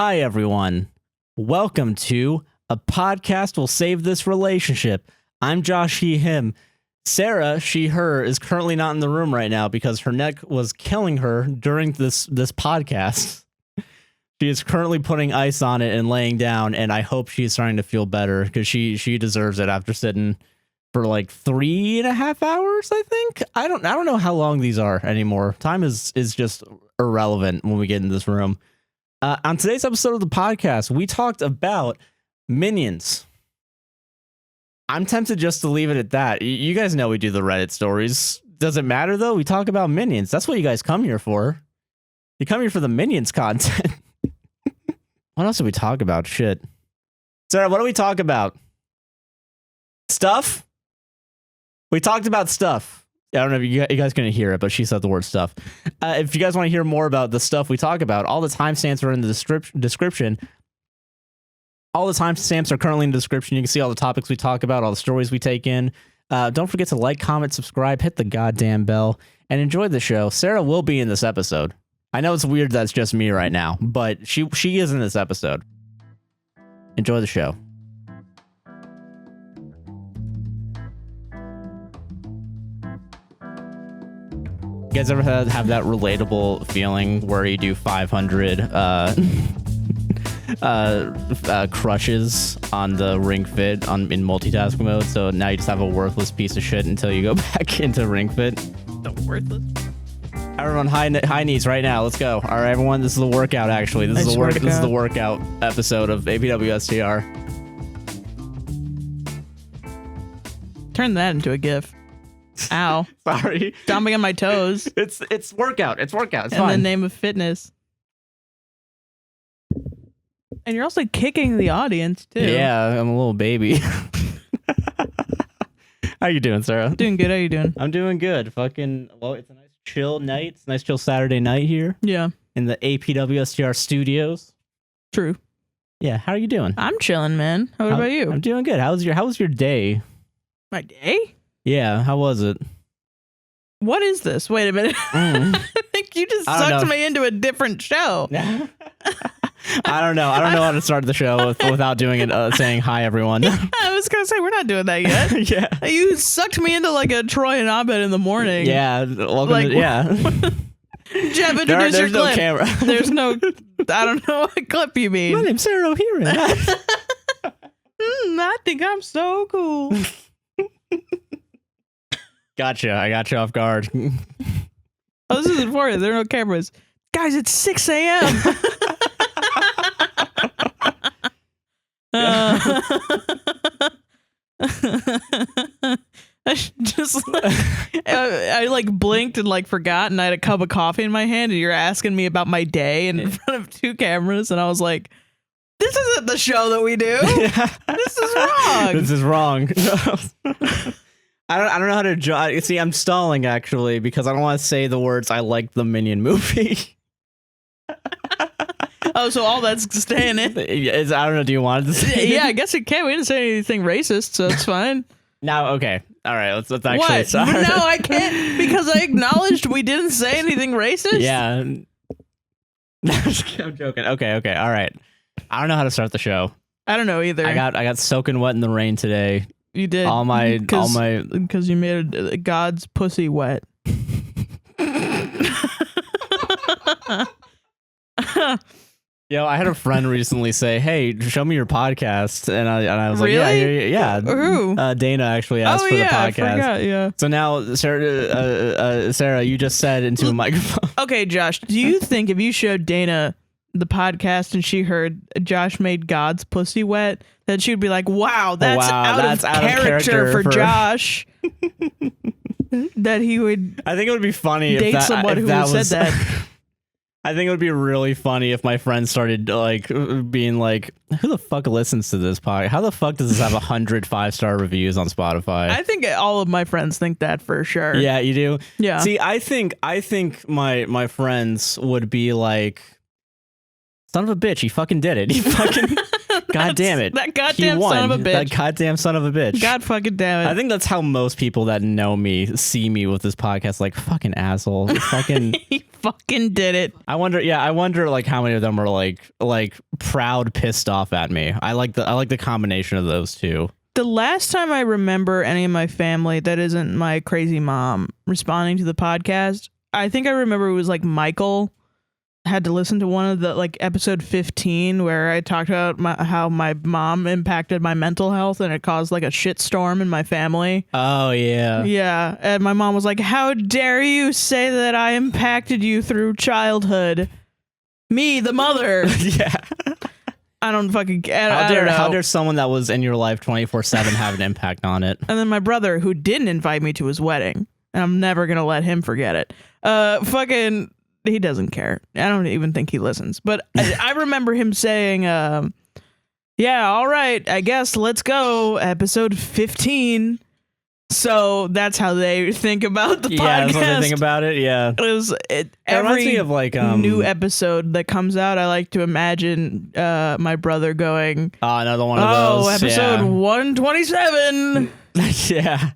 Hi, everyone. Welcome to A Podcast Will Save This Relationship. I'm Josh, he, him. Sarah, she, her, is currently not in the room right now because her neck was killing her during this podcast. She is currently putting ice on it and laying down, and I hope she's starting to feel better because she deserves it after sitting for like 3.5 hours, I think. I don't know how long these are anymore. Time is just irrelevant when we get in this room. On today's episode of the podcast, we talked about Minions. I'm tempted just to leave it at that. You guys know we do the Reddit stories. Does it matter, though? We talk about Minions. That's what you guys come here for. You come here for the Minions content. What else did we talk about? Shit. Sarah, what do we talk about? Stuff? We talked about stuff. I don't know if you guys can hear it, but she said the word stuff. If you guys want to hear more about the stuff we talk about, all the timestamps are in the description. All the timestamps are currently in the description. You can see all the topics we talk about, all the stories we take in. Don't forget to like, comment, subscribe, hit the goddamn bell, and enjoy the show. Sarah will be in this episode. I know it's weird that's just me right now, but she is in this episode. Enjoy the show. You guys ever have that relatable feeling where you do 500 crushes on the Ring Fit in multitasking mode, so now you just have a worthless piece of shit until you go back into Ring Fit? The worthless? Everyone, high knees right now. Let's go. All right, everyone. This is the workout. Actually, this is the workout episode of APWSTR. Turn that into a GIF. Ow. Sorry. Stomping on my toes. It's workout. It's workout. It's in fine. the name of fitness. And you're also kicking the audience too. Yeah, I'm a little baby. How you doing, Sarah? Doing good. How you doing? I'm doing good. Well, it's a nice chill night. It's a nice chill Saturday night here. Yeah. In the APWSTR studios. True. Yeah. How are you doing? I'm chilling, man. How about you? I'm doing good. How was your day? My day? Yeah. How was it? What is this? Wait a minute. I think you just sucked me into a different show. I don't know. I don't know how to start the show without doing it, saying hi, everyone. I was going to say, we're not doing that yet. Yeah. You sucked me into like a Troy and Abed in the morning. Yeah. Welcome Jeff, introduce your clip. No camera. There's no, I don't know what clip you mean. My name's Sarah O'Heron. I think I'm so cool. Gotcha. I got you off guard. Oh, this isn't for you. There are no cameras. Guys, it's 6 a.m. I like blinked and like forgot, and I had a cup of coffee in my hand, and you're asking me about my day in front of two cameras, and I was like, this isn't the show that we do. This is wrong. This is wrong. I don't know how to see. I'm stalling actually because I don't want to say the words "I like the Minion movie." Oh, so all that's staying in? I don't know. Do you want to say? Yeah, I guess it can. We didn't say anything racist, so it's fine. Now, okay, all right. Let's actually. What? Sorry. No, I can't because I acknowledged we didn't say anything racist. Yeah. I'm joking. Okay, all right. I don't know how to start the show. I don't know either. I got soaking wet in the rain today. You did because you made God's pussy wet. Yo, I had a friend recently say, "Hey, show me your podcast," and I was really? like, "Yeah." Who? Dana actually asked for the podcast. I forgot, yeah. So now, Sarah, you just said into a microphone. Okay, Josh, do you think if you showed Dana the podcast and she heard Josh made God's pussy wet, that she'd be like, "Wow, that's out of character for Josh." That he would. I think it would be funny date if someone who said that. I think it would be really funny if my friends started like being like, "Who the fuck listens to this podcast? How the fuck does this have 100 5-star reviews on Spotify?" I think all of my friends think that for sure. Yeah, you do. Yeah. See, I think my friends would be like, "Son of a bitch, he fucking did it. He fucking God damn it. That goddamn son of a bitch. That goddamn son of a bitch. God fucking damn it." I think that's how most people that know me see me with this podcast, like, fucking asshole. Fucking fucking did it. I wonder like how many of them are like proud pissed off at me. I like the combination of those two. The last time I remember any of my family that isn't my crazy mom responding to the podcast, I think I remember it was like Michael had to listen to one of the like episode 15 where I talked about how my mom impacted my mental health and it caused like a shitstorm in my family. Oh yeah. Yeah. And my mom was like, how dare you say that I impacted you through childhood? Me, the mother. Yeah. I don't fucking get How dare someone that was in your life 24/7 have an impact on it? And then my brother, who didn't invite me to his wedding, and I'm never gonna let him forget it. He doesn't care. I don't even think he listens. But I remember him saying, yeah, all right, I guess let's go. Episode 15. So that's how they think about the podcast. Yeah, that's how they think about it. Yeah. It reminds me of like new episode that comes out. I like to imagine my brother going, oh, another one of those. Oh, episode 127. Yeah.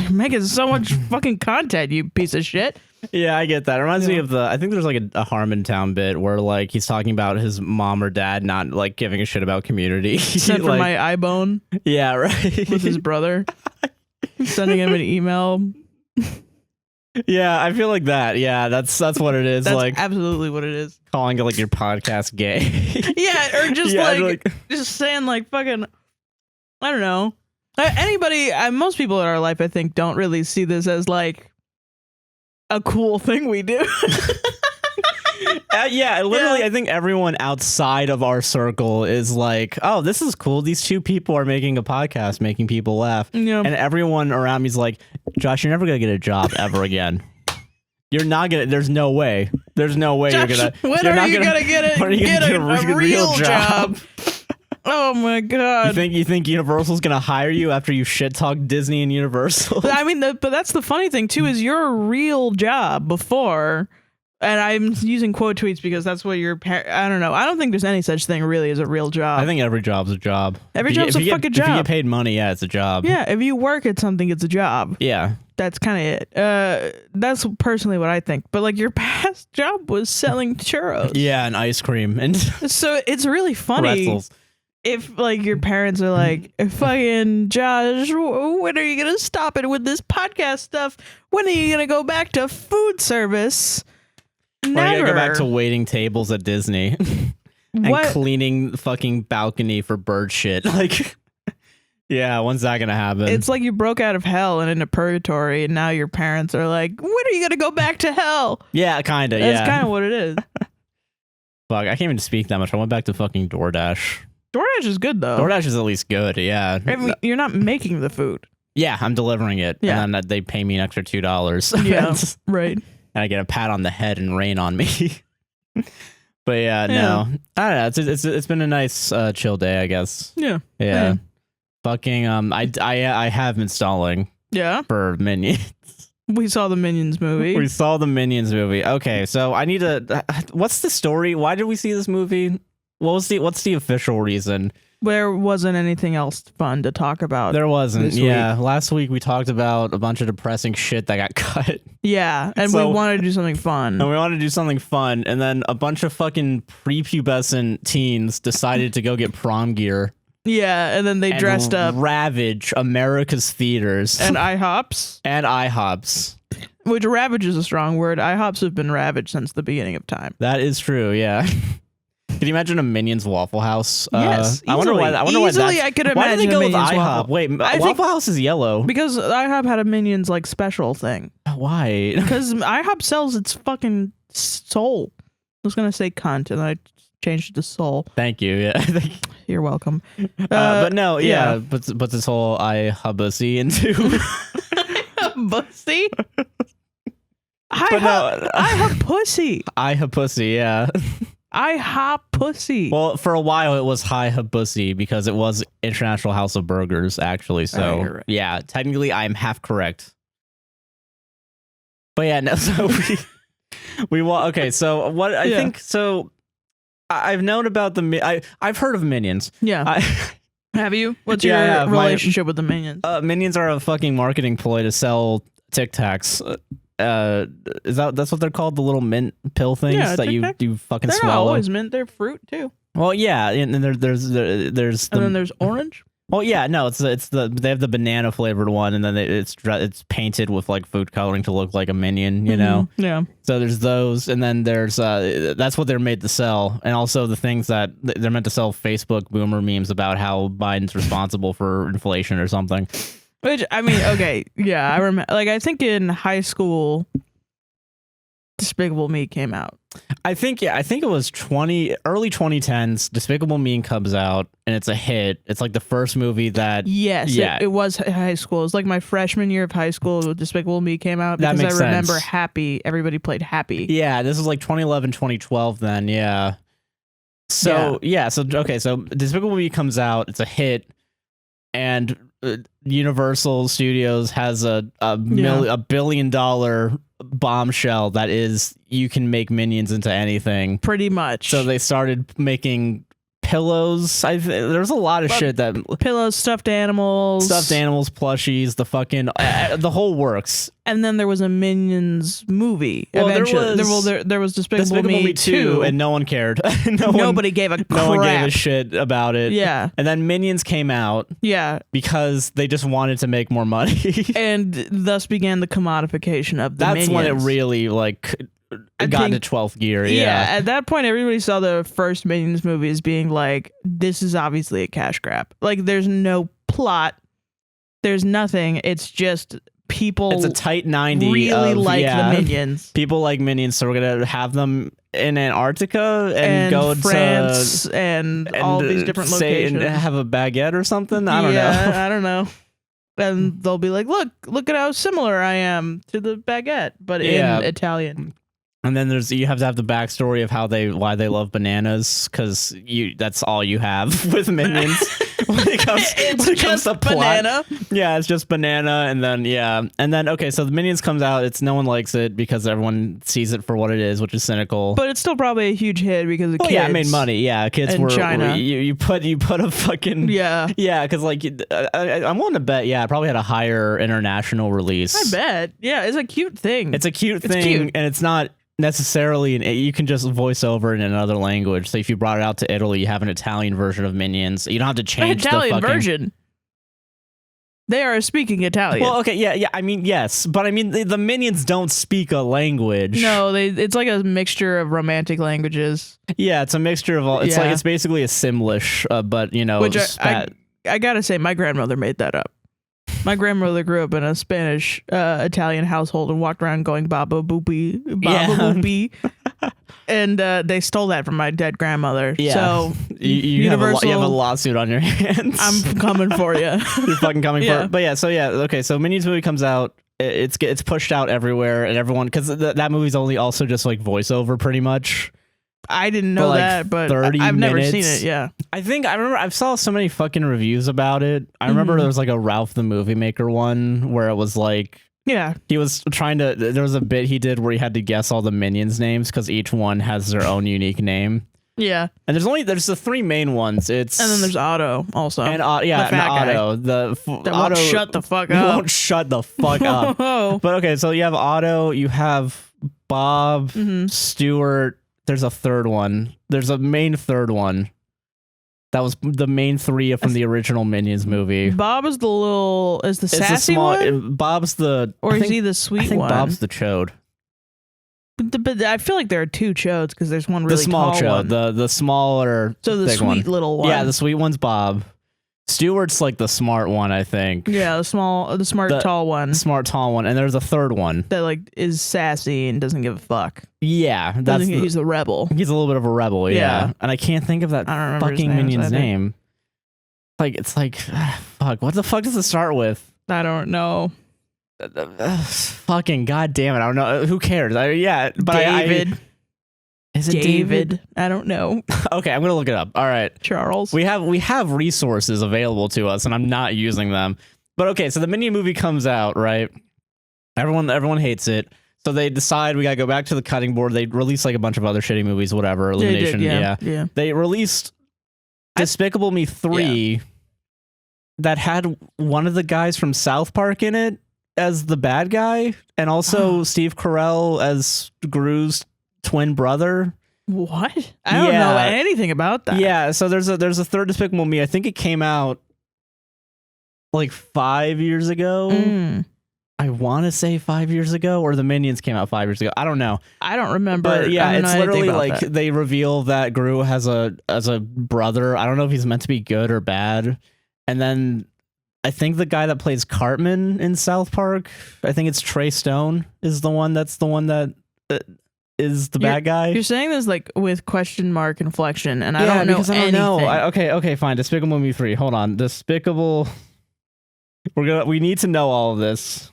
You're making so much fucking content, you piece of shit. Yeah, I get that. It reminds me of I think there's like a Harmontown bit where like he's talking about his mom or dad not like giving a shit about Community. Except for my iBone. Yeah, right. With his brother. Sending him an email. Yeah, I feel like that. Yeah, that's what it is. That's like absolutely what it is. Calling it like your podcast gay. Yeah, or just just saying like fucking, I don't know. Anybody, most people in our life, I think, don't really see this as like a cool thing we do. Literally, I think everyone outside of our circle is like, oh, this is cool. These two people are making a podcast, making people laugh. Yeah. And everyone around me is like, Josh, you're never going to get a job ever again. You're not going to, there's no way. There's no way Josh, you're going to. When are you going to get a real job? Oh my God. You think Universal's going to hire you after you shit talk Disney and Universal? I mean, but that's the funny thing too, is your real job before. And I'm using quote tweets because that's what I don't know. I don't think there's any such thing really as a real job. I think every job's a job. Every job's a fucking job. If you get paid money, yeah, it's a job. Yeah, if you work at something, it's a job. Yeah. That's kind of it. That's personally what I think. But like your past job was selling churros. Yeah, and ice cream. And so it's really funny. Pretzels. If like your parents are like, fucking Josh, when are you going to stop it with this podcast stuff? When are you going to go back to food service? Never. We're gonna go back to waiting tables at Disney and cleaning the fucking balcony for bird shit. Like, yeah, when's that gonna happen? It's like you broke out of hell and into purgatory, and now your parents are like, when are you gonna go back to hell? Yeah, kinda. That's kind of what it is. Fuck, I can't even speak that much. I went back to fucking DoorDash. DoorDash is good though. DoorDash is at least good. Yeah. I mean, you're not making the food. Yeah, I'm delivering it. Yeah. And then they pay me an extra $2. Yeah, right. And I get a pat on the head and rain on me. But yeah, no, I don't know. It's been a nice chill day, I guess. Yeah. Fucking I have been stalling. Yeah. For Minions. We saw the Minions movie. Okay, so I need to. What's the story? Why did we see this movie? What's the official reason? There wasn't anything else fun to talk about. There wasn't. Yeah. Last week we talked about a bunch of depressing shit that got cut. Yeah. And we wanted to do something fun. And then a bunch of fucking prepubescent teens decided to go get prom gear. Yeah. And then they dressed up. Ravage America's theaters. And IHOPs. Which ravage is a strong word. IHOPs have been ravaged since the beginning of time. That is true. Yeah. Can you imagine a Minions Waffle House? Yes, I wonder why. I could imagine. Why did they go with IHOP? Waffle. Wait, Waffle House is yellow because IHOP had a Minions like special thing. Why? Because IHOP sells its fucking soul. I was gonna say cunt, and I changed it to soul. Thank you. Yeah, you're welcome. But no, yeah, but this whole IHOPussy into bussy. IHOPussy. IHOPussy. Yeah. IHOPussy. Well, for a while it was IHOPussy because it was International House of Burgers, actually. So right. Yeah, technically I'm half correct. But yeah, no. So okay. So what I think. So I've known about I've heard of Minions. Yeah. Have you? What's your relationship with the Minions? Minions are a fucking marketing ploy to sell Tic Tacs. that's what they're called, the little mint pill things that you fucking they're swallow. Not always mint, they're fruit too. Well, yeah, and there's then there's orange. Well, yeah, no, they have the banana flavored one, and then it's painted with like food coloring to look like a minion, you know. Yeah. So there's those, and then there's that's what they're made to sell, and also the things that they're meant to sell Facebook boomer memes about how Biden's responsible for inflation or something. Which, I mean, okay, yeah, I remember. Like, I think in high school, Despicable Me came out. I think it was early 2010s. Despicable Me comes out, and it's a hit. It's like the first movie that... Yes, yeah. It was high school. It was like my freshman year of high school. Despicable Me came out because I remember sense. Happy. Everybody played Happy. Yeah, this was like 2011, 2012 then, yeah. So, so Despicable Me comes out. It's a hit, and Universal Studios has a $1 billion bombshell that is you can make Minions into anything pretty much. So they started making pillows. There's a lot of shit that pillows, stuffed animals, plushies, the fucking the whole works. And then there was a Minions movie. Well, eventually, there was Despicable Me 2, and no one cared. Nobody gave a crap. No one gave a shit about it. Yeah. And then Minions came out. Yeah. Because they just wanted to make more money. And thus began the commodification of the Minions. That's when it really got into 12th gear. Yeah. At that point, everybody saw the first Minions movie as being like, this is obviously a cash grab. Like, there's no plot. There's nothing. It's just... people it's a tight 90 really like the Minions. People like Minions, so we're gonna have them in Antarctica and go France and all these different locations and have a baguette or something. I don't know. I don't know. And they'll be like, look at how similar I am to the baguette, but in Italian. And then you have to have the backstory of why they love bananas, because that's all you have with Minions. when it comes to banana. Plot. Yeah, it's just banana, and then okay, so the Minions comes out. No one likes it because everyone sees it for what it is, which is cynical. But it's still probably a huge hit because of kids. Yeah, it made money. Yeah, kids were China. You put a fucking because like I'm willing to bet it probably had a higher international release. I bet. Yeah, it's a cute thing. It's a cute thing, and it's not necessarily you can just voice over it in another language. So if you brought it out to Italy, you have an Italian version of Minions. You don't have to change Italian version. They are speaking Italian. Well, okay, yeah. I mean, yes, but I mean the Minions don't speak a language. No, it's like a mixture of romantic languages. Yeah, it's a mixture of all. It's like it's basically a Simlish, but which I gotta say, my grandmother made that up. My grandmother grew up in a Spanish Italian household and walked around going Baba Boopy, Boopy. And they stole that from my dead grandmother. Yeah. So you have a lawsuit on your hands. I'm coming for you. You're fucking coming for it. But okay, so Minions movie comes out. It's pushed out everywhere, and everyone, because that movie's only also just like voiceover pretty much. I didn't know that, but I've never seen it. Yeah, I remember I saw so many fucking reviews about it. I remember there was like a Ralph the Movie Maker one where it was like, he was trying to. There was a bit he did where he had to guess all the Minions names because each one has their own unique name. Yeah, and there's the three main ones. And then there's Otto also, and Otto. That won't shut the fuck up. Won't shut the fuck up. But okay, so you have Otto, you have Bob, Stuart. There's a third one. There's a main third one. That was the main three from the original Minions movie. Bob is the sassy one? Bob's the... Or is he the sweet one? I think Bob's the chode. But I feel like there are two chodes because there's one really tall one. The smaller So the sweet little one. Yeah, the sweet one's Bob. Stuart's like the smart one, I think. Yeah, the smart tall one. Smart tall one, and there's a third one that like is sassy and doesn't give a fuck. Yeah, he's the rebel. He's a little bit of a rebel, yeah. And I can't think of that fucking Minion's name. Like it's like, fuck. What the fuck does it start with? I don't know. Fucking goddamn it! I don't know. Who cares? But David. Is it David? I don't know. Okay, I'm gonna look it up. All right, Charles. We have resources available to us, and I'm not using them. But okay, so the Minion movie comes out, right? Everyone hates it, so they decide we gotta go back to the cutting board. They release like a bunch of other shitty movies, whatever. Illumination, yeah. They released Despicable Me 3 that had one of the guys from South Park in it. as the bad guy, and also Steve Carell as Gru's twin brother. What? I don't know anything about that. Yeah, so there's a third Despicable Me. I think it came out like 5 years ago. I want to say 5 years ago, or the Minions came out 5 years ago. I don't know. I don't remember. But yeah, it's literally like that. They reveal that Gru has a brother. I don't know if he's meant to be good or bad. And then I think the guy that plays Cartman in South Park, I think it's Trey Stone, is the one that is the bad guy. You're saying this like with question mark inflection, and I don't know anything. Okay, fine. Despicable Me 3. Hold on. Despicable. We need to know all of this.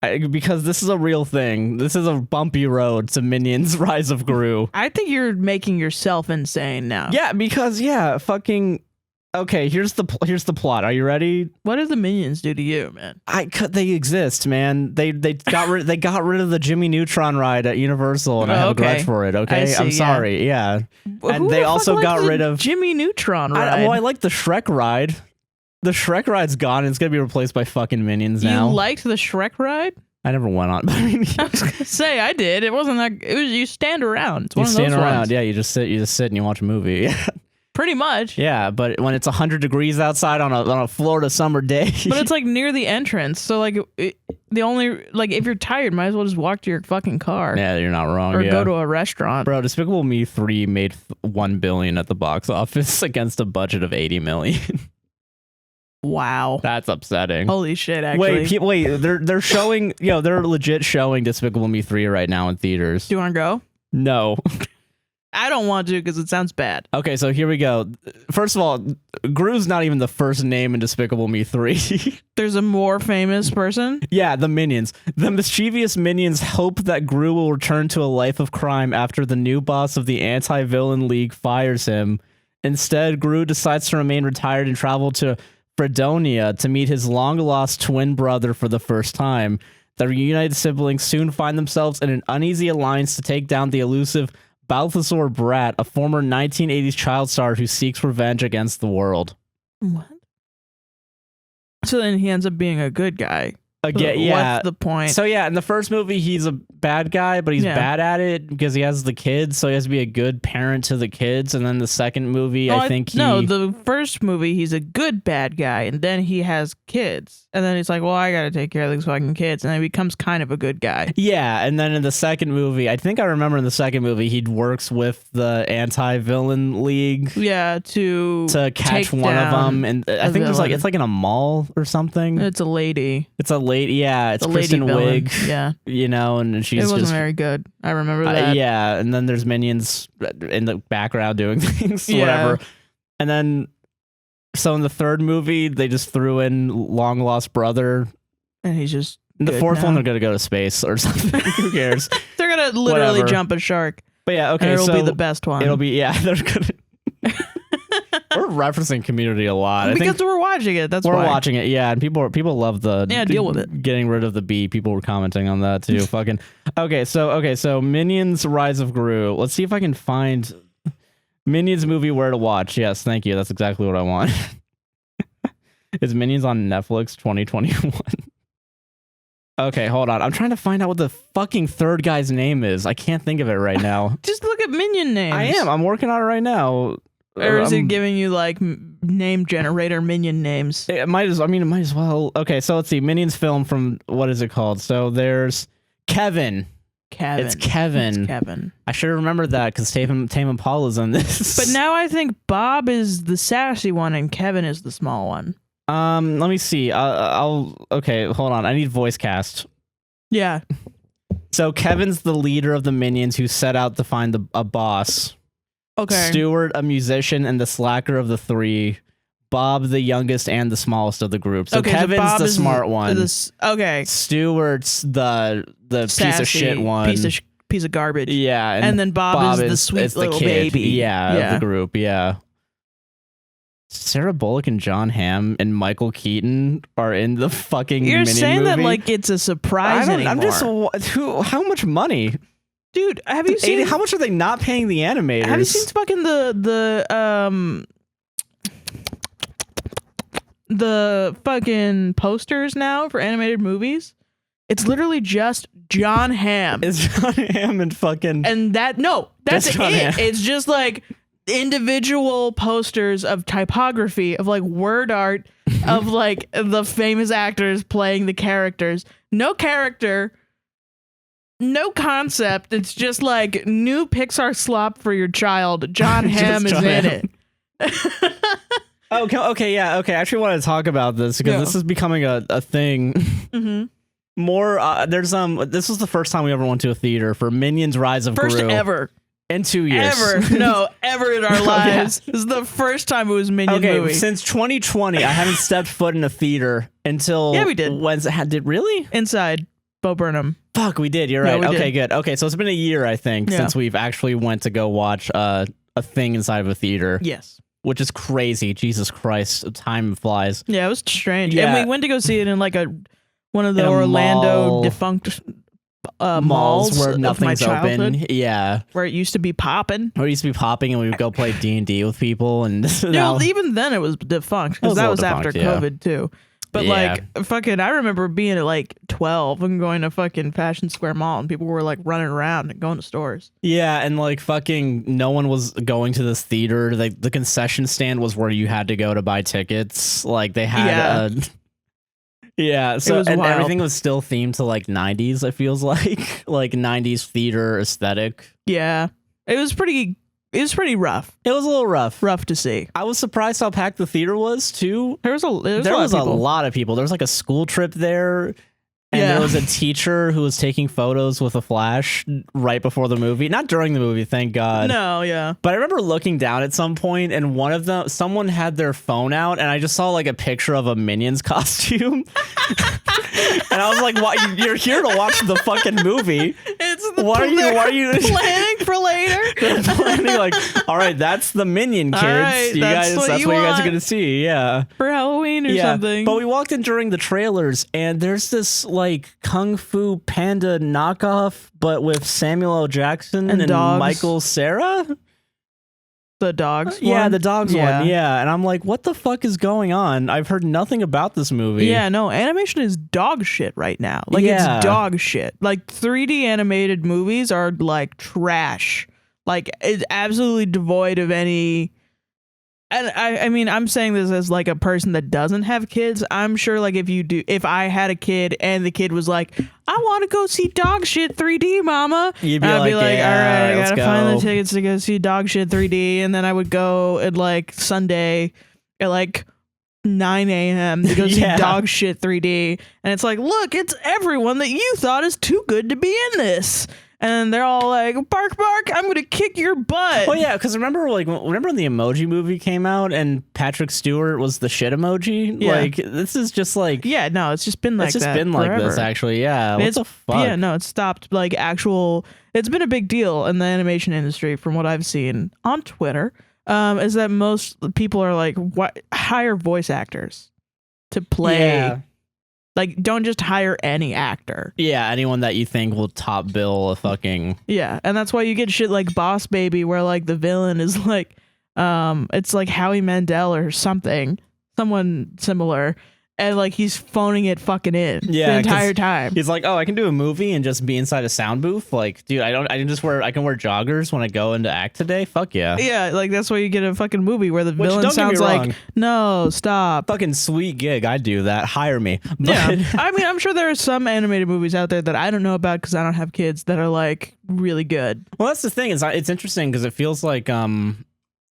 Because this is a real thing. This is a bumpy road to Minions Rise of Gru. I think you're making yourself insane now. Yeah, because fucking. Okay, here's the plot. Are you ready? What did the Minions do to you, man? They exist, man. They got rid of the Jimmy Neutron ride at Universal, and I have a grudge for it. Okay, I'm sorry. Yeah, and they also got rid of Jimmy Neutron ride. I like the Shrek ride. The Shrek ride's gone. And it's gonna be replaced by fucking Minions now. You liked the Shrek ride? I never went on. I was gonna say I did. It wasn't that. It was you stand around. It's one of those stand around. ones. Yeah, you just sit and you watch a movie. Pretty much. Yeah, but when it's 100 degrees outside on a Florida summer day. But it's like near the entrance, so like the only if you're tired, might as well just walk to your fucking car. Yeah, you're not wrong. Or go to a restaurant. Bro, Despicable Me 3 made $1 billion at the box office against a budget of $80 million. Wow, that's upsetting. Holy shit! Actually, wait, they're showing. They're legit showing Despicable Me 3 right now in theaters. Do you want to go? No. I don't want to because it sounds bad. Okay, so here we go. First of all, Gru's not even the first name in Despicable Me 3. There's a more famous person? Yeah, the Minions. The mischievous Minions hope that Gru will return to a life of crime after the new boss of the Anti-Villain League fires him. Instead, Gru decides to remain retired and travel to Fredonia to meet his long-lost twin brother for the first time. The reunited siblings soon find themselves in an uneasy alliance to take down the elusive Balthazar Brat, a former 1980s child star who seeks revenge against the world. What? So then he ends up being a good guy. Again, yeah. What's the point? So yeah, in the first movie, he's a bad guy, but he's bad at it because he has the kids, so he has to be a good parent to the kids. And then the second movie, the first movie, he's a good bad guy, and then he has kids. And then he's like, well, I gotta take care of these fucking kids. And then he becomes kind of a good guy. Yeah, and then in the second movie, I think I remember in the second movie, he works with the Anti-Villain League. Yeah, to catch one of them. And I think it's like in a mall or something. It's a lady. It's a lady. Yeah, it's Kristen Wiig. Yeah, and she's it wasn't very good. I remember that. Yeah, and then there's Minions in the background doing things, whatever. And then, so in the third movie, they just threw in long lost brother, and he's just the fourth one. They're gonna go to space or something. Who cares? They're gonna literally jump a shark. But yeah, okay, and it'll be the best one. It'll be they're gonna. We're referencing Community a lot. Because we're watching it. That's why. We're watching it, yeah. And people love deal with it. Getting rid of the B. People were commenting on that too. Fucking okay. So Minions: Rise of Gru. Let's see if I can find Minions movie where to watch. Yes, thank you. That's exactly what I want. Is Minions on Netflix 2021? Okay, hold on. I'm trying to find out what the fucking third guy's name is. I can't think of it right now. Just look at Minion names. I am. I'm working on it right now. Or is it giving you like name generator Minion names? It might as well. Okay, so let's see. Minions film from, what is it called? So there's Kevin. It's Kevin. I should remember that because Tame Impala's in this. But now I think Bob is the sassy one and Kevin is the small one. Let me see. Okay, hold on. I need voice cast. Yeah. So Kevin's the leader of the Minions who set out to find a boss. Okay. Stewart, a musician and the slacker of the three. Bob, the youngest and the smallest of the group. So Kevin's the smart one. Okay. Stewart's the sassy, piece of shit one. Piece of garbage. Yeah. And then Bob is the sweet little baby. Yeah, of the group. Yeah. Sarah Bullock and John Hamm and Michael Keaton are in the fucking You're Minion saying movie? that like it's a surprise anymore. I'm just... How much money? Dude, have you seen... How much are they not paying the animators? Have you seen fucking the the fucking posters now for animated movies, it's literally just John Hamm. It's John Hamm and fucking... And that's it. Hamm. It's just like individual posters of typography, of like word art, of like the famous actors playing the characters. No character, no concept. It's just like new Pixar slop for your child. John Hamm is in it. Okay, yeah, okay. I actually want to talk about this because this is becoming a thing. Mm-hmm. More, there's this was the first time we ever went to a theater for Minions: Rise of Gru. First ever. In 2 years. Ever in our lives. This is the first time it was Minion movie. Since 2020, I haven't stepped foot in a theater until... Yeah, we did. Wednesday. Did really? Inside Bo Burnham. Fuck, we did. You're right. Yeah, okay, good. Okay, so it's been a year, I think, since we've actually went to go watch a thing inside of a theater. Yes. Which is crazy. Jesus Christ. Time flies. Yeah, it was strange. Yeah. And we went to go see it in like one of the Orlando defunct malls where nothing's open. Yeah. Where it used to be popping. Where it used to be popping and we would go play D&D with people. And even then it was defunct because that was after COVID too. But like fucking, I remember being at like 12 and going to fucking Fashion Square Mall and people were like running around and going to stores. Yeah, and like fucking no one was going to this theater. Like the concession stand was where you had to go to buy tickets. Like they had so and wild. Everything was still themed to like 90s, it feels like 90s theater aesthetic. Yeah. It was pretty rough. It was a little rough. Rough to see. I was surprised how packed the theater was too. There was a lot of people. There was like a school trip there. And there was a teacher who was taking photos with a flash right before the movie. Not during the movie, thank God. No, yeah. But I remember looking down at some point and one of them, someone had their phone out and I just saw like a picture of a Minions costume. And I was like, "What? You're here to watch the fucking movie? Why are you planning for later? They're planning like, all right, that's the Minion kids. Right, that's what you guys are gonna see, yeah, for Halloween or something." But we walked in during the trailers, and there's this like Kung Fu Panda knockoff, but with Samuel L. Jackson and Michael Cera. The dogs one? Yeah, the dogs one. Yeah. And I'm like, what the fuck is going on? I've heard nothing about this movie. Yeah, no, animation is dog shit right now. Like, it's dog shit. Like, 3D animated movies are, like, trash. Like, it's absolutely devoid of any... And I mean, I'm saying this as like a person that doesn't have kids. I'm sure like if I had a kid and the kid was like, I want to go see dog shit 3D, mama. I'd be like, all right, I gotta find the tickets to go see dog shit 3D. And then I would go at like Sunday at like 9 a.m. to go see dog shit 3D. And it's like, look, it's everyone that you thought is too good to be in this. And they're all like, bark, bark, I'm going to kick your butt. Oh, yeah, because remember when the Emoji Movie came out and Patrick Stewart was the shit emoji? Yeah. Like, this is just like... Yeah, no, it's just been like that. It's just been forever. like this, actually, yeah. What the fuck? Yeah, no, it's stopped like actual... It's been a big deal in the animation industry from what I've seen on Twitter, is that most people are like, hire voice actors to play... Yeah. Like, don't just hire any actor. Yeah, anyone that you think will top bill a fucking... Yeah, and that's why you get shit like Boss Baby, where, like, the villain is, like, it's, like, Howie Mandel or something. Someone similar. And, like, he's phoning it fucking in the entire time. He's like, oh, I can do a movie and just be inside a sound booth? Like, dude, I can wear joggers when I go into act today? Fuck yeah. Yeah, like, that's why you get a fucking movie where the villain sounds like, no, stop. Fucking sweet gig. I'd do that. Hire me. But yeah. I mean, I'm sure there are some animated movies out there that I don't know about because I don't have kids that are, like, really good. Well, that's the thing. It's interesting because it feels like...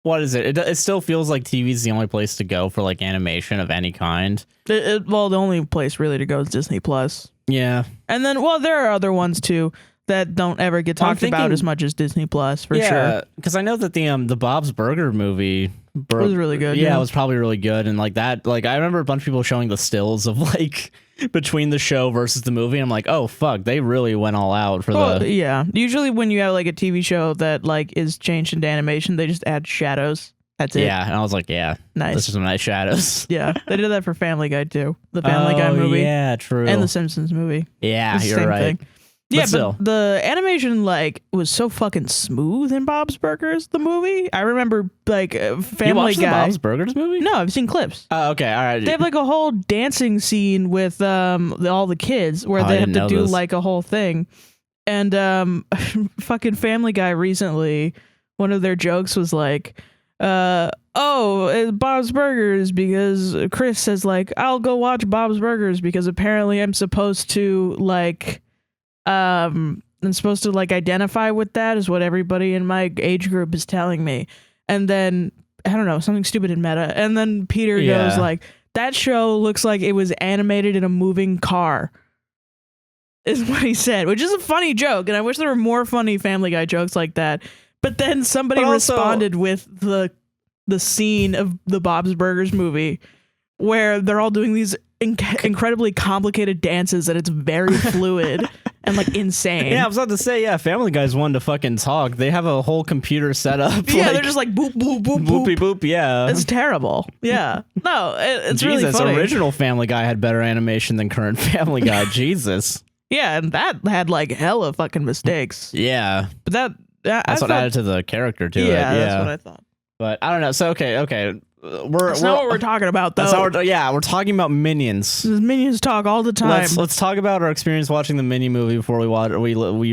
What is it? It still feels like TV is the only place to go for like animation of any kind. Well, the only place really to go is Disney Plus. Yeah, and then there are other ones too that don't ever get talked about as much as Disney Plus for sure. Because I know that the Bob's Burger movie was really good. Yeah, it was probably really good, and like that. Like I remember a bunch of people showing the stills of like between the show versus the movie. And I'm like, oh fuck, they really went all out for the. Yeah, usually when you have like a TV show that like is changed into animation, they just add shadows. That's it. Yeah, and I was like, yeah, nice. This is some nice shadows. Yeah, they did that for Family Guy too. The Family Guy movie. Yeah, true. And the Simpsons movie. Yeah, you're right. Thing. Yeah, still. but the animation like was so fucking smooth in Bob's Burgers, the movie. I remember like Family you watched Guy. the Bob's Burgers movie? No, I've seen clips. Oh, okay, all right. They have like a whole dancing scene with all the kids where they have to do like a whole thing. And fucking Family Guy recently, one of their jokes was like, it's Bob's Burgers because Chris says like, I'll go watch Bob's Burgers because apparently I'm supposed to like identify with that is what everybody in my age group is telling me. And then I don't know, something stupid and meta. And then Peter goes like, that show looks like it was animated in a moving car. Is what he said, which is a funny joke, and I wish there were more funny Family Guy jokes like that. But then somebody responded with the scene of the Bob's Burgers movie where they're all doing these incredibly complicated dances, and it's very fluid and like insane. Yeah, I was about to say, Family Guy's one to fucking talk. They have a whole computer set up. Yeah, like, they're just like boop, boop, boop, boopy boop. Yeah, it's terrible. Yeah, no, it's really funny. Original Family Guy had better animation than current Family Guy. Jesus. Yeah, and that had like hella fucking mistakes. Yeah, but that's what added to the character to it. Yeah, that's what I thought. But I don't know. So okay, that's not what we're talking about though. We're talking about Minions. Minions talk all the time. Let's talk about our experience watching the Minion movie before we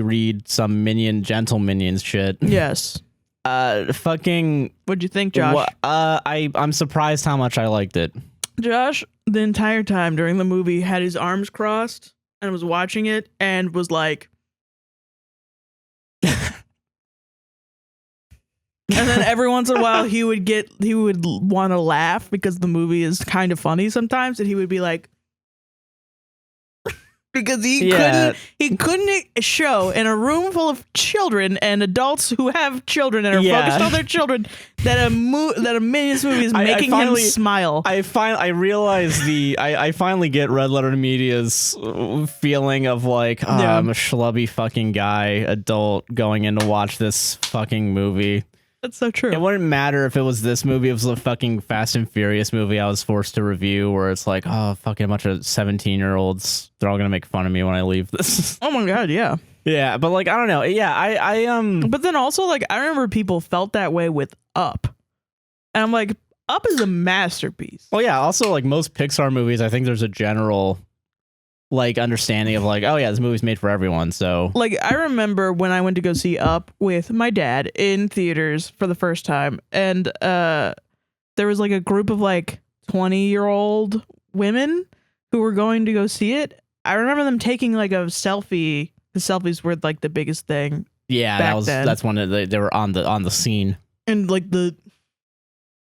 read some Gentleminions shit. Yes. Fucking. What'd you think, Josh? I'm surprised how much I liked it. Josh, the entire time during the movie, had his arms crossed and was watching it and was like. And then every once in a while he would want to laugh because the movie is kind of funny sometimes, and he would be like, because he couldn't show in a room full of children and adults who have children and are focused on their children that a Minions movie is making him smile. I finally get Red Letter Media's feeling of like, I'm a schlubby fucking guy, adult, going in to watch this fucking movie. That's so true. It wouldn't matter if it was this movie. It was a fucking Fast and Furious movie I was forced to review, where it's like, fucking a bunch of 17-year-olds. They're all gonna make fun of me when I leave this. Oh my god, yeah. Yeah, but like, I don't know. Yeah, I But then also, like, I remember people felt that way with Up, and I'm like, Up is a masterpiece. Well, yeah. Also, like most Pixar movies, I think there's a general like understanding of like, this movie's made for everyone. So like, I remember when I went to go see Up with my dad in theaters for the first time, and there was like a group of like 20-year-old women who were going to go see it. I remember them taking like a selfie. The selfies were like the biggest thing. Yeah, that's when they were on the scene. And like the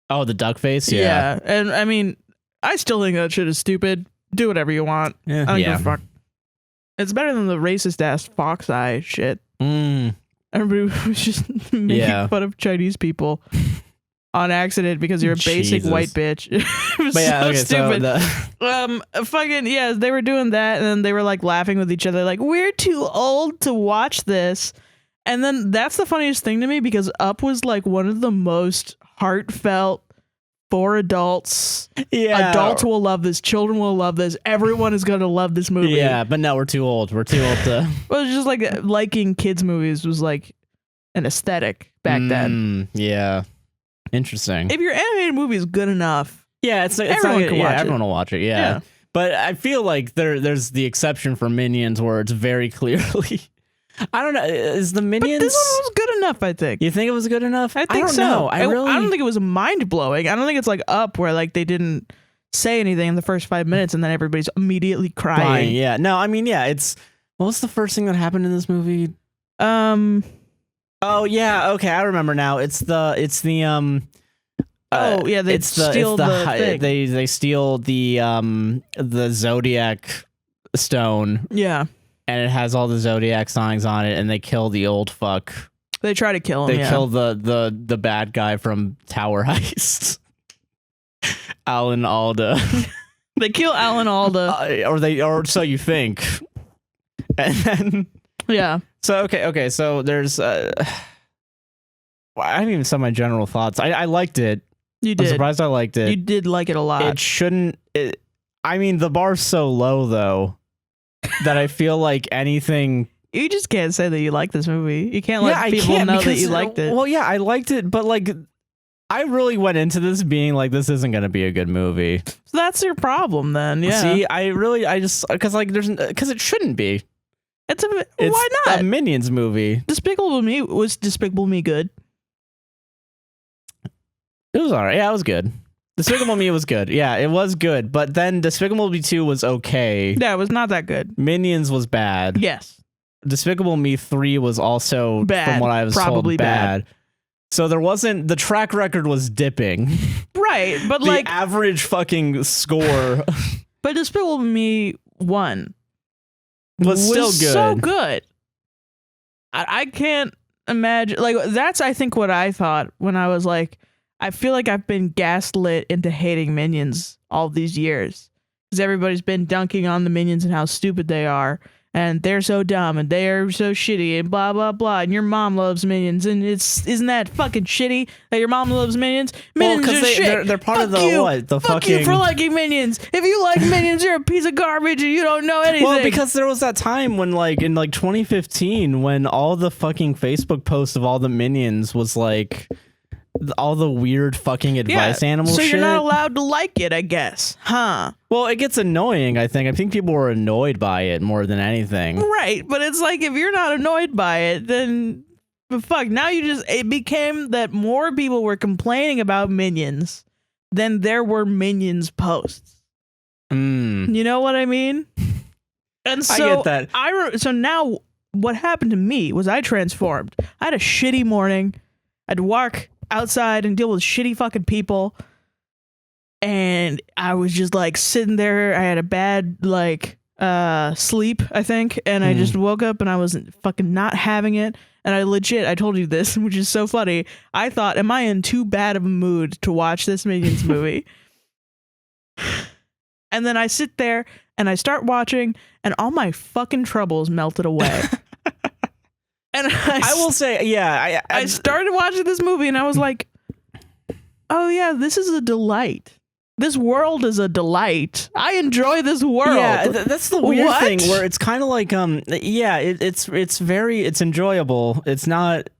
duck face. Yeah. And I mean, I still think that shit is stupid. Do whatever you want. I don't give a fuck. It's better than the racist ass fox eye shit. Everybody was just making fun of Chinese people on accident because you're a basic white bitch. It was stupid. They were doing that, and then they were like laughing with each other, like, we're too old to watch this. And then that's the funniest thing to me, because Up was like one of the most heartfelt for adults. Yeah, adults will love this. Children will love this. Everyone is going to love this movie. Yeah, but no, we're too old. We're too old to. Well, it's just like liking kids movies was like an aesthetic back then. Yeah, interesting. If your animated movie is good enough, everyone can watch it. Everyone will watch it. Yeah, but I feel like there's the exception for Minions, where it's very clearly. I don't know. Is the Minions? But this one was good enough, I think. You think it was good enough? I think so. Know. I don't think it was mind blowing. I don't think it's like Up, where like they didn't say anything in the first 5 minutes and then everybody's immediately crying. Yeah. No, I mean, it's. What was the first thing that happened in this movie? Oh yeah. Okay, I remember now. They steal the thing. They steal the Zodiac stone. Yeah. And it has all the Zodiac signs on it, and they kill the old fuck. They try to kill him. They kill the bad guy from Tower Heist, Alan Alda. They kill Alan Alda, or so you think. And then So okay. So there's I didn't even say my general thoughts. I liked it. You did. I'm surprised I liked it. You did like it a lot. It shouldn't. I mean, the bar's so low though. That I feel like anything You just can't say that you like this movie. You can't let people know that you liked it. Well, yeah, I liked it, but like, I really went into this being like, this isn't going to be a good movie. So that's your problem then, yeah. See, because it shouldn't be. Why not? A Minions movie. Despicable Me was Despicable Me good? It was alright. Yeah, it was good. Despicable Me was good. Yeah, it was good. But then Despicable Me 2 was okay. Yeah, it was not that good. Minions was bad. Yes. Despicable Me 3 was also, bad. From what I was Probably told, bad. So the track record was dipping. Right, but the average fucking score. But Despicable Me 1 was still good. So good. I can't imagine, like, that's I think what I thought when I was like, I feel like I've been gaslit into hating Minions all these years because everybody's been dunking on the Minions and how stupid they are and they're so dumb and they're so shitty and blah blah blah, and your mom loves Minions and isn't that fucking shitty that your mom loves Minions? Minions well, because they're part of the fuck you for liking Minions. If you like Minions, you're a piece of garbage and you don't know anything. Well, because there was that time when, like, in like 2015, when all the fucking Facebook posts of all the Minions was like all the weird fucking advice animal shit. So shit. You're not allowed to like it, I guess. Huh. Well, it gets annoying, I think. I think people were annoyed by it more than anything. Right, but it's like, if you're not annoyed by it, then fuck, now it became that more people were complaining about Minions than there were Minions posts. You know what I mean? And so I get that. So now what happened to me was I transformed. I had a shitty morning. I'd walk outside and deal with shitty fucking people, and I was just like sitting there. I had a bad sleep, I think, and I just woke up and I was fucking not having it. And I told you this, which is so funny. I thought, am I in too bad of a mood to watch this Minions movie? And then I sit there and I start watching, and all my fucking troubles melted away. And I will say, yeah, I started watching this movie and I was like, oh yeah, this is a delight. This world is a delight. I enjoy this world. Yeah, that's the weird thing where it's kind of like, it's enjoyable. It's not,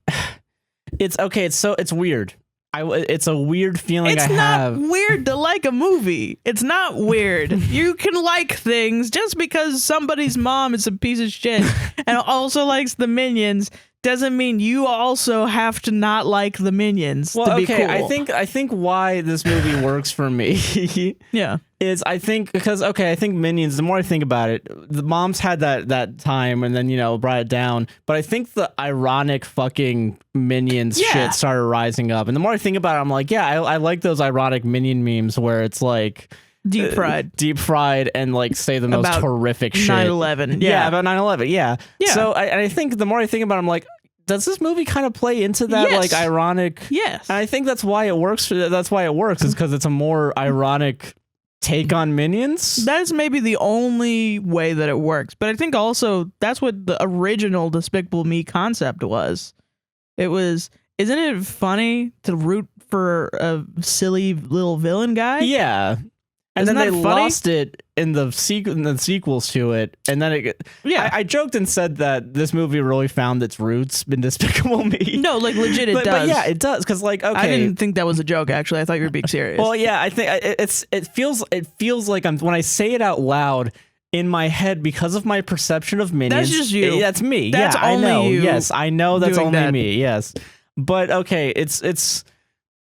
it's okay. It's weird. It's a weird feeling I have. It's not weird to like a movie. It's not weird. You can like things just because somebody's mom is a piece of shit and also likes the Minions doesn't mean you also have to not like the Minions to be cool. I think why this movie works for me is I think Minions, the more I think about it, the moms had that time and then, brought it down. But I think the ironic fucking Minions shit started rising up. And the more I think about it, I'm like, I like those ironic Minion memes where it's like deep fried and like say the most about horrific shit. 9/11. Yeah, about 9/11. Yeah. So I think the more I think about it, I'm like, does this movie kind of play into that like ironic? Yes. And I think that's why it works. That's why it works is because it's a more ironic take on Minions. That is maybe the only way that it works. But I think also that's what the original Despicable Me concept was. It was, isn't it funny to root for a silly little villain guy? Yeah. And then they lost it in the sequels to it, and then I joked and said that this movie really found its roots in Despicable Me. No, like legit, it does. But yeah, it does because like okay, I didn't think that was a joke. Actually, I thought you were being serious. Well, yeah, I think it feels like when I say it out loud in my head because of my perception of Minions. That's just you. That's me. That's I know. You. Yes, I know that's only me. Yes, but okay, it's.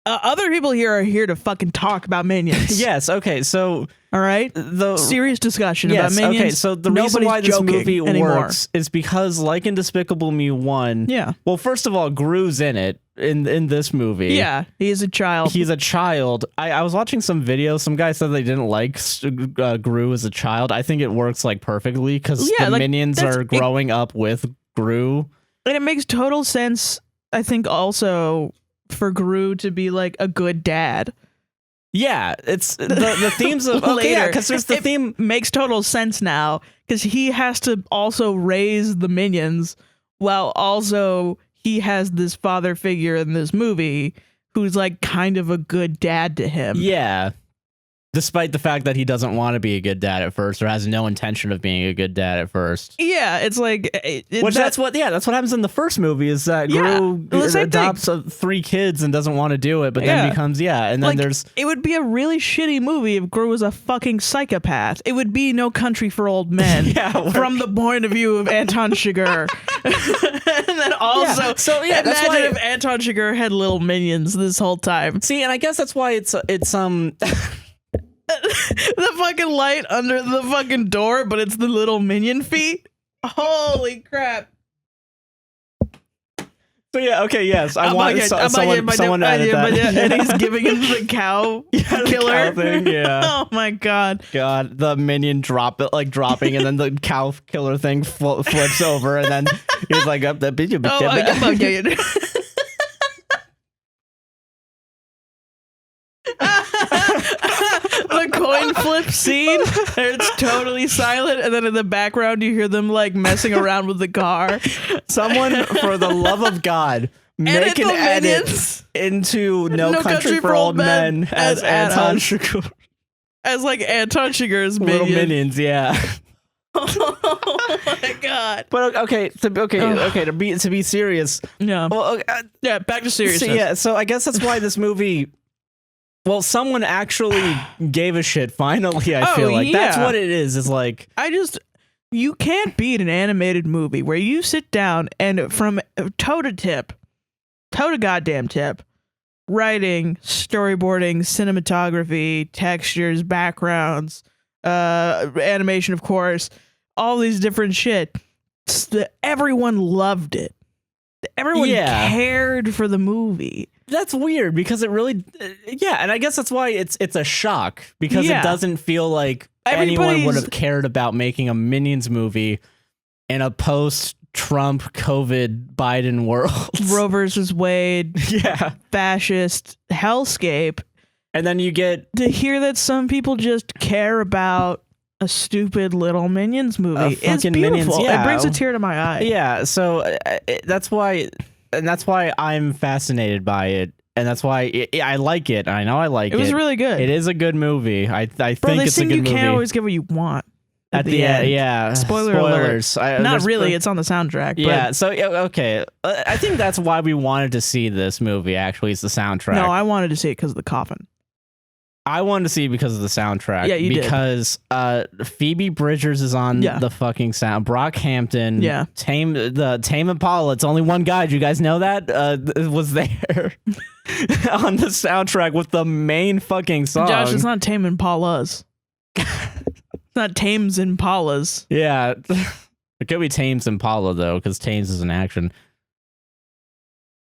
Other people here are here to fucking talk about Minions. Yes. Okay. So, all right. The serious discussion about Minions. Okay. So the reason why this movie works is because, like in Despicable Me 1. Yeah. Well, first of all, Gru's in it in this movie. Yeah. He is a child. He's a child. I was watching some videos. Some guy said they didn't like Gru as a child. I think it works like perfectly because the Minions are growing up with Gru, and it makes total sense. I think also for Gru to be like a good dad. Yeah, it's the themes of later because there's the theme makes total sense now because he has to also raise the Minions while also he has this father figure in this movie who's like kind of a good dad to him. Yeah. Despite the fact that he doesn't want to be a good dad at first, or has no intention of being a good dad at first. Yeah, it's like that's what happens in the first movie is that Gru adopts 3 kids and doesn't want to do it, but then becomes and then like, there's it would be a really shitty movie if Gru was a fucking psychopath. It would be No Country for Old Men from the point of view of Anton Chigurh. And then also, that's why if Anton Chigurh had little minions this whole time. See, and I guess that's why it's the fucking light under the fucking door, but it's the little minion feet. Holy crap. So yes, I want someone to edit that. And he's giving him the cow killer. The cow thing, Oh my god. God, the minion dropping, and then the cow killer thing flips over, and then he's like, up that bitch. The coin flip scene, it's totally silent, and then in the background you hear them like messing around with the car. Someone, for the love of God, make an edit into No Country for Old Men as Anton Chigurh. As like Anton Chigurh's little minions, yeah. Oh my god! But okay, to be serious, yeah. Well, back to seriousness. So I guess that's why this movie. Well, someone actually gave a shit. Finally, I feel like that's what it is. Is like you can't beat an animated movie where you sit down and from toe to goddamn tip, writing, storyboarding, cinematography, textures, backgrounds, animation, of course, all these different shit. Everyone loved it. Everyone cared for the movie. That's weird because it really, and I guess that's why it's a shock because it doesn't feel like anyone would have cared about making a Minions movie in a post-Trump COVID Biden world. Roe versus Wade, fascist hellscape, and then you get to hear that some people just care about a stupid little Minions movie. It's beautiful. Minions, it brings a tear to my eye. Yeah, so that's why. And that's why I'm fascinated by it, and that's why I like it. I know I like it. It was really good. It is a good movie. I think it's a good movie. You can't always get what you want at the end. Spoilers. Not really. It's on the soundtrack. Yeah. But so okay, I think that's why we wanted to see this movie. Actually, it's the soundtrack. No, I wanted to see it because of the coffin. I wanted to see it because of the soundtrack. Yeah, you did. Because Phoebe Bridgers is on the fucking sound. Brockhampton. Yeah. Tame Impala. It's only one guy. Do you guys know that? Was there on the soundtrack with the main fucking song. Josh, it's not Tame Impalas. It's not Tames Impalas. Yeah. It could be Tames Impala, though, because Tames is an action.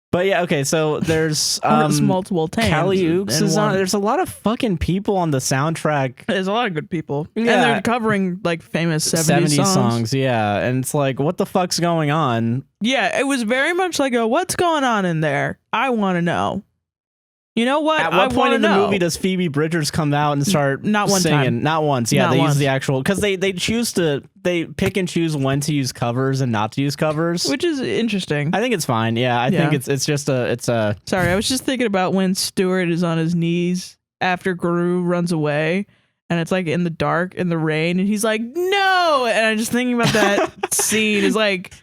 But yeah, okay, so there's multiple Tames. Callie Ooks is on. There's a lot of fucking people on the soundtrack. There's a lot of good people. Yeah. And they're covering like famous 70s songs. Yeah. And it's like, what the fuck's going on? Yeah, it was very much like what's going on in there? I want to know. You know what? At what point in the movie does Phoebe Bridgers come out and start Not one singing? time. Not once. Yeah, Not they once. use the actual because they pick and choose when to use covers and not to use covers, which is interesting. I think it's fine. Yeah, I think it's just a. Sorry, I was just thinking about when Stuart is on his knees after Gru runs away, and it's like in the dark in the rain, and he's like, "No!" And I'm just thinking about that scene. Is like.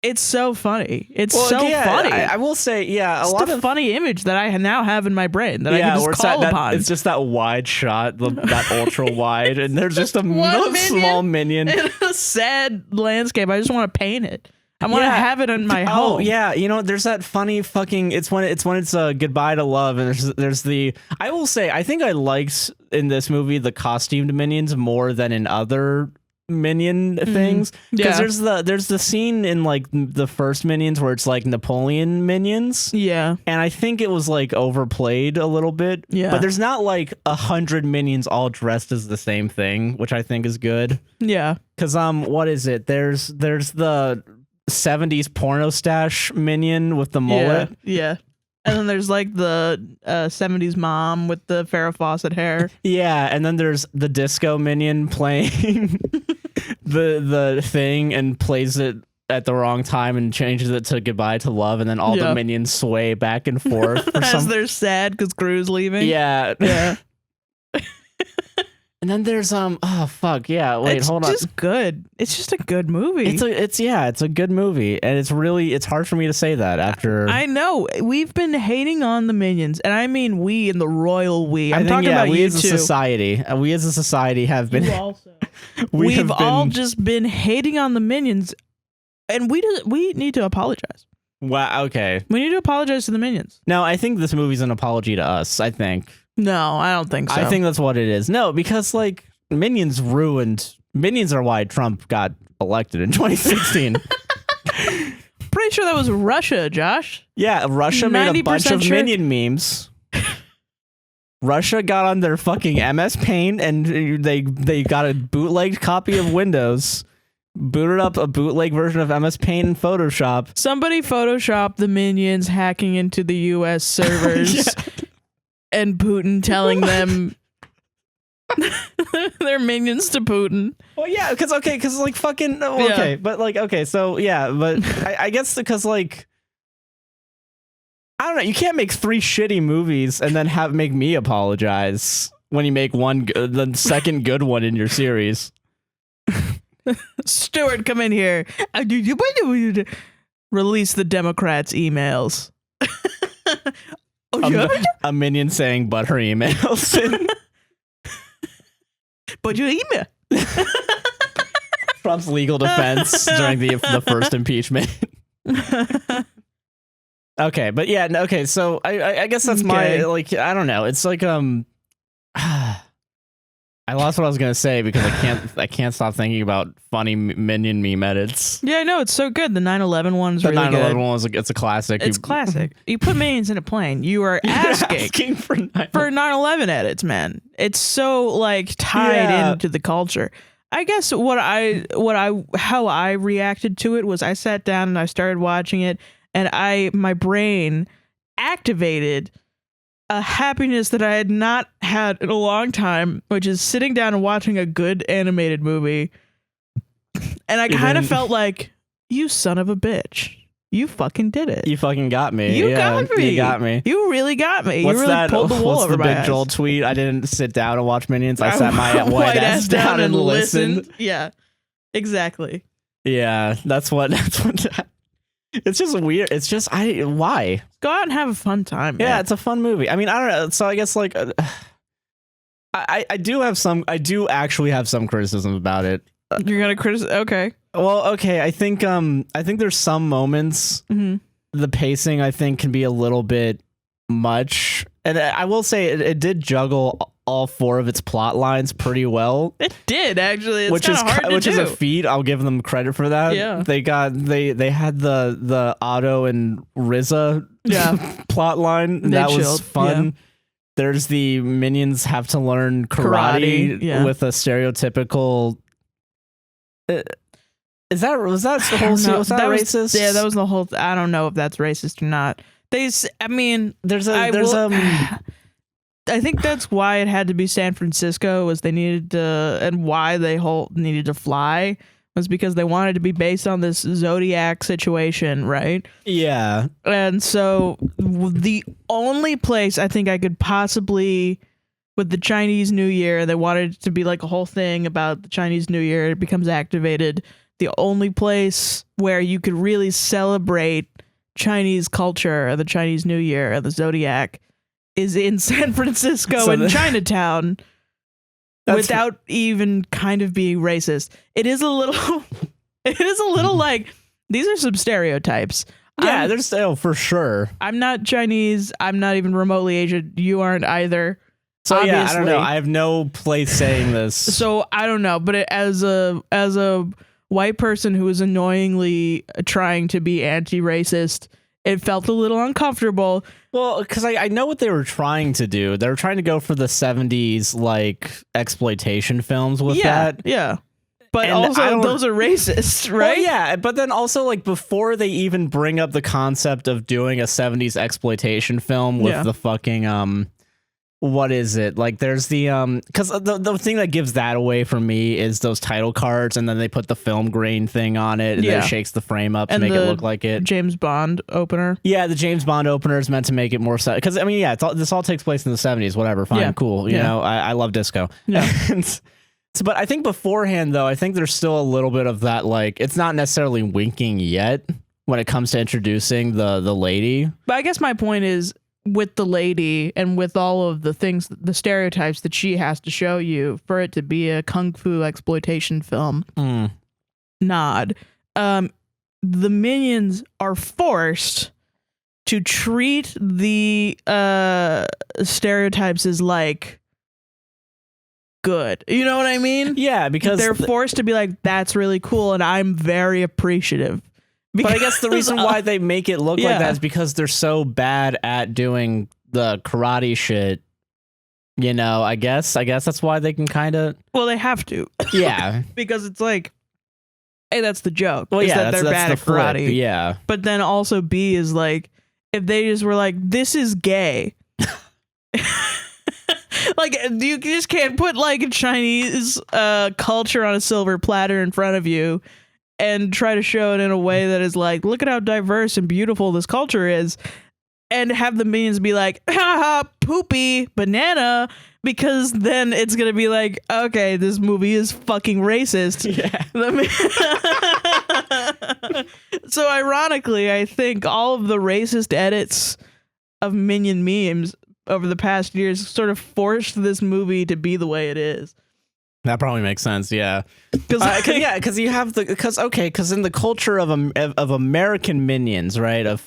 It's so funny. It's funny. I will say, a lot of funny image that I now have in my brain that I can just call upon. It's just that wide shot, that ultra wide, and there's just a small minion in a sad landscape. I just want to paint it. I want to have it in my home. Oh yeah, you know, there's that funny fucking. It's when it's goodbye to love, and there's the. I will say, I think I liked in this movie the costumed minions more than in other minion things, because there's the scene in like the first Minions where it's like Napoleon minions, and I think it was like overplayed a little bit, but there's not like 100 minions all dressed as the same thing, which I think is good, because what is it, there's the 70s porno stash minion with the mullet, and then there's like the 70s mom with the Farrah Fawcett hair. And then there's the disco minion playing the thing and plays it at the wrong time and changes it to goodbye to love, and then all the minions sway back and forth as they're sad because Gru's leaving. And then there's oh fuck yeah, wait, hold on. It's just good. It's just a good movie. It's a good movie, and it's hard for me to say that after. I know we've been hating on the Minions, and I mean we in the royal we. I'm talking about we you as a too. society. We as a society have been. You also. We've all just been hating on the Minions, and we need to apologize. Wow. Okay. We need to apologize to the Minions. No, I think this movie's an apology to us. I think. No, I don't think so. I think that's what it is. No, because like Minions are why Trump got elected in 2016. Pretty sure that was Russia, Josh. Yeah, Russia made a bunch of Minion memes. Russia got on their fucking MS Paint and they got a bootlegged copy of Windows, booted up a bootleg version of MS Paint and Photoshop. Somebody photoshopped the Minions hacking into the U.S. servers. Yeah. And Putin telling them they're minions to Putin. Well, yeah, because like fucking okay, yeah. But like okay, so yeah, but I guess because like I don't know, you can't make 3 shitty movies and then make me apologize when you make the second good one in your series. Stuart, come in here. Release the Democrats' emails. A minion saying but her emails. But your email. Trump's legal defense during the first impeachment. Okay, but yeah, okay, so I guess that's my like I don't know. It's like I lost what I was gonna say because I can't stop thinking about funny Minion meme edits. Yeah, I know, it's so good. The 9/11 one's really good. The 9/11 one it's a classic. It's classic. You put Minions in a plane. You are asking for 9/11 edits, man. It's so like tied into the culture. I guess how I reacted to it was I sat down and I started watching it, and my brain activated a happiness that I had not had in a long time, which is sitting down and watching a good animated movie. And I kind of felt like, you son of a bitch. You fucking did it. You fucking got me. You got me. You got me. You really got me. You really pulled the wool over my ass. What's the Big Joel tweet? I didn't sit down and watch Minions. I sat my white ass down and listened. Yeah, exactly. Yeah, that's what it's just weird. It's just why? Go out and have a fun time. Yeah, man. it's a fun movie. I mean, I don't know. So I guess like I do actually have some criticism about it. You're gonna criticize? Okay. Well, okay. I think there's some moments the pacing I think can be a little bit much, and I will say it did juggle all 4 of its plot lines pretty well. It did actually, which is a feat. I'll give them credit for that. Yeah, they had the Otto and Riza plot line that was fun. Yeah. There's the Minions have to learn karate. With a stereotypical. Was that racist? Yeah, that was the whole. I don't know if that's racist or not. I think that's why it had to be San Francisco, was they needed to, and why they needed to fly was because they wanted to be based on this Zodiac situation, right? Yeah. And so the only place I think I could possibly, with the Chinese New Year, they wanted it to be like a whole thing about the Chinese New Year. It becomes activated. The only place where you could really celebrate Chinese culture or the Chinese New Year or the Zodiac is in San Francisco and Chinatown, without even kind of being racist. It is a little like, these are some stereotypes. Yeah, there's for sure. I'm not Chinese. I'm not even remotely Asian. You aren't either. So obviously. Yeah, I don't know. I have no place saying this. So I don't know, but as a white person who is annoyingly trying to be anti-racist, it felt a little uncomfortable. Well, because I know what they were trying to do. They were trying to go for the 70s like exploitation films with that. Yeah. But also those are racist, right? Well, yeah, but then also like before they even bring up the concept of doing a 70s exploitation film with the fucking what is it? Like there's the because the thing that gives that away for me is those title cards, and then they put the film grain thing on it, and then it shakes the frame up to make it look like it. James Bond opener. Yeah, the James Bond opener is meant to make it more because I mean, yeah, this all takes place in the 70s. Whatever, fine, cool. You know, I love disco. Yeah. But I think beforehand, though, I think there's still a little bit of that. Like, it's not necessarily winking yet when it comes to introducing the lady. But I guess my point is, with the lady and with all of the things, the stereotypes that she has to show you for it to be a kung fu exploitation film, nod. The Minions are forced to treat the stereotypes as like good. You know what I mean? Yeah, because they're forced to be like, that's really cool, and I'm very appreciative. But I guess the reason why they make it look like that is because they're so bad at doing the karate shit. You know, I guess that's why they can kind of. Well, they have to. Yeah, because it's like, A, that's the joke. Well, yeah, that they're bad at karate. Flip, yeah. But then also B is like, if they just were like, this is gay. Like, you just can't put like Chinese culture on a silver platter in front of you and try to show it in a way that is like, look at how diverse and beautiful this culture is, and have the Minions be like, haha, poopy banana, because then it's gonna be like, okay, this movie is fucking racist. Yeah. So ironically, I think all of the racist edits of Minion memes over the past years sort of forced this movie to be the way it is. That probably makes sense, yeah. Because you have because in the culture of American Minions, right? Of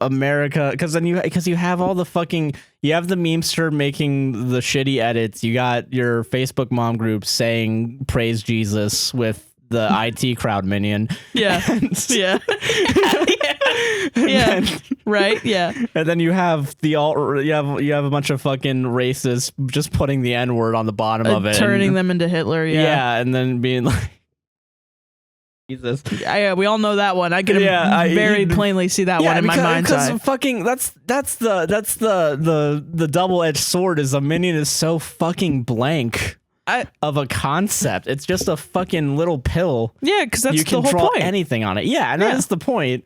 America, because you have all the fucking, you have the memester making the shitty edits. You got your Facebook mom group saying praise Jesus with the IT crowd minion. Yeah. Yeah. Yeah. Right. Yeah. And then you have you have a bunch of fucking racists just putting the N-word on the bottom of it, turning them into Hitler. Yeah. Yeah, and then being like, Jesus. Yeah, we all know that one. I can very plainly see that one in my mind's eye. Because fucking that's the double-edged sword. Is a minion is so fucking blank of a concept. It's just a fucking little pill. Yeah, because that's you the can whole draw point. anything on it. Yeah, and that is the point.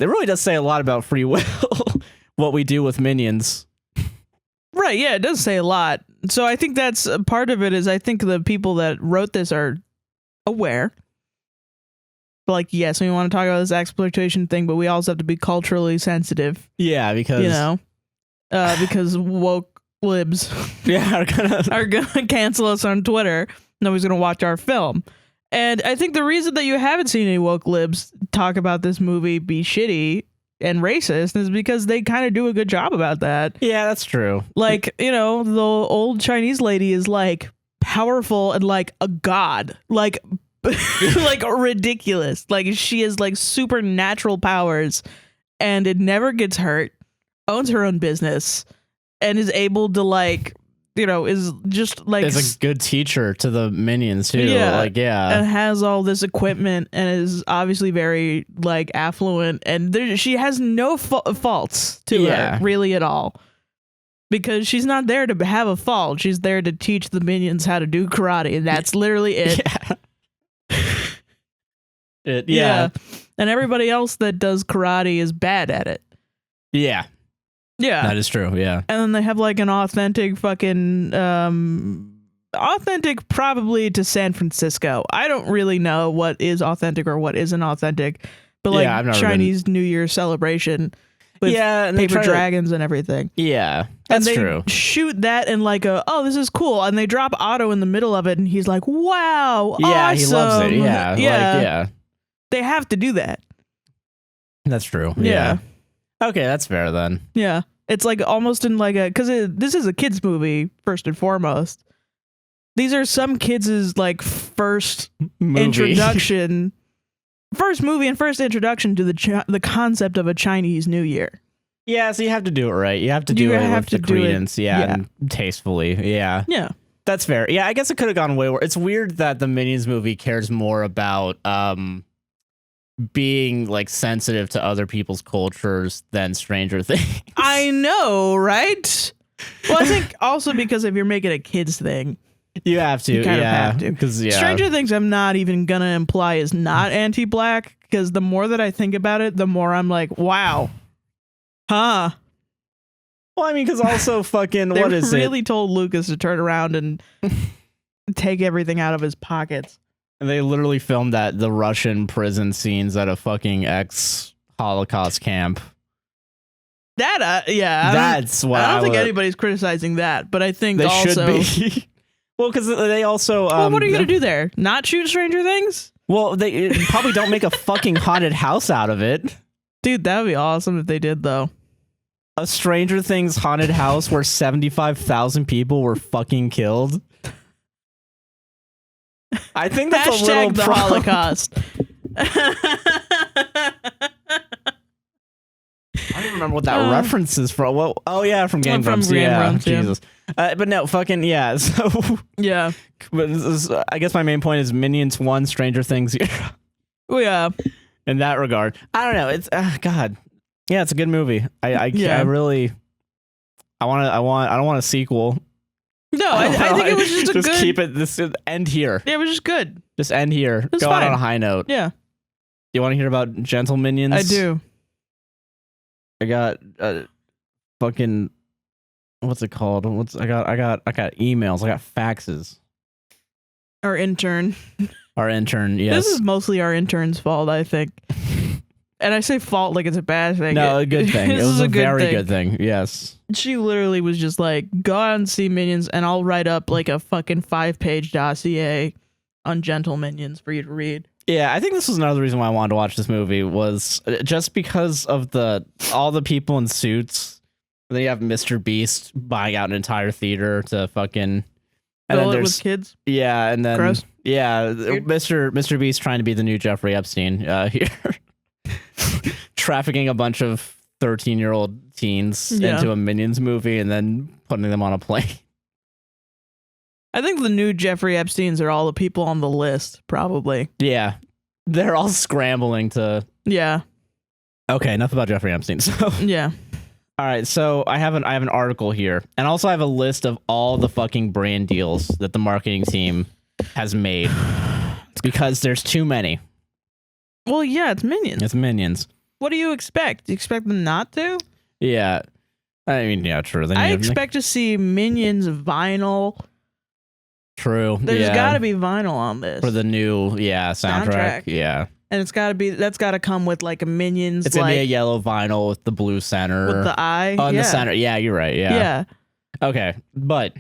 It really does say a lot about free will, what we do with minions. Right, yeah, it does say a lot. So I think that's part of it. Is I think the people that wrote this are aware. Like, yes, we want to talk about this exploitation thing, but we also have to be culturally sensitive. Yeah, because... You know? Because woke libs are gonna cancel us on Twitter. Nobody's gonna watch our film. And I think the reason that you haven't seen any woke libs talk about this movie be shitty and racist is because they kind of do a good job about that. Yeah, that's true. Like, you know, the old Chinese lady is like powerful and like a god, like like ridiculous. Like she has like supernatural powers and it never gets hurt, owns her own business, and is able to like, you know, is just like is a good teacher to the minions too. Yeah, like and has all this equipment and is obviously very like affluent, and she has no faults to her really at all, because she's not there to have a fault. She's there to teach the minions how to do karate, and that's literally it. Yeah. And everybody else that does karate is bad at it. Yeah. Yeah. That is true, yeah. And then they have like an authentic fucking authentic probably to San Francisco. I don't really know what is authentic or what isn't authentic, but like Chinese New Year celebration with paper dragons and everything. Yeah. That's true. Shoot that and like this is cool, and they drop Otto in the middle of it and he's like, wow, yeah, awesome. He loves it. Yeah. Yeah. They have to do that. That's true. Yeah. Okay, that's fair then. Yeah. It's like almost in like because this is a kid's movie first and foremost. These are some kids' like first introduction, first movie and first introduction to the concept of a Chinese New Year. Yeah, so you have to do it right. You have to do it with the credence, and tastefully. Yeah. Yeah. That's fair. Yeah, I guess it could have gone way worse. It's weird that the Minions movie cares more about being like sensitive to other people's cultures than Stranger Things. I know, right? Well, I think also because if you're making a kids thing, you have to. You kind of have to. Because Stranger Things, I'm not even gonna imply is not anti-black, because the more that I think about it, the more I'm like, wow, huh? Well, I mean, because also fucking They what is it? really told Lucas to turn around and take everything out of his pockets. And they literally filmed the Russian prison scenes at a fucking ex-Holocaust camp. That's what I don't think anybody's criticizing that, but I think they also should be. Well, because they also. Well, what are you gonna do there? Not shoot Stranger Things? Well, they probably don't make a fucking haunted house out of it. Dude, that would be awesome if they did, though. A Stranger Things haunted house where 75,000 people were fucking killed. I think that's a little the Holocaust. I don't remember what that reference is from. Well, oh yeah, from Game Grumps. Jesus. But no, fucking yeah. So yeah. But I guess my main point is Minions 1, Stranger Things. Oh yeah. In that regard, I don't know. It's God. Yeah, it's a good movie. I really. I don't want a sequel. No, I think it was just a good. Just keep it. This end here. Yeah, it was just good. Just end here. Go out on a high note. Yeah. You want to hear about Gentleminions? I do. I got fucking what's it called? I got emails. I got faxes. Our intern. Our intern. Yes. This is mostly our intern's fault, I think. And I say fault like it's a bad thing. No, a good thing. It was a very good thing. Yes. She literally was just like, go out and see Minions, and I'll write up like a fucking 5-page dossier on Gentleminions for you to read. Yeah, I think this was another reason why I wanted to watch this movie, was just because of all the people in suits. Then you have Mr. Beast buying out an entire theater to fucking. And then there's kids. Yeah, and then gross. Yeah, Weird. Mr. Beast trying to be the new Jeffrey Epstein here, trafficking a bunch of 13-year-old teens into a Minions movie and then putting them on a plane. I think the new Jeffrey Epsteins are all the people on the list, probably. Yeah. They're all scrambling to... Yeah. Okay, enough about Jeffrey Epstein. So yeah. All right, so I have an article here, and also I have a list of all the fucking brand deals that the marketing team has made, because there's too many. Well, yeah, it's Minions. It's Minions. What do you expect? Do you expect them not to? Yeah. I mean, yeah, true. I expect to see Minions vinyl. True. There's got to be vinyl on this for the new soundtrack. Yeah, and that's got to come with like a Minions. It's gonna be a yellow vinyl with the blue center with the eye. Oh, in the center. Yeah, you're right. Yeah. Okay, but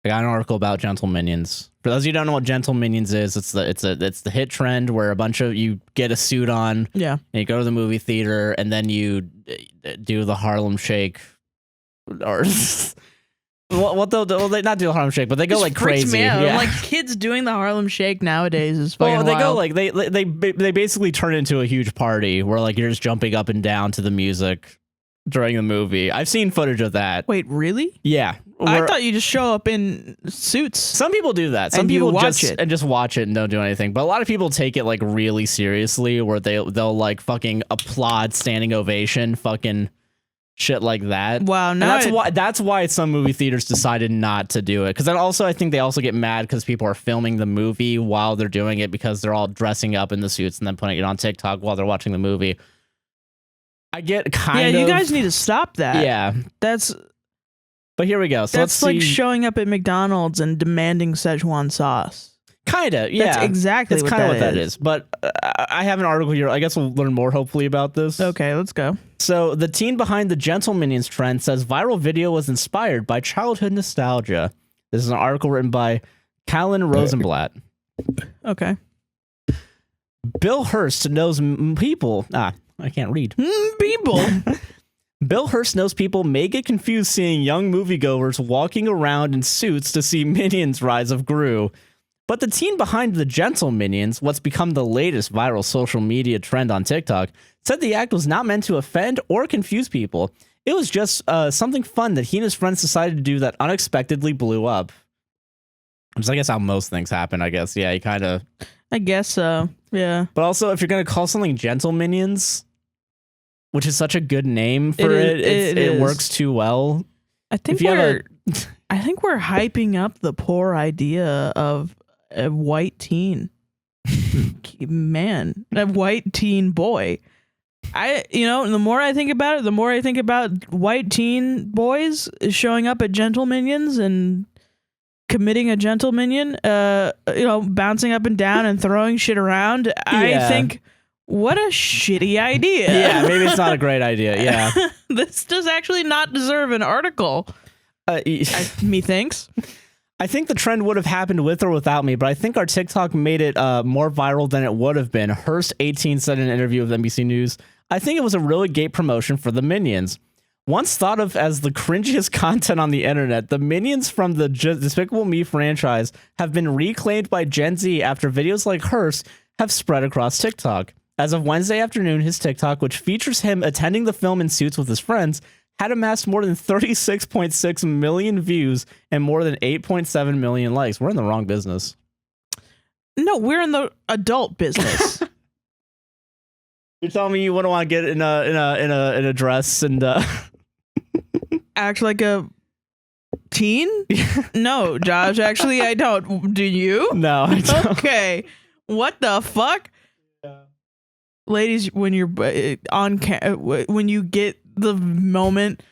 I got an article about Gentleminions. For those of you who don't know what Gentleminions is, it's the hit trend where a bunch of you get a suit on. Yeah. And you go to the movie theater and then you do the Harlem Shake or. What they'll they not do the Harlem Shake, but they go like crazy. Yeah. Like kids doing the Harlem Shake nowadays is fucking wild. Go like they basically turn into a huge party where like you're just jumping up and down to the music during the movie. I've seen footage of that. Wait, really? Yeah. I thought you just show up in suits. Some people do that. Some people just watch it and don't do anything. But a lot of people take it like really seriously, where they'll like fucking applaud, standing ovation, fucking. Shit like that. Wow, that's why some movie theaters decided not to do it. Because then also I think they also get mad because people are filming the movie while they're doing it, because they're all dressing up in the suits and then putting it on TikTok while they're watching the movie. I get kind of. Yeah, you guys need to stop that. Yeah, But here we go. So that's like showing up at McDonald's and demanding Szechuan sauce. Kinda, yeah. That's exactly what that is. But I have an article here. I guess we'll learn more hopefully about this. Okay, let's go. So the teen behind the Gentleminions trend says viral video was inspired by childhood nostalgia. This is an article written by Callan Rosenblatt. Okay. Bill Hurst knows people. I can't read. People. Bill Hurst knows people may get confused seeing young moviegoers walking around in suits to see Minions Rise of Gru. But the teen behind the Gentleminions, what's become the latest viral social media trend on TikTok, said the act was not meant to offend or confuse people. It was just something fun that he and his friends decided to do that unexpectedly blew up. Which is, I guess, how most things happen, I guess. Yeah, you kind of... I guess so, yeah. But also, if you're going to call something Gentleminions, which is such a good name for it. It works too well. I think we're hyping up the poor idea of a white teen man, a white teen boy. The more I think about it, the more I think about white teen boys showing up at Gentleminions and committing a Gentleminion, bouncing up and down and throwing shit around. I think, what a shitty idea. Yeah, maybe it's not a great idea. Yeah. This does actually not deserve an article. Methinks. I think the trend would have happened with or without me, but I think our TikTok made it more viral than it would have been. Hearst18 said in an interview with NBC News, I think it was a really great promotion for the Minions. Once thought of as the cringiest content on the internet, the Minions from the Despicable Me franchise have been reclaimed by Gen Z after videos like Hearst have spread across TikTok. As of Wednesday afternoon, his TikTok, which features him attending the film in suits with his friends, had amassed more than 36.6 million views and more than 8.7 million likes. We're in the wrong business. No, we're in the adult business. You're telling me you wouldn't want to get in a dress and act like a teen? No, Josh, actually I don't. Do you? No, I don't. Okay. What the fuck? Yeah. Ladies, when you're when you get the moment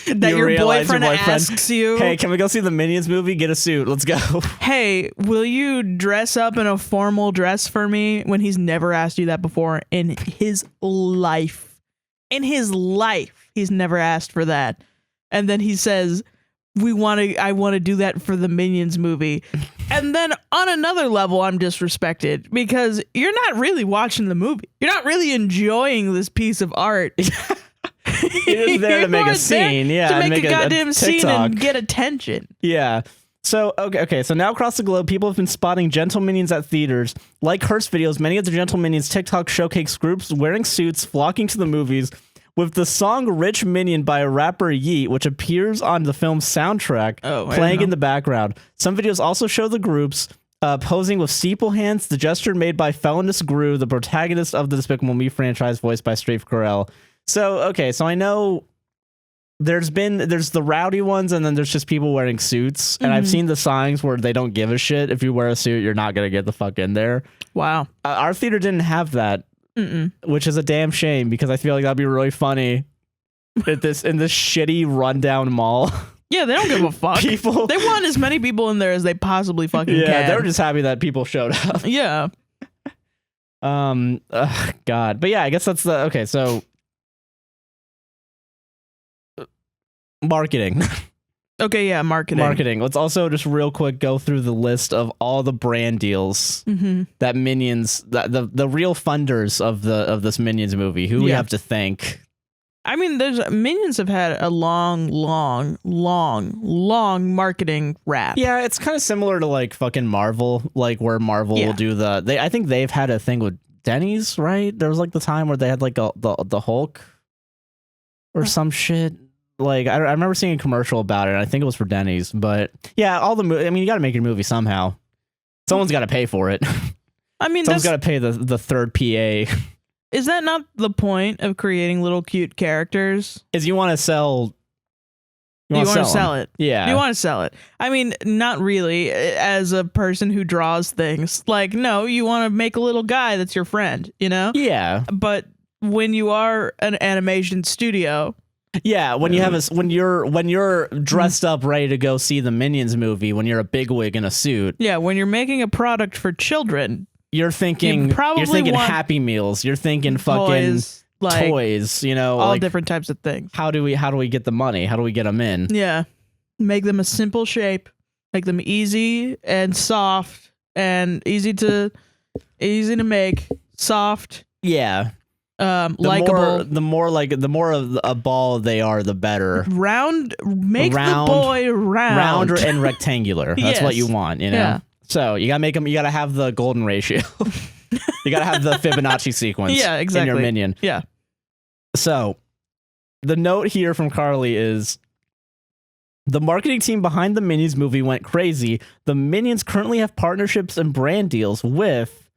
that your boyfriend asks you, hey, can we go see the Minions movie? Get a suit. Let's go. Hey, will you dress up in a formal dress for me, when he's never asked you that before in his life? In his life, he's never asked for that. And then he says, I want to do that for the Minions movie. And then on another level, I'm disrespected because you're not really watching the movie. You're not really enjoying this piece of art. You're just there to make a scene, to make a goddamn scene and get attention. Yeah. So okay. So now across the globe, people have been spotting Gentleminions at theaters. Like Hearst videos, many of the Gentleminions TikTok showcase groups wearing suits flocking to the movies, with the song "Rich Minion" by rapper Yeet, which appears on the film's soundtrack, playing in the background. Some videos also show the groups posing with steeple hands, the gesture made by Felonious Gru, the protagonist of the Despicable Me franchise, voiced by Strafe Carell. So I know there's the rowdy ones, and then there's just people wearing suits. And I've seen the signs where they don't give a shit. If you wear a suit, you're not gonna get the fuck in there. Wow. Our theater didn't have that, which is a damn shame, because I feel like that'd be really funny in this shitty rundown mall. Yeah, they don't give a fuck. They want as many people in there as they possibly fucking can. Yeah, they were just happy that people showed up. Yeah. God. But yeah, I guess that's okay, so marketing. Okay, yeah, marketing. Let's also just real quick go through the list of all the brand deals that Minions, the real funders of this Minions movie, who we have to thank. I mean, Minions have had a long marketing rap. Yeah, it's kind of similar to like fucking Marvel, like where Marvel will do I think they've had a thing with Denny's, right? There was like the time where they had like the Hulk or some shit. Like I remember seeing a commercial about it, and I think it was for Denny's. But yeah, I mean, you got to make your movie somehow. Someone's got to pay for it. I mean, someone's got to pay the third PA. Is that not the point of creating little cute characters? Is you want to sell? You want to sell it? Yeah, you want to sell it. I mean, not really. As a person who draws things, like no, you want to make a little guy that's your friend. You know? Yeah. But when you are an animation studio. Yeah, when you have when you're dressed up ready to go see the Minions movie, when you're a bigwig in a suit. Yeah, when you're making a product for children, you're thinking Happy Meals, you're thinking fucking toys, you know, all like, different types of things. How do we get the money? How do we get them in? Yeah. Make them a simple shape, make them easy and soft and easy to make, soft. Yeah. Likable. The more of a ball they are, the better. Round, the boy round and rectangular. That's what you want, you know. Yeah. So you gotta make them. You gotta have the golden ratio. You gotta have the Fibonacci sequence. Yeah, exactly. In your minion. Yeah. So the note here from Carly is, the marketing team behind the Minions movie went crazy. The Minions currently have partnerships and brand deals with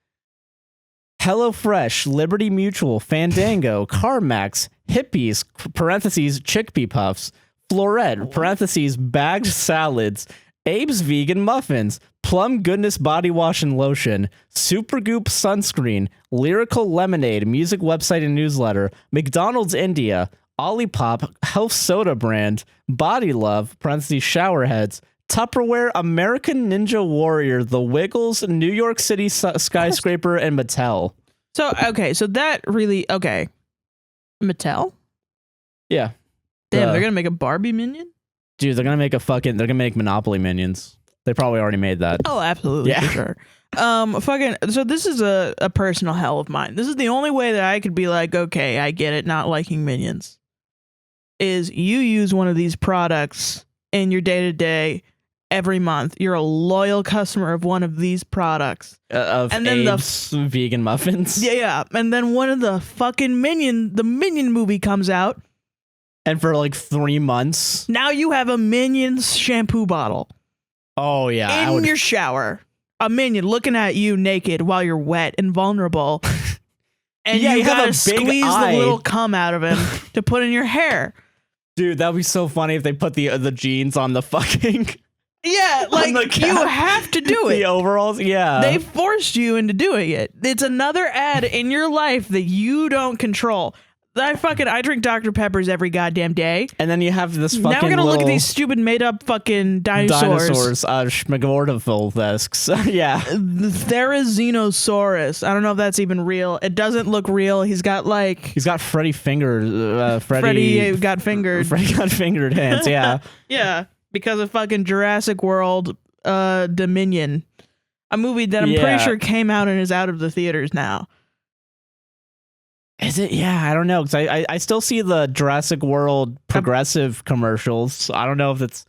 HelloFresh, Liberty Mutual, Fandango, CarMax, Hippies, parentheses, Chickpea Puffs, Floret, parentheses, bagged salads, Abe's Vegan Muffins, Plum Goodness Body Wash and Lotion, Supergoop Sunscreen, Lyrical Lemonade, music website and newsletter, McDonald's India, Olipop, Health Soda Brand, Body Love, parentheses, Showerheads, Tupperware, American Ninja Warrior, The Wiggles, New York City Skyscraper, and Mattel. So, okay, so that really, okay. Mattel? Yeah. Damn, they're going to make a Barbie Minion? Dude, they're going to make Monopoly Minions. They probably already made that. Oh, absolutely, for sure. So this is a personal hell of mine. This is the only way that I could be like, okay, I get it, not liking Minions. Is you use one of these products in your day-to-day every month. You're a loyal customer of one of these products. And then Abe's Vegan Muffins. Yeah. And then one of the fucking the Minion movie comes out. And for like 3 months. Now you have a Minions shampoo bottle. Oh, yeah. In your shower. A Minion looking at you naked while you're wet and vulnerable. And you gotta squeeze the little cum out of him to put in your hair. Dude, that would be so funny if they put the jeans on the fucking... Yeah, like you have to do it. The overalls, yeah. They forced you into doing it. It's another ad in your life that you don't control. I drink Dr. Peppers every goddamn day. And then you have this fucking now we're gonna look at these stupid made up fucking dinosaurs. Schmagordaville-esque. Yeah. There is Xenosaurus. I don't know if that's even real. It doesn't look real. He's got Freddy fingered. Freddy got fingered. Freddy got fingered hands, yeah. Yeah. Because of fucking Jurassic World Dominion. A movie that I'm pretty sure came out and is out of the theaters now. Is it? Yeah, I don't know. Because I still see the Jurassic World progressive commercials. I don't know if it's...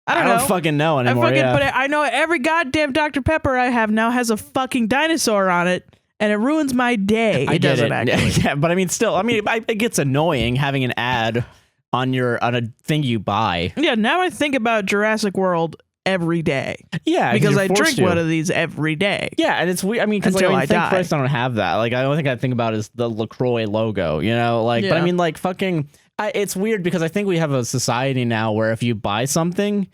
I don't fucking know anymore. But I know every goddamn Dr. Pepper I have now has a fucking dinosaur on it. And it ruins my day. It doesn't actually. Yeah, but I mean, still, it gets annoying having an ad on a thing you buy. Yeah, now I think about Jurassic World every day. Yeah, because I drink one of these every day. Yeah, and it's weird. I mean, because I think Christ, I don't have that. Like, the only thing I think about is the LaCroix logo. You know, like, but I mean, like, fucking. It's weird because I think we have a society now where if you buy something,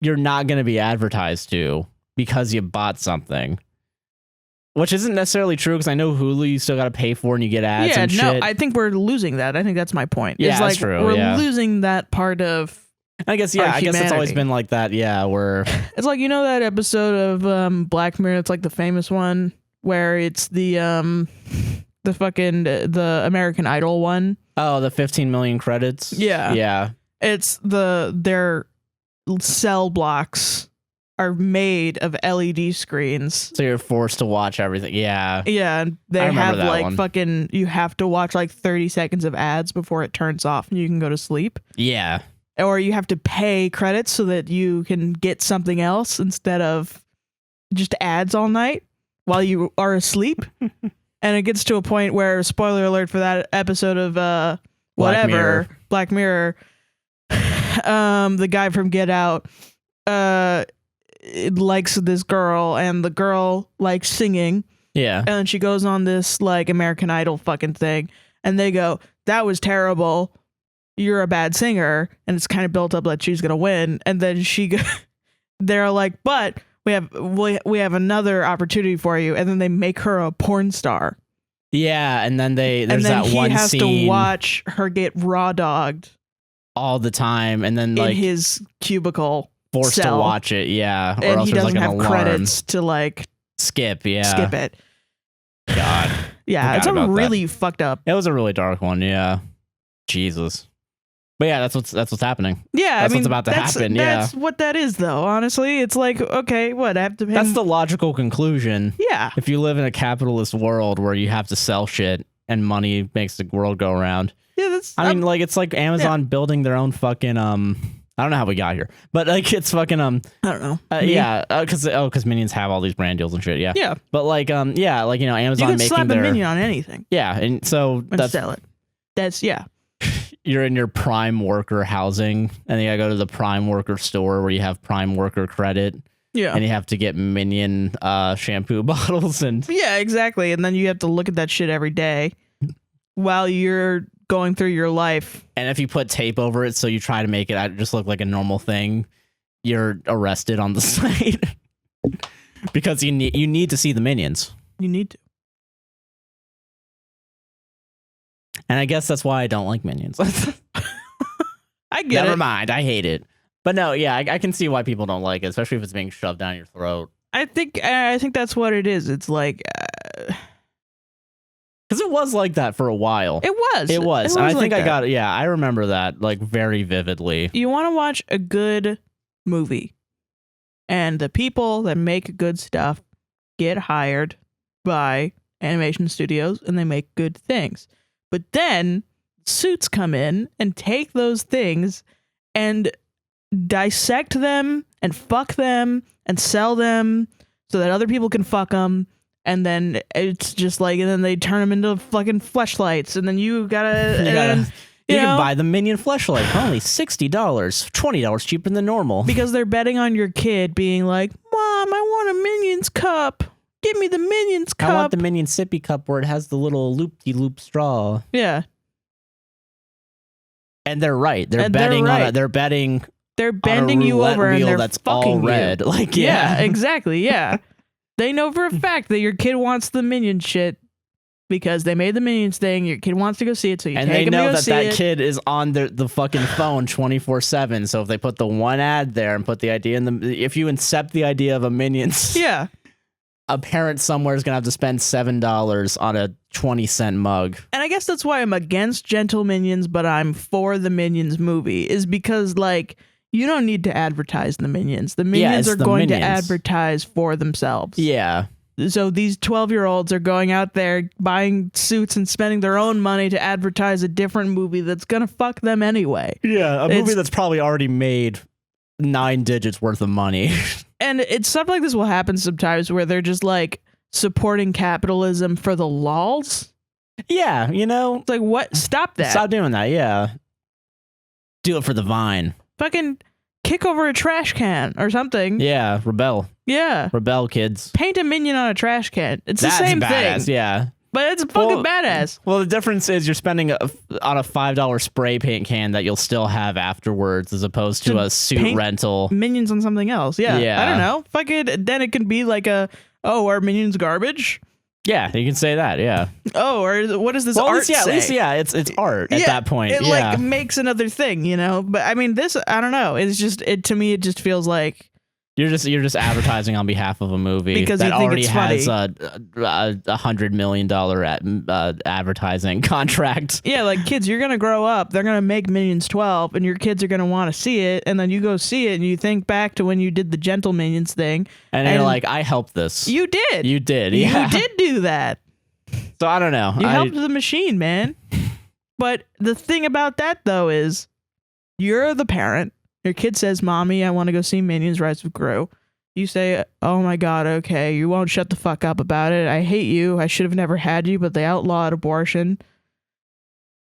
you're not going to be advertised to because you bought something. Which isn't necessarily true because I know Hulu you still got to pay for and you get ads and shit. I think we're losing that. I think that's my point. Yeah, it's that's true. We're losing that part of I guess it's always been like that. Yeah, where it's like, you know, that episode of Black Mirror. It's like the famous one where it's the American Idol one. Oh, the 15 million credits. Yeah. It's their cell blocks are made of LED screens. So you're forced to watch everything. Yeah. Yeah. They have like fucking, you have to watch like 30 seconds of ads before it turns off and you can go to sleep. Yeah. Or you have to pay credits so that you can get something else instead of just ads all night while you are asleep. And it gets to a point where, spoiler alert for that episode of Black Mirror, the guy from Get Out likes this girl and the girl likes singing. Yeah. And then she goes on this like American Idol fucking thing and they go, that was terrible. You're a bad singer. And it's kind of built up that she's going to win. And then they're like, but we have another opportunity for you. And then they make her a porn star. Yeah. And then he has to watch her get raw dogged all the time. And then like in his cubicle. Forced to watch it, yeah. Or and else he doesn't like have credits to like skip it. God. Yeah, it's a really fucked up. It was a really dark one, yeah. Jesus. But yeah, that's what's happening. Yeah, that's what's about to happen. That's what that is, though. Honestly, it's like, okay, what I have to. That's the logical conclusion. Yeah. If you live in a capitalist world where you have to sell shit and money makes the world go around. Yeah, that's. I mean, like it's like Amazon building their own fucking I don't know how we got here, but like it's fucking I don't know. Because Minions have all these brand deals and shit. Yeah. Yeah. But like like, you know, Amazon you can making slap a Minion on anything. Yeah, and so and sell it. That's You're in your prime worker housing, and you gotta go to the prime worker store where you have prime worker credit. Yeah. And you have to get Minion shampoo bottles and yeah, exactly. And then you have to look at that shit every day while you're going through your life. And if you put tape over it, so you try to make it just look like a normal thing, you're arrested on the site because you need to see the Minions. You need to. And I guess that's why I don't like Minions. I get it. Never mind. I hate it. But no, yeah, I can see why people don't like it, especially if it's being shoved down your throat. I think that's what it is. It's like because it was like that for a while. It was. And I think I got it. Yeah, I remember that like very vividly. You want to watch a good movie, and the people that make good stuff get hired by animation studios, and they make good things. But then suits come in and take those things and dissect them and fuck them and sell them so that other people can fuck them. And then it's just like, and then they turn them into fucking fleshlights. And then you gotta you can buy the Minion fleshlight for only $60, $20 cheaper than normal. Because they're betting on your kid being like, Mom, I want a Minions cup. Give me the Minions cup. I want the Minion sippy cup where it has the little loop-de-loop straw. Yeah. And they're right. They're betting on it. They're betting. They're bending you over and they're that's fucking all red. You. Like, yeah. Exactly. Yeah. They know for a fact that your kid wants the Minion shit because they made the Minions thing. Your kid wants to go see it, so you take him to go see it. And they know that kid is on the fucking phone 24/7. So if they put the one ad there and put the idea in if you incept the idea of a Minions, yeah, a parent somewhere is gonna have to spend $7 on a 20-cent mug. And I guess that's why I'm against Gentleminions, but I'm for the Minions movie, is because like you don't need to advertise the Minions. The Minions are going to advertise for themselves. Yeah. So these 12-year-olds are going out there buying suits and spending their own money to advertise a different movie that's going to fuck them anyway. Yeah, a movie that's probably already made 9 digits worth of money. And it's stuff like this will happen sometimes where they're just like supporting capitalism for the lols. Yeah, you know? It's like, what? Stop that. Stop doing that, yeah. Do it for the vine. Fucking kick over a trash can or something. Yeah, rebel. Yeah. Rebel, kids. Paint a Minion on a trash can. It's the same badass, thing. Yeah. But it's fucking badass. Well, the difference is you're spending on a $5 spray paint can that you'll still have afterwards as opposed to a suit rental. Minions on something else. Yeah. I don't know. Fuck it. Then it can be like are Minions garbage? Yeah, you can say that, yeah. Oh, or what does this art say? At least, it's art at that point. It like makes another thing, you know? But I mean, this, I don't know. It's just, to me, it just feels like you're just advertising on behalf of a movie because that already has a $100 million advertising contract. Yeah, like kids, you're gonna grow up. They're gonna make Minions 12, and your kids are gonna want to see it. And then you go see it, and you think back to when you did the Gentleminions thing, and you're like, I helped this. You did. You did. Yeah. You did do that. So I don't know. You helped the machine, man. But the thing about that though is, you're the parent. Your kid says, Mommy, I want to go see Minions Rise of Gru. You say, oh my God, okay. You won't shut the fuck up about it. I hate you. I should have never had you, but they outlawed abortion.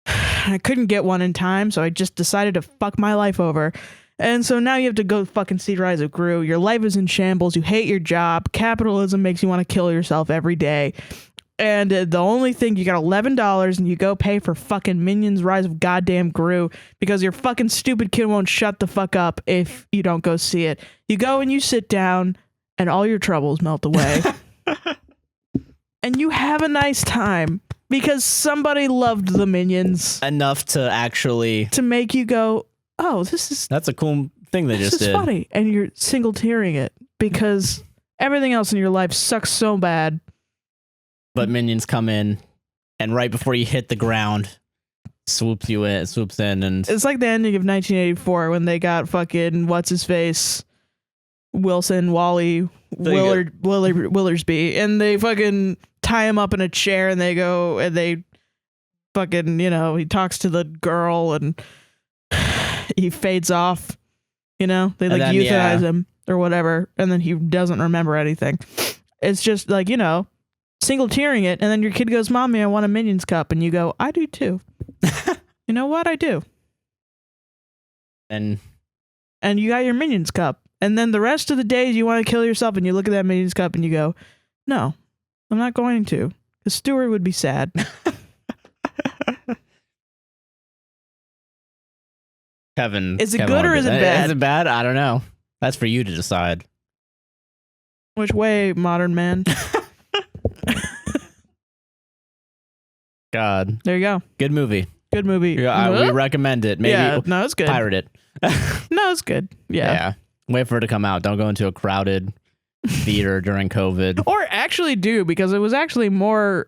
I couldn't get one in time, so I just decided to fuck my life over. And so now you have to go fucking see Rise of Gru. Your life is in shambles. You hate your job. Capitalism makes you want to kill yourself every day. And the only thing, you got $11 and you go pay for fucking Minions Rise of Goddamn Gru because your fucking stupid kid won't shut the fuck up if you don't go see it. You go and you sit down and all your troubles melt away. And you have a nice time because somebody loved the Minions enough to actually to make you go, oh, that's a cool thing they just did. This is funny. And you're single tearing it because everything else in your life sucks so bad. But Minions come in, and right before you hit the ground, swoops in, and it's like the ending of 1984 when they got fucking what's his face, Wilson, Wally, Willersby, and they fucking tie him up in a chair, and they go and they fucking, you know, he talks to the girl, and he fades off. You know, they like euthanize him or whatever, and then he doesn't remember anything. It's just like, you know, single tearing it, and then your kid goes, Mommy, I want a Minions cup, and you go, I do too. You know what? I do. And you got your Minions cup, And then the rest of the days you want to kill yourself and you look at that Minions cup and you go, no, I'm not going to. Because Stuart would be sad. Kevin. Is it good or is it bad? Is it bad? I don't know. That's for you to decide. Which way, modern man? God. There you go. Good movie. Good movie. Yeah, we recommend it. Maybe no, it's good. Pirate it. No, it's good. Yeah. Wait for it to come out. Don't go into a crowded theater during COVID. Or actually do, because it was actually more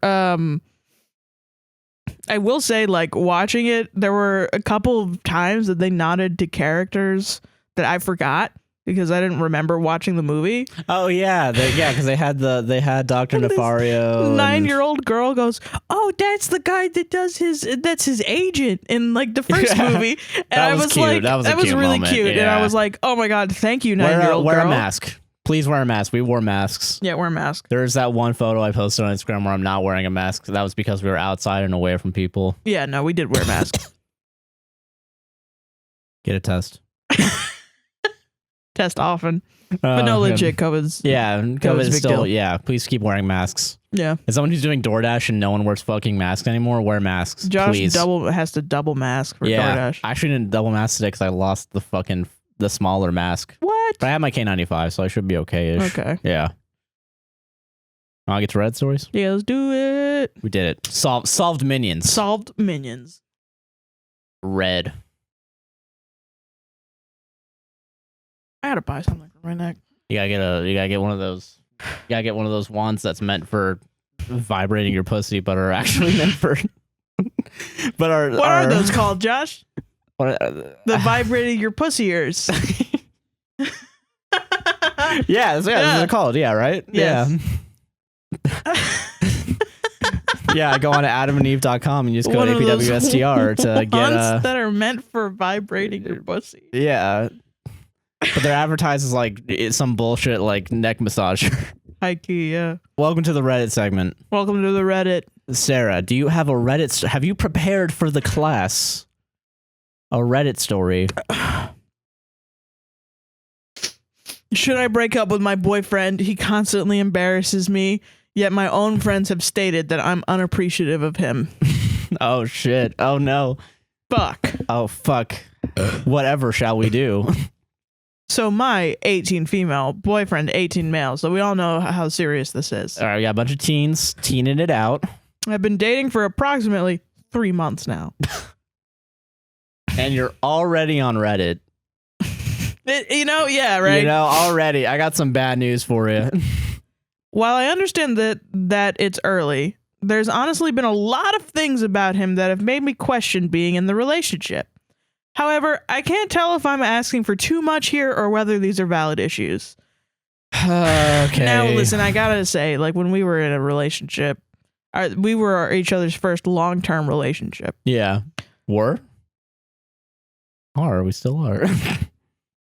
I will say, like, watching it, there were a couple of times that they nodded to characters that I forgot because I didn't remember watching the movie. Oh yeah, because they had Dr. Nefario. 9-year-old girl goes, "Oh, that's the guy that does that's his agent in like the first movie." And I was cute. like, that was really moment. cute. Yeah. And I was like, "Oh my god, thank you, 9-year-old girl." Wear a mask. Please wear a mask. We wore masks. Yeah, wear a mask. There's that one photo I posted on Instagram where I'm not wearing a mask. That was because we were outside and away from people. Yeah, no, we did wear masks. Get a test. Test often. But no, legit, COVID's... Yeah, COVID's still... Yeah, please keep wearing masks. Yeah. As someone who's doing DoorDash and no one wears fucking masks anymore, wear masks, Josh please. has to double mask for DoorDash. I actually didn't double mask today because I lost the smaller mask. What? But I have my K95, so I should be okay-ish. Okay. Yeah. I'll get to red stories? Yeah, let's do it. We did it. Solved Minions. Solved Minions. Red. I gotta buy something for my neck. You gotta get one of those. You gotta get one of those wands that's meant for vibrating your pussy, but are actually meant for. What are those called, Josh? The vibrating your pussy ears. Yeah, that's what they're called. Yeah, right. Yes. Yeah. Yeah, go on to adamandeve.com and use code APWSTR to get that are meant for vibrating your pussy. Yeah. But they're advertised as like some bullshit like neck massager. High key, yeah. Welcome to the Reddit segment. Welcome to the Reddit. Sarah, do you have a Reddit? Have you prepared for the class a Reddit story? Should I break up with my boyfriend? He constantly embarrasses me, yet my own friends have stated that I'm unappreciative of him. Oh shit. Oh no. Fuck. Oh fuck. Whatever shall we do? So my 18 female boyfriend, 18 male. So we all know how serious this is. All right, we got a bunch of teens teening it out. I've been dating for approximately 3 months now. And you're already on Reddit. Yeah, right? Already. I got some bad news for you. While I understand that it's early, there's honestly been a lot of things about him that have made me question being in the relationship. However, I can't tell if I'm asking for too much here or whether these are valid issues. Okay. Now, listen, I gotta say, like, when we were in a relationship, we were each other's first long-term relationship. Yeah. Were? We still are.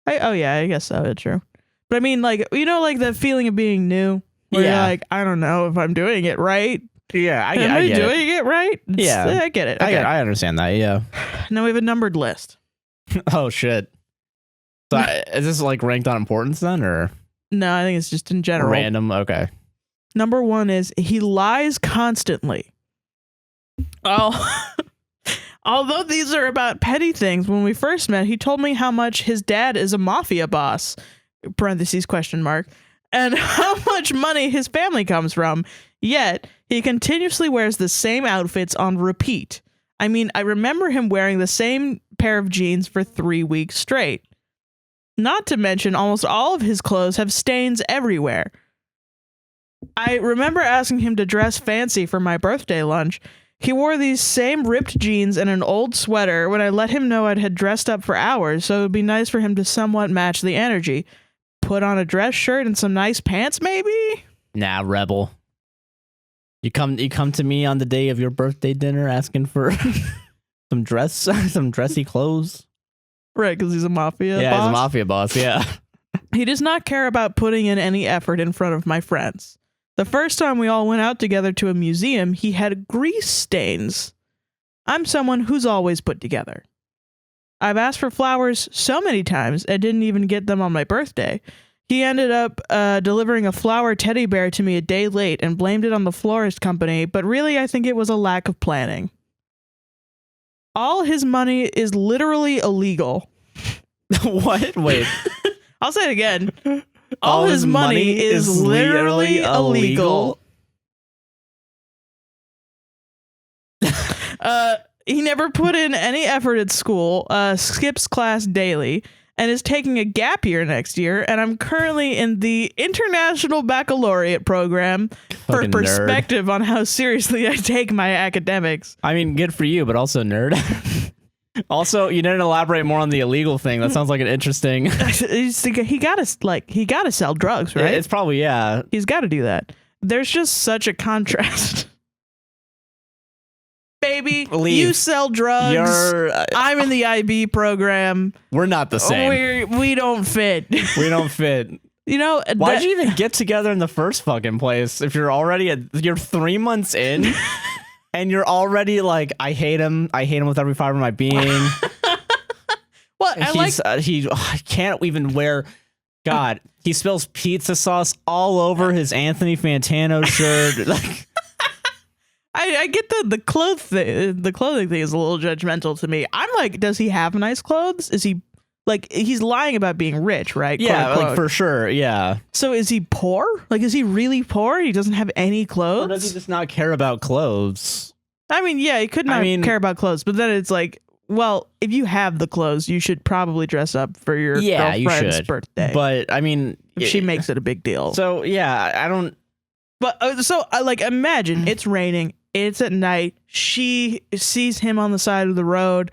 Oh, yeah, I guess so. It's true. But I mean, like, like the feeling of being new? Where you're like, I don't know if I'm doing it right. Yeah, Am I doing it right? Yeah. I get it. Okay. I understand that, yeah. Now we have a numbered list. Oh, shit. So is this like ranked on importance then, or? No, I think it's just in general. Random, okay. Number 1 is he lies constantly. Oh, although these are about petty things, when we first met, he told me how much his dad is a mafia boss, parentheses, question mark, and how much money his family comes from. Yet, he continuously wears the same outfits on repeat. I mean, I remember him wearing the same pair of jeans for 3 weeks straight. Not to mention, almost all of his clothes have stains everywhere. I remember asking him to dress fancy for my birthday lunch. He wore these same ripped jeans and an old sweater when I let him know I had dressed up for hours, so it would be nice for him to somewhat match the energy. Put on a dress shirt and some nice pants, maybe? Nah, rebel. You come to me on the day of your birthday dinner asking for some dressy clothes. Right, because he's a mafia boss. Yeah, he's a mafia boss, yeah. He does not care about putting in any effort in front of my friends. The first time we all went out together to a museum, he had grease stains. I'm someone who's always put together. I've asked for flowers so many times I didn't even get them on my birthday. He ended up delivering a flower teddy bear to me a day late and blamed it on the florist company, but really I think it was a lack of planning. All his money is literally illegal. What? Wait. I'll say it again. All his money is literally illegal. He never put in any effort at school, skips class daily, and is taking a gap year next year. And I'm currently in the International Baccalaureate program for perspective on how seriously I take my academics. I mean, good for you, but also nerd. Also, you didn't elaborate more on the illegal thing. That sounds like an interesting. He gotta sell drugs, right? It's probably, yeah. He's got to do that. There's just such a contrast. Baby, you sell drugs. I'm in the IB program. We're not the same. We don't fit. We don't fit. You know, why'd you even get together in the first fucking place? If you're already you're 3 months in, and you're already like, I hate him. I hate him with every fiber of my being. Well, I can't even wear. God, he spills pizza sauce all over his Anthony Fantano shirt. Like. I get the clothes thing. The clothing thing is a little judgmental to me. I'm like, does he have nice clothes? Is he like, he's lying about being rich, right? Yeah, like for sure. Yeah. So is he poor? Like, is he really poor? He doesn't have any clothes? Or does he just not care about clothes? I mean, yeah, he could not care about clothes, but then it's like, well, if you have the clothes, you should probably dress up for your girlfriend's birthday. But I mean, if she makes it a big deal. So yeah, I don't. But like, imagine it's raining. It's at night. She sees him on the side of the road.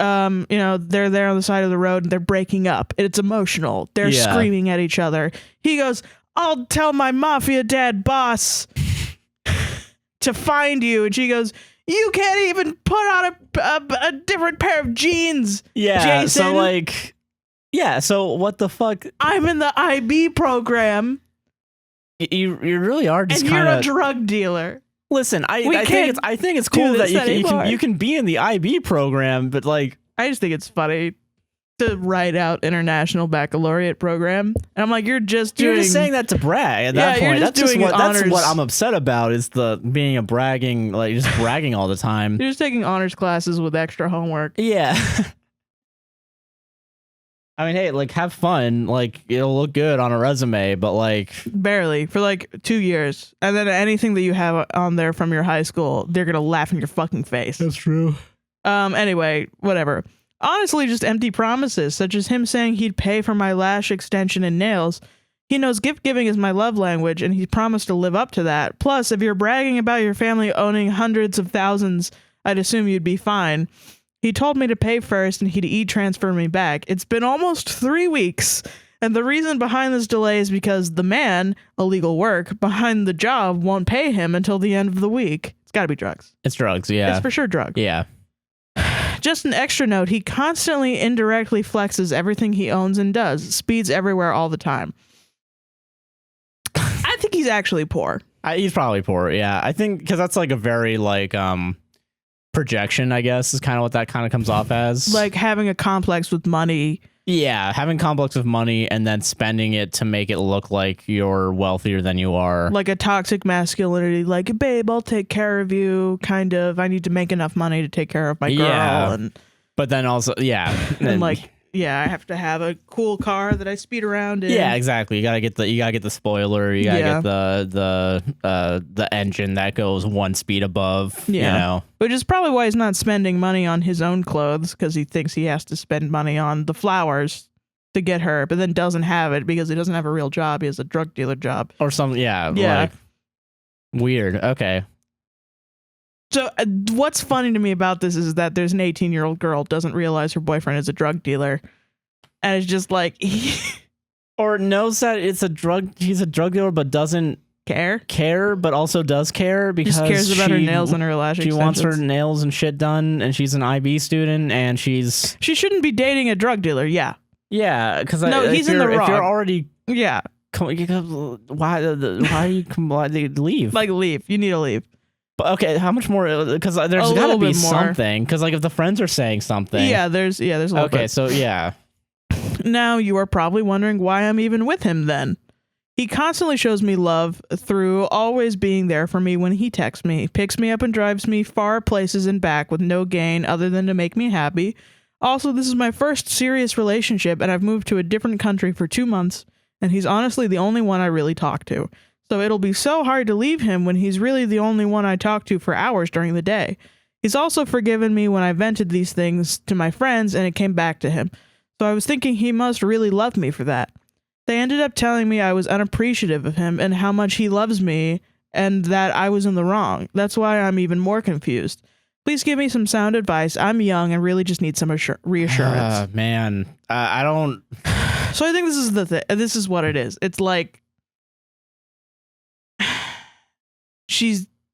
You know, they're there on the side of the road and they're breaking up. It's emotional. They're screaming at each other. He goes, I'll tell my mafia dad boss to find you. And she goes, you can't even put on a different pair of jeans. Yeah. Jason. So like, yeah. So what the fuck? I'm in the IB program. You really are just kind of. And you're a drug dealer. Listen, I think it's cool that you can be in the IB program, but like, I just think it's funny to write out International Baccalaureate program, and I'm like, you're just saying that to brag at that point. That's what I'm upset about is the being a bragging, like just bragging all the time. You're just taking honors classes with extra homework. Yeah. I mean, hey, like, have fun. Like, it'll look good on a resume, but like... Barely. For like 2 years. And then anything that you have on there from your high school, they're going to laugh in your fucking face. That's true. Anyway, whatever. Honestly, just empty promises, such as him saying he'd pay for my lash extension and nails. He knows gift giving is my love language, and he's promised to live up to that. Plus, if you're bragging about your family owning hundreds of thousands, I'd assume you'd be fine. He told me to pay first and he'd e-transfer me back. It's been almost 3 weeks, and the reason behind this delay is because the man, illegal work, behind the job won't pay him until the end of the week. It's gotta be drugs. It's drugs, yeah. It's for sure drugs. Yeah. Just an extra note, he constantly indirectly flexes everything he owns and does. Speeds everywhere all the time. I think he's actually poor. He's probably poor, yeah. I think, because that's like a very, like, projection, I guess, is kind of what that kind of comes off as. Like having a complex with money. Yeah, having complex with money and then spending it to make it look like you're wealthier than you are. Like a toxic masculinity, like, babe, I'll take care of you, kind of. I need to make enough money to take care of my girl. Yeah, and but then also, yeah. And like, yeah, I have to have a cool car that I speed around in. Yeah, exactly. You gotta get the spoiler. You gotta get the engine that goes 1 speed above. Yeah, you know, which is probably why he's not spending money on his own clothes, because he thinks he has to spend money on the flowers to get her, but then doesn't have it because he doesn't have a real job. He has a drug dealer job or something. Yeah. Like, weird. Okay. So what's funny to me about this is that there's an 18-year-old girl doesn't realize her boyfriend is a drug dealer, and it's just like, or knows that it's a drug. He's a drug dealer, but doesn't care, but also does care because just cares about her nails and her lash extensions. She wants her nails and shit done, and she's an IB student, and she shouldn't be dating a drug dealer. Yeah, because he's in the wrong. If you're already why leave? like leave? You need to leave. But okay, how much more? Because there's got to be something. Because like if the friends are saying something. Yeah, there's a little bit. Okay, so yeah. Now you are probably wondering why I'm even with him then. He constantly shows me love through always being there for me when he texts me, picks me up and drives me far places and back with no gain other than to make me happy. Also, this is my first serious relationship and I've moved to a different country for 2 months and he's honestly the only one I really talk to. So it'll be so hard to leave him when he's really the only one I talk to for hours during the day. He's also forgiven me when I vented these things to my friends and it came back to him. So I was thinking he must really love me for that. They ended up telling me I was unappreciative of him and how much he loves me and that I was in the wrong. That's why I'm even more confused. Please give me some sound advice. I'm young and really just need some reassurance. Man, I don't. So I think this is the thing. This is what it is. It's like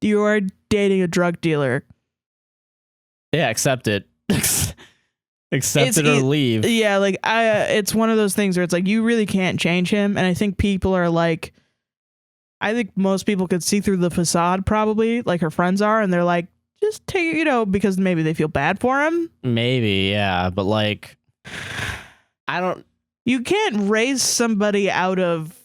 you are dating a drug dealer. Yeah, accept it. Accept it or leave. Yeah, like it's one of those things where it's like you really can't change him, and I think people are like, I think most people could see through the facade, probably, like her friends are, and they're like, just take, because maybe they feel bad for him. Maybe, yeah, but like, you can't raise somebody out of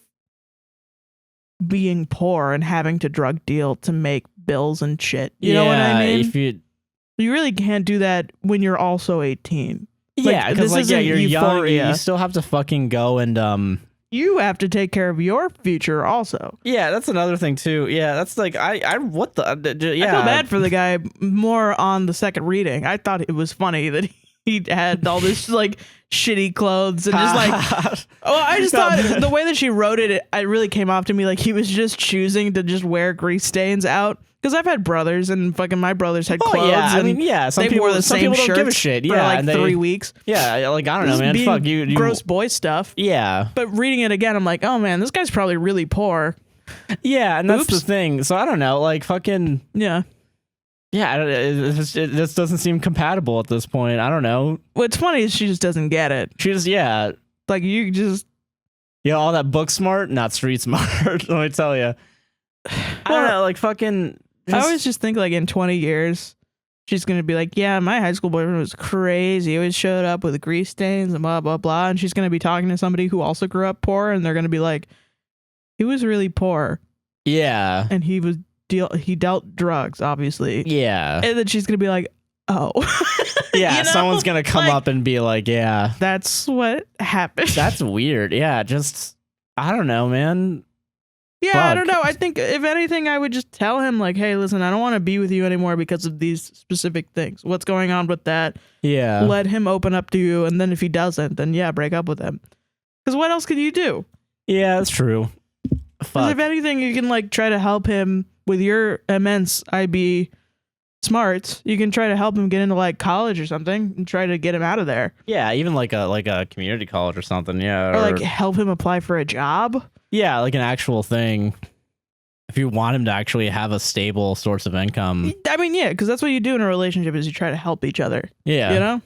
being poor and having to drug deal to make bills and shit. You know what I mean? If you really can't do that when you're also 18. Yeah, because you're young. You still have to fucking go and you have to take care of your future also. Yeah, that's another thing too. Yeah, that's like what the yeah. I feel bad for the guy more on the second reading. I thought it was funny that he had all this like shitty clothes and just like I just thought the way that she wrote it really came off to me like he was just choosing to just wear grease stains out. Because I've had brothers and fucking my brothers had clothes. Yeah, I mean, yeah, they wore the same shirts don't give a shit. For like 3 weeks. Yeah, like I don't know, man. Fuck you. Gross boy stuff. Yeah. But reading it again, I'm like, oh man, this guy's probably really poor. Yeah, and that's the thing. So I don't know, like fucking. Yeah. Yeah, it just doesn't seem compatible at this point. I don't know. What's funny is she just doesn't get it. She just, yeah. Like you just. Yeah, all that book smart, not street smart. Let me tell you. I don't know, like fucking. I always just think like in 20 years, she's going to be like, yeah, my high school boyfriend was crazy. He always showed up with grease stains and blah, blah, blah. And she's going to be talking to somebody who also grew up poor. And they're going to be like, he was really poor. Yeah. And he dealt drugs, obviously. Yeah. And then she's going to be like, oh. Yeah, someone's going to come up and be like, yeah. That's what happened. That's weird. Yeah, just, I don't know, man. Yeah, fuck. I don't know. I think if anything, I would just tell him like, hey, listen, I don't want to be with you anymore because of these specific things. What's going on with that? Yeah. Let him open up to you. And then if he doesn't, then yeah, break up with him. Because what else can you do? Yeah, that's true. Because if anything, you can like try to help him with your immense IB smarts. You can try to help him get into like college or something and try to get him out of there. Yeah, even like a community college or something. Yeah. Or like help him apply for a job. Yeah, like an actual thing. If you want him to actually have a stable source of income. I mean, yeah, because that's what you do in a relationship is you try to help each other. Yeah. You know?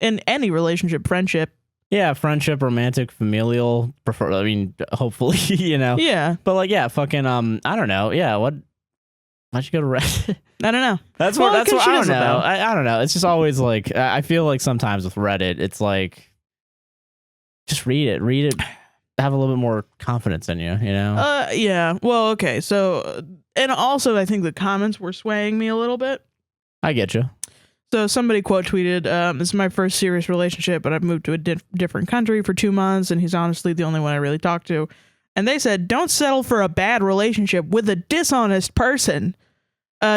In any relationship, friendship. Yeah, friendship, romantic, familial, I mean, hopefully, Yeah. But like, yeah, fucking, I don't know. Yeah, why'd you go to Reddit? I don't know. That's what I don't know. I don't know. It's just always like, I feel like sometimes with Reddit, it's like, just read it. Have a little bit more confidence in you, Yeah. Well, okay. So, and also I think the comments were swaying me a little bit. I get you. So somebody quote tweeted, this is my first serious relationship, but I've moved to a different country for 2 months, and he's honestly the only one I really talk to. And they said, don't settle for a bad relationship with a dishonest person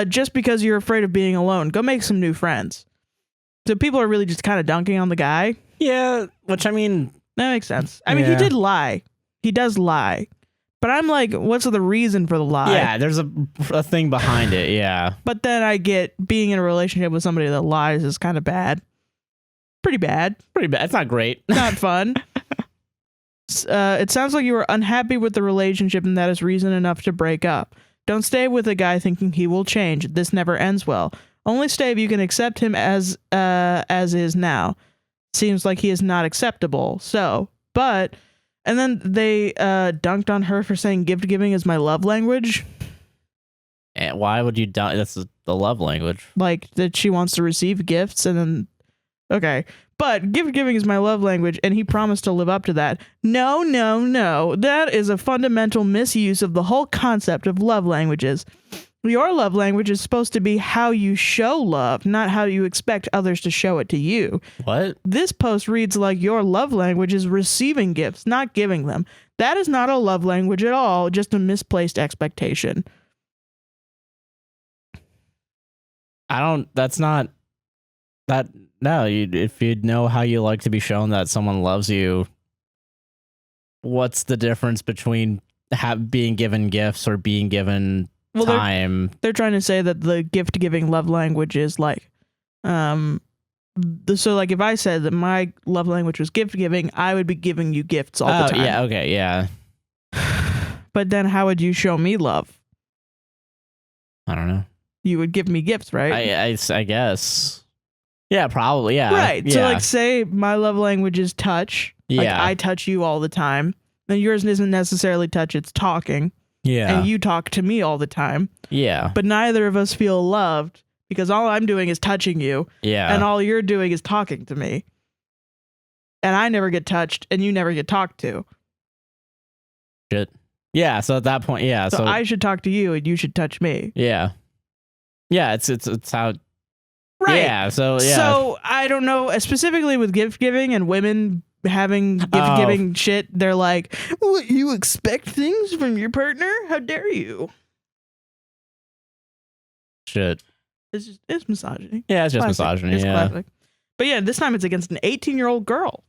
just because you're afraid of being alone. Go make some new friends. So people are really just kind of dunking on the guy. Yeah, which I mean... That makes sense. I mean, he did lie. He does lie. But I'm like, what's the reason for the lie? Yeah, there's a thing behind it, yeah. But then I get being in a relationship with somebody that lies is kind of bad. Pretty bad. It's not great. Not fun. It sounds like you were unhappy with the relationship and that is reason enough to break up. Don't stay with a guy thinking he will change. This never ends well. Only stay if you can accept him as is now. Seems like he is not acceptable. So, but, and then they dunked on her for saying gift giving is my love language. And why would you die? That's the love language. Like that she wants to receive gifts and then, okay. But gift giving is my love language, and he promised to live up to that. No, no, no. That is a fundamental misuse of the whole concept of love languages. Your love language is supposed to be how you show love, not how you expect others to show it to you. What? This post reads like your love language is receiving gifts, not giving them. That is not a love language at all, just a misplaced expectation. That's not that. No, if you know how you like to be shown that someone loves you, what's the difference between being given gifts or being given time? They're trying to say that the gift giving love language is like, so like if I said that my love language was gift giving, I would be giving you gifts all the time. Yeah, okay, yeah. But then how would you show me love? I don't know. You would give me gifts, right? I guess. Yeah, probably. Yeah. Right. Yeah. So like say my love language is touch. Yeah. Like I touch you all the time. And yours isn't necessarily touch, it's talking. Yeah. And you talk to me all the time. Yeah. But neither of us feel loved because all I'm doing is touching you. Yeah. And all you're doing is talking to me. And I never get touched and you never get talked to. Shit. Yeah, so at that point, yeah. So I should talk to you and you should touch me. Yeah. Yeah, it's how. Right. Yeah, so yeah. So I don't know, specifically with gift giving and women having gift giving shit, they're like, what, you expect things from your partner? How dare you? Shit. It's misogyny. Yeah, it's just classic. misogyny. It's yeah. classic. But yeah, this time it's against an 18-year-old girl.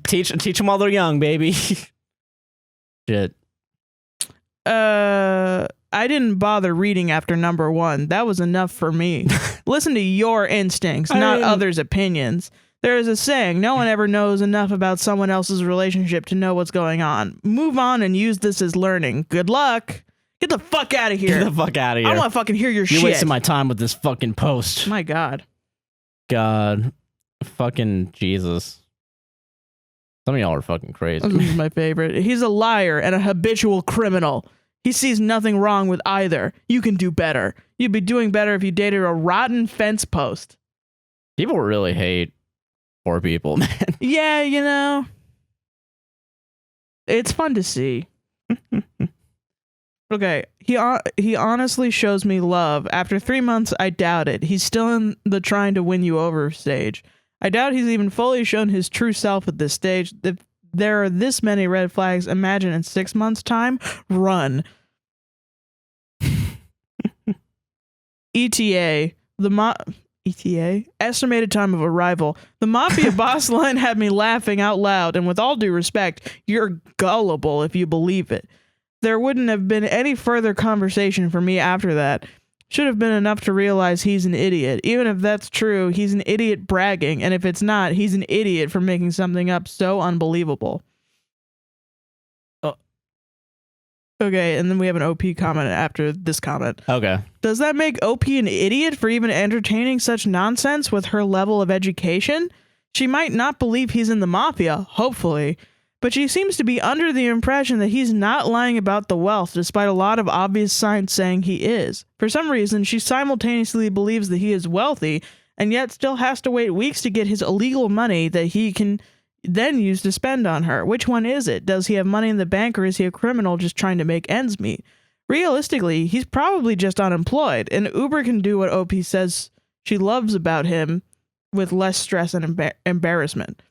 Teach them while they're young, baby. Shit. I didn't bother reading after number 1. That was enough for me. Listen to your instincts, not others' opinions. There is a saying, no one ever knows enough about someone else's relationship to know what's going on. Move on and use this as learning. Good luck. Get the fuck out of here. Get the fuck out of here. I don't want to fucking hear your shit. You're wasting my time with this fucking post. My God. God. Fucking Jesus. Some of y'all are fucking crazy. This is my favorite. He's a liar and a habitual criminal. He sees nothing wrong with either. You can do better. You'd be doing better if you dated a rotten fence post. People really hate poor people, man. Yeah, you know. It's fun to see. Okay, he honestly shows me love. After 3 months, I doubt it. He's still in the trying to win you over stage. I doubt he's even fully shown his true self at this stage. If there are this many red flags, imagine in 6 months' time, run. ETA, ETA? Estimated time of arrival. The Mafia boss line had me laughing out loud, and with all due respect, you're gullible if you believe it. There wouldn't have been any further conversation for me after that. Should have been enough to realize he's an idiot. Even if that's true, he's an idiot bragging, and if it's not, he's an idiot for making something up so unbelievable. Okay, and then we have an OP comment after this comment. Okay. Does that make OP an idiot for even entertaining such nonsense with her level of education? She might not believe he's in the Mafia, hopefully, but she seems to be under the impression that he's not lying about the wealth, despite a lot of obvious signs saying he is. For some reason, she simultaneously believes that he is wealthy, and yet still has to wait weeks to get his illegal money that he can then use to spend on her. Which one is it? Does he have money in the bank, or is he a criminal just trying to make ends meet? Realistically, he's probably just unemployed, and Uber can do what OP says she loves about him with less stress and embarrassment.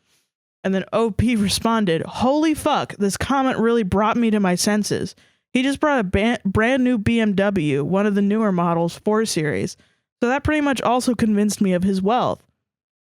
And then OP responded, holy fuck, this comment really brought me to my senses. He just brought a brand new BMW, one of the newer models, 4 Series. So that pretty much also convinced me of his wealth.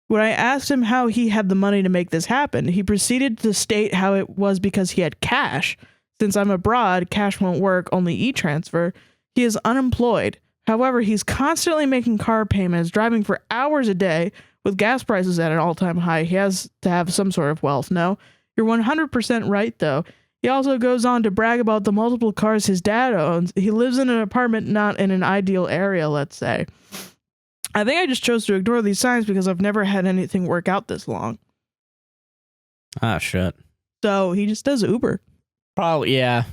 When I asked him how he had the money to make this happen, he proceeded to state how it was because he had cash. Since I'm abroad, cash won't work, only e-transfer. He is unemployed. However, he's constantly making car payments, driving for hours a day. With gas prices at an all-time high, he has to have some sort of wealth, no? You're 100% right, though. He also goes on to brag about the multiple cars his dad owns. He lives in an apartment not in an ideal area, let's say. I think I just chose to ignore these signs because I've never had anything work out this long. Ah, shit. So he just does Uber. Probably, yeah.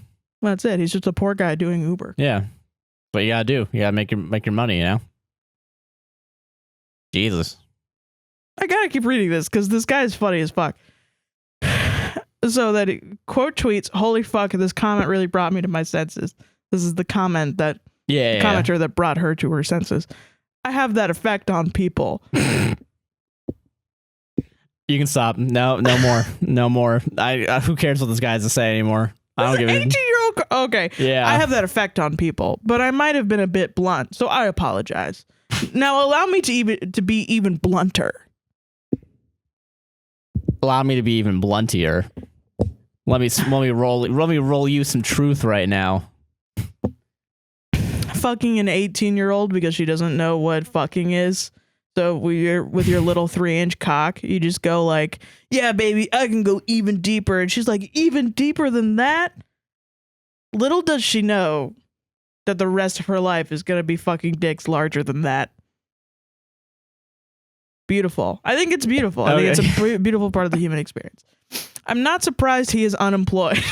That's it. He's just a poor guy doing Uber. Yeah. what you gotta do. You gotta make your money, you know? Jesus. I gotta keep reading this because this guy is funny as fuck. So that quote tweets, "Holy fuck, this comment really brought me to my senses." This is the comment that commenter that brought her to her senses. "I have that effect on people." You can stop. No more. No more. Who cares what this guy has to say anymore? I don't give a 18-year-old. Okay. Yeah. I have that effect on people, but I might have been a bit blunt, so I apologize. Now allow me to be even blunter. Allow me to be even bluntier. Let me roll you some truth right now. Fucking an 18-year-old because she doesn't know what fucking is. So with your little 3-inch cock, you just go like, "Yeah, baby, I can go even deeper." And she's like, "Even deeper than that?" Little does she know that the rest of her life is going to be fucking dicks larger than that. Beautiful. I think it's beautiful. I think it's a beautiful part of the human experience. I'm not surprised he is unemployed.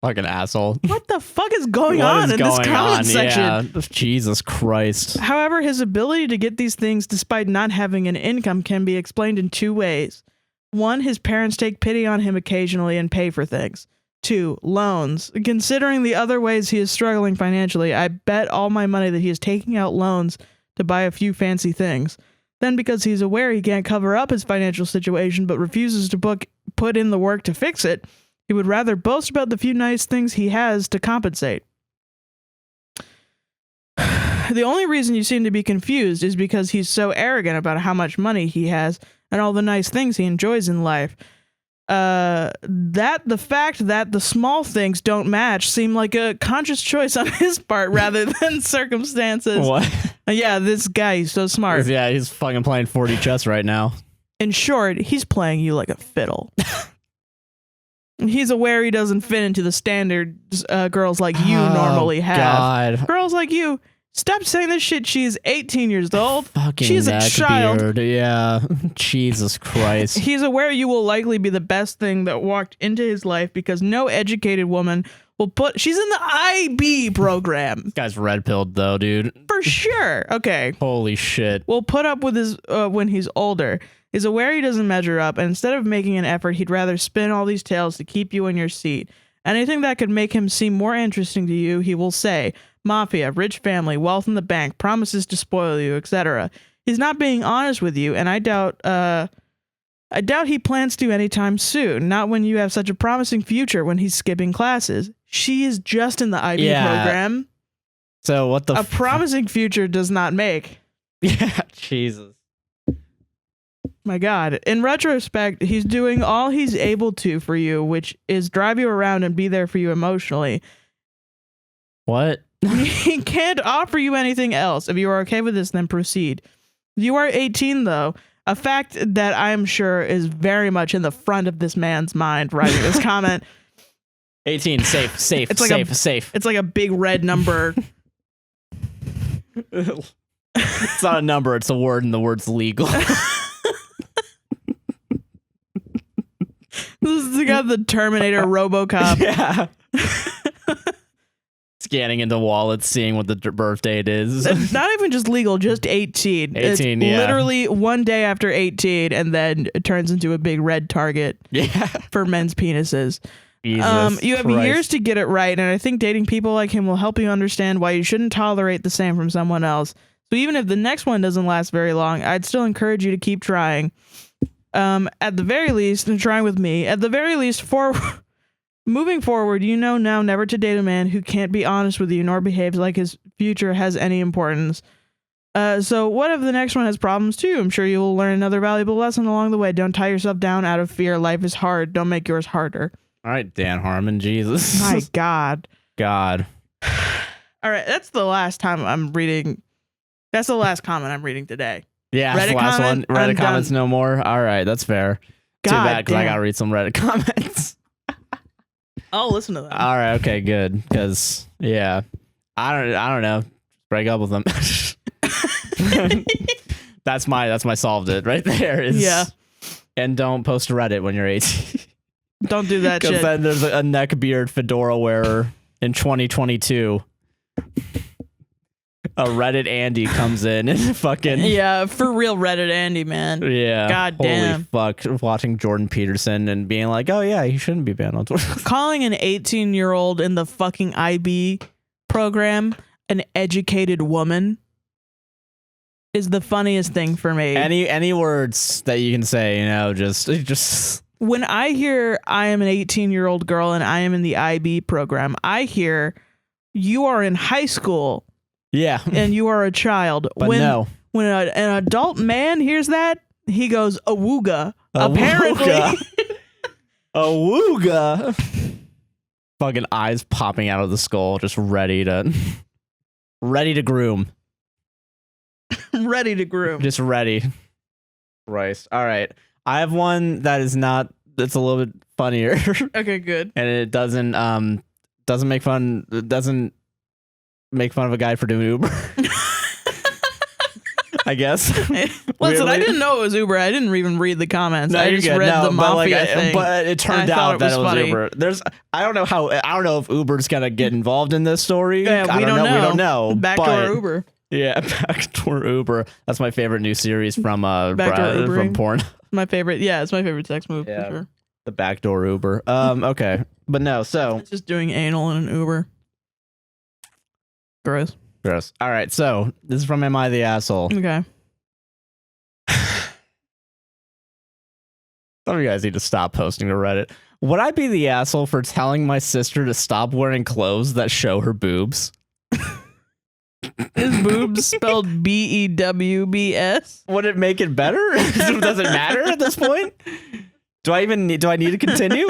Fucking asshole. What the fuck is going on in this comment section? Yeah. Jesus Christ. However, his ability to get these things despite not having an income can be explained in 2 ways. 1, his parents take pity on him occasionally and pay for things. 2, loans. Considering the other ways he is struggling financially, I bet all my money that he is taking out loans to buy a few fancy things. Then, because he's aware he can't cover up his financial situation but refuses to put in the work to fix it, he would rather boast about the few nice things he has to compensate. The only reason you seem to be confused is because he's so arrogant about how much money he has and all the nice things he enjoys in life. That the fact that the small things don't match seem like a conscious choice on his part rather than circumstances. What? Yeah, this guy, he's so smart. Yeah, he's fucking playing 4D chess right now. In short, he's playing you like a fiddle. He's aware he doesn't fit into the standards girls like you normally have. God. Girls like you, stop saying this shit. She's 18 years old. Fucking she's a child. Beard. Yeah. Jesus Christ. He's aware you will likely be the best thing that walked into his life because no educated woman will she's in the IB program. This guy's red pilled though, dude. For sure. Okay. Holy shit. Will put up with his when he's older. Is aware he doesn't measure up, and instead of making an effort, he'd rather spin all these tales to keep you in your seat. Anything that could make him seem more interesting to you, he will say. Mafia, rich family, wealth in the bank, promises to spoil you, etc. He's not being honest with you, and I doubt he plans to anytime soon. Not when you have such a promising future when he's skipping classes. She is just in the IB program. So what the A promising future does not make. Yeah, Jesus. My God. In retrospect, he's doing all he's able to for you, which is drive you around and be there for you emotionally. What? He can't offer you anything else. If you are okay with this, then proceed. You are 18, though. A fact that I'm sure is very much in the front of this man's mind writing this comment. 18, safe. It's like safe. It's like a big red number. It's not a number, it's a word, and the word's legal. This is got the Terminator RoboCop. Yeah. Scanning into wallets, seeing what the birth date is. It's not even just legal, just 18. 18, it's yeah. Literally one day after 18, and then it turns into a big red target for men's penises. Jesus you have Christ. years to get it right, and I think dating people like him will help you understand why you shouldn't tolerate the same from someone else. So even if the next one doesn't last very long, I'd still encourage you to keep trying. At the very least, and trying with me, at the very least, moving forward, you know now never to date a man who can't be honest with you nor behaves like his future has any importance. So what if the next one has problems too? I'm sure you will learn another valuable lesson along the way. Don't tie yourself down out of fear. Life is hard. Don't make yours harder. All right, Dan Harmon, Jesus. My God. God. All right, that's the last time I'm reading. That's the last comment I'm reading today. Yeah, that's the last one. Reddit comments no more. All right, that's fair. Too bad, because I gotta read some Reddit comments. I'll listen to them. All right, okay, good. Because I don't know. Break up with them. That's my solved it right there. And don't post to Reddit when you're 18. Don't do that shit. Because then there's a neckbeard fedora wearer in 2022 A Reddit Andy comes in and fucking yeah, for real Reddit Andy, man. Yeah. God damn. Holy fuck. Watching Jordan Peterson and being like, oh yeah, he shouldn't be banned on Twitter. Calling an 18-year-old in the fucking IB program an educated woman is the funniest thing for me. Any words that you can say, you know, just when I hear I am an 18-year-old girl and I am in the IB program, I hear you are in high school. Yeah. And you are a child. But when an adult man hears that, he goes, awooga. Apparently. Awooga. Fucking eyes popping out of the skull, just ready to groom. Ready to groom. Just ready. Christ. All right. I have one that's a little bit funnier. Okay, good. And it doesn't make fun of a guy for doing Uber. I guess. Listen, I didn't know it was Uber. I didn't even read the comments. I just read the mafia thing. But it turned out that it was Uber. I don't know if Uber's gonna get involved in this story. Yeah, we don't know. Backdoor Uber. Yeah, Backdoor Uber. That's my favorite new series from from porn. My favorite. Yeah, it's my favorite sex move for sure. The Backdoor Uber. Okay, but no. So it's just doing anal in an Uber. Gross. All right, so this is from Am I the Asshole? Okay. Some of you guys need to stop posting to Reddit. Would I be the asshole for telling my sister to stop wearing clothes that show her boobs? Is boobs spelled BEWBS? Would it make it better? Does it matter at this point? Do I need to continue?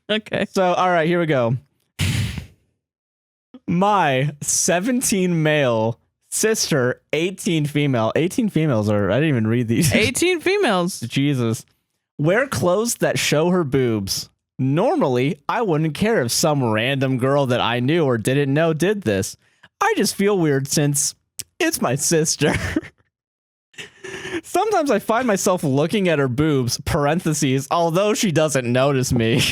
Okay. So, all right, here we go. My 17 male sister, 18 female. 18 females are, I didn't even read these. 18 females. Jesus. Wear clothes that show her boobs. Normally, I wouldn't care if some random girl that I knew or didn't know did this. I just feel weird since it's my sister. Sometimes I find myself looking at her boobs, parentheses, although she doesn't notice me.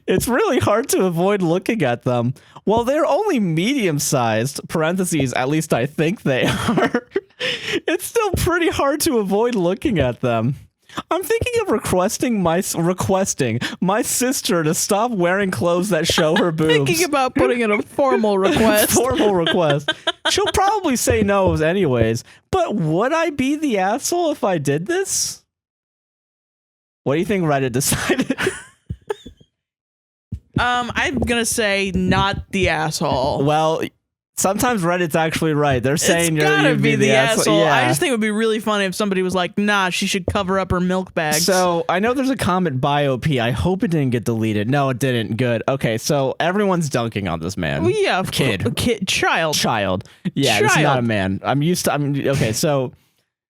It's really hard to avoid looking at them. While they're only medium-sized, parentheses, at least I think they are, it's still pretty hard to avoid looking at them. I'm thinking of requesting my sister to stop wearing clothes that show her boobs. Thinking about putting in a formal request. Formal request. She'll probably say no anyways, but would I be the asshole if I did this? What do you think Reddit decided? I'm gonna say not the asshole. Well, sometimes Reddit's actually right. They're saying it's gotta be the asshole. Yeah. I just think it would be really funny if somebody was like, nah, she should cover up her milk bags. So I know there's a comment by OP. I hope it didn't get deleted. No, it didn't. Good. Okay, so everyone's dunking on this man. Well, yeah, child. Yeah, this is not a man. Okay, so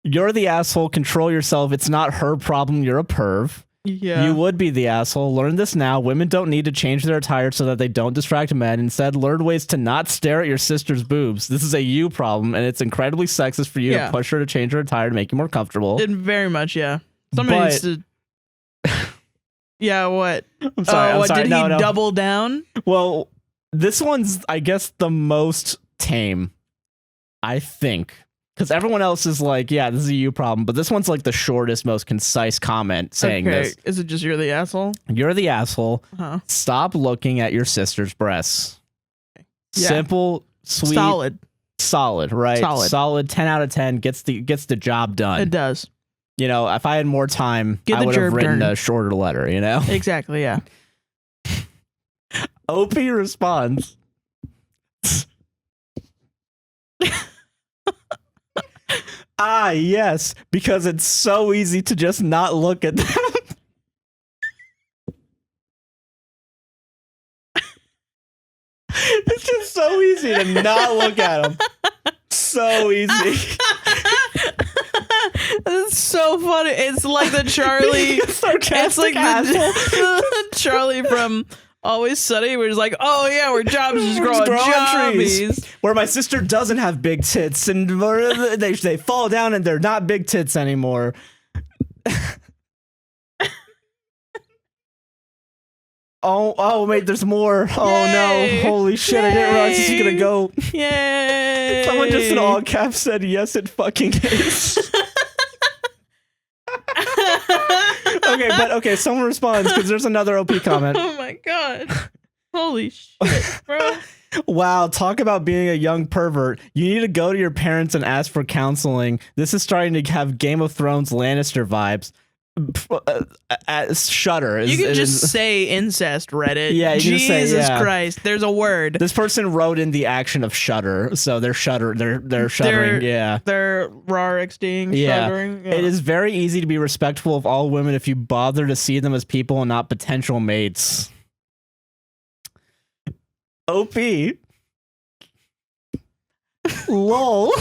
you're the asshole. Control yourself. It's not her problem. You're a perv. Yeah. You would be the asshole. Learn this now. Women don't need to change their attire so that they don't distract men. Instead, learn ways to not stare at your sister's boobs. This is a you problem, and it's incredibly sexist for you to push her to change her attire to make you more comfortable. Very much, yeah. Somebody needs to... Yeah, what? I'm sorry. Did he double down? Well, this one's, I guess, the most tame, I think. Because everyone else is like, yeah, this is a you problem. But this one's like the shortest, most concise comment saying this. Is it just you're the asshole? You're the asshole. Uh-huh. Stop looking at your sister's breasts. Yeah. Simple, sweet. Solid, right? Solid. 10 out of 10 gets the job done. It does. You know, if I had more time, I would have written a shorter letter, you know? Exactly, yeah. OP responds. Ah, yes, because it's so easy to just not look at them. It's just so easy to not look at them. So easy. It's so funny. It's like the Charlie. It's like the Charlie from Always Sunny, where he's like, oh yeah, where jobs just grow on trees. Where my sister doesn't have big tits, and they fall down and they're not big tits anymore. Oh, wait, there's more. Oh, Yay! no. Holy shit, I didn't realize this was going to go. Yay! Someone just in all caps said, yes, it fucking is. Okay, someone responds because there's another OP comment. Oh my god. Holy shit, bro. Wow, talk about being a young pervert. You need to go to your parents and ask for counseling. This is starting to have Game of Thrones Lannister vibes. Shudder. You can just say incest, Reddit. Yeah, you can just say, Jesus yeah. Christ, there's a word. This person wrote in the action of shudder, so they're shuddering. Yeah, they're rarexting. Yeah. Shuddering. Yeah. It is very easy to be respectful of all women if you bother to see them as people and not potential mates. OP. Lol.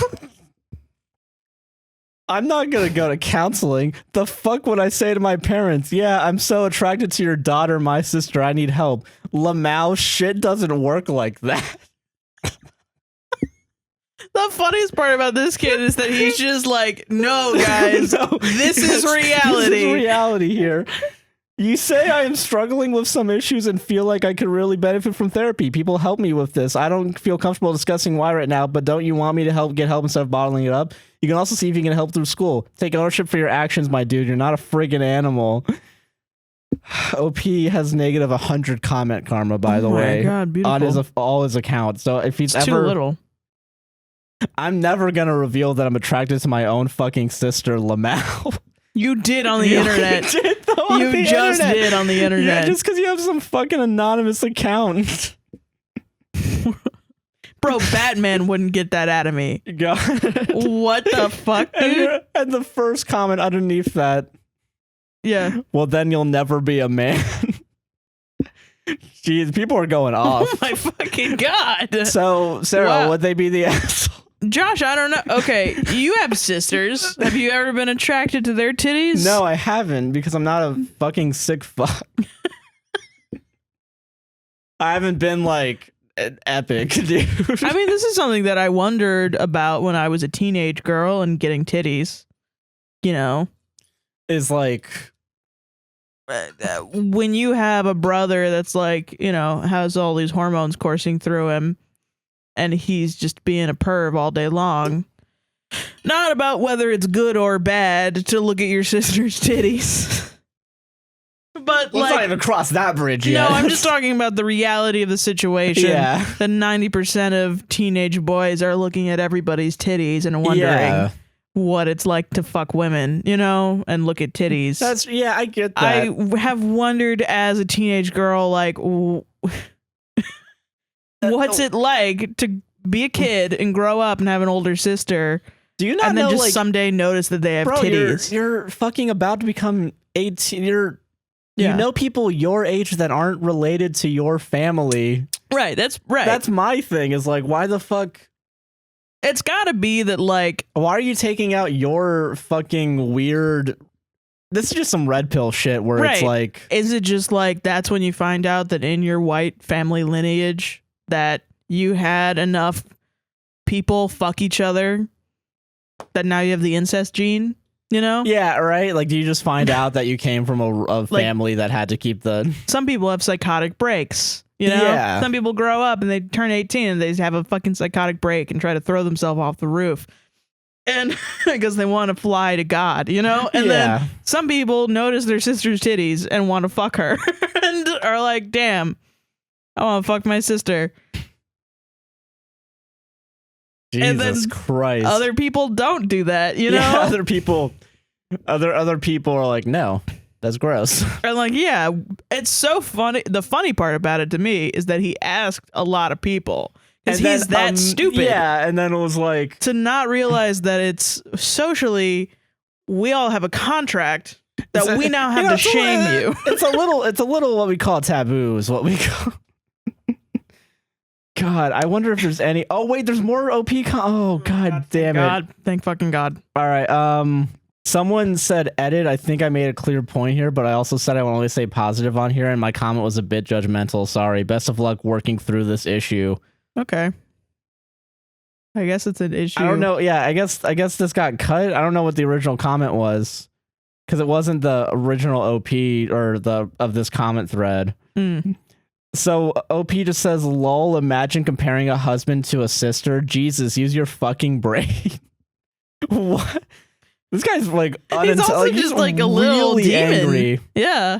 I'm not gonna go to counseling. The fuck would I say to my parents? Yeah, I'm so attracted to your daughter, my sister. I need help. Lamau, shit doesn't work like that. The funniest part about this kid is that he's just like, no, guys, No, this is reality. This is reality here. You say I am struggling with some issues and feel like I could really benefit from therapy. People help me with this. I don't feel comfortable discussing why right now, but don't you want me to get help instead of bottling it up? You can also see if you can help through school. Take ownership for your actions, my dude. You're not a friggin' animal. OP has negative 100 comment karma, by the way. God, beautiful. On all his accounts. So if he's it's too little. I'm never gonna reveal that I'm attracted to my own fucking sister, Lamau. You did on the internet. You just did on the internet. Yeah, just because you have some fucking anonymous account. Bro, Batman wouldn't get that out of me. God. What the fuck, dude? And the first comment underneath that. Yeah. Well, then you'll never be a man. Jeez, people are going off. Oh my fucking god. So, Sarah, would they be the asshole? Josh, I don't know. Okay, you have sisters. Have you ever been attracted to their titties? No, I haven't, because I'm not a fucking sick fuck. I haven't been like an epic, dude. I mean, this is something that I wondered about when I was a teenage girl and getting titties. You know, is like when you have a brother that's like, you know, has all these hormones coursing through him and he's just being a perv all day long. Not about whether it's good or bad to look at your sister's titties. But let's not even cross that bridge yet. No, I'm just talking about the reality of the situation. Yeah. That 90% of teenage boys are looking at everybody's titties and wondering what it's like to fuck women, you know, and look at titties. That's, yeah, I get that. I have wondered as a teenage girl, like, what's it like to be a kid and grow up and have an older sister? Do you not and then know, just like, someday notice that they have titties? You're fucking about to become 18. You know people your age that aren't related to your family. Right, that's right. That's my thing, is like, why the fuck? It's gotta be that, like... Why are you taking out your fucking weird... This is just some red pill shit where it's like... Is it just like, that's when you find out that in your white family lineage that you had enough people fuck each other that now you have the incest gene? You know? Yeah, right? Like, do you just find out that you came from a family that had to keep the... Some people have psychotic breaks, you know? Yeah. Some people grow up and they turn 18 and they have a fucking psychotic break and try to throw themselves off the roof. And because they want to fly to God, you know? And then some people notice their sister's titties and want to fuck her and are like, damn, I want to fuck my sister. Jesus Christ. Other people don't do that, you know? Other people are like, no, that's gross. And like, yeah, it's so funny. The funny part about it to me is that he asked a lot of people because he's that stupid. Yeah, and then it was like to not realize that it's socially, we all have a contract that we now have to shame you. It's a little what we call taboo is what we call. God, I wonder if there's any. Oh wait, there's more OP. Oh God damn it! Thank fucking God. All right. Someone said edit. I think I made a clear point here, but I also said I want to only say positive on here, and my comment was a bit judgmental. Sorry. Best of luck working through this issue. Okay. I guess it's an issue. I don't know. Yeah, I guess this got cut. I don't know what the original comment was. because it wasn't the original OP or of this comment thread. So OP just says, lol, imagine comparing a husband to a sister. Jesus, use your fucking brain. What? This guy's like he's also just like a little really demon. Angry. Yeah.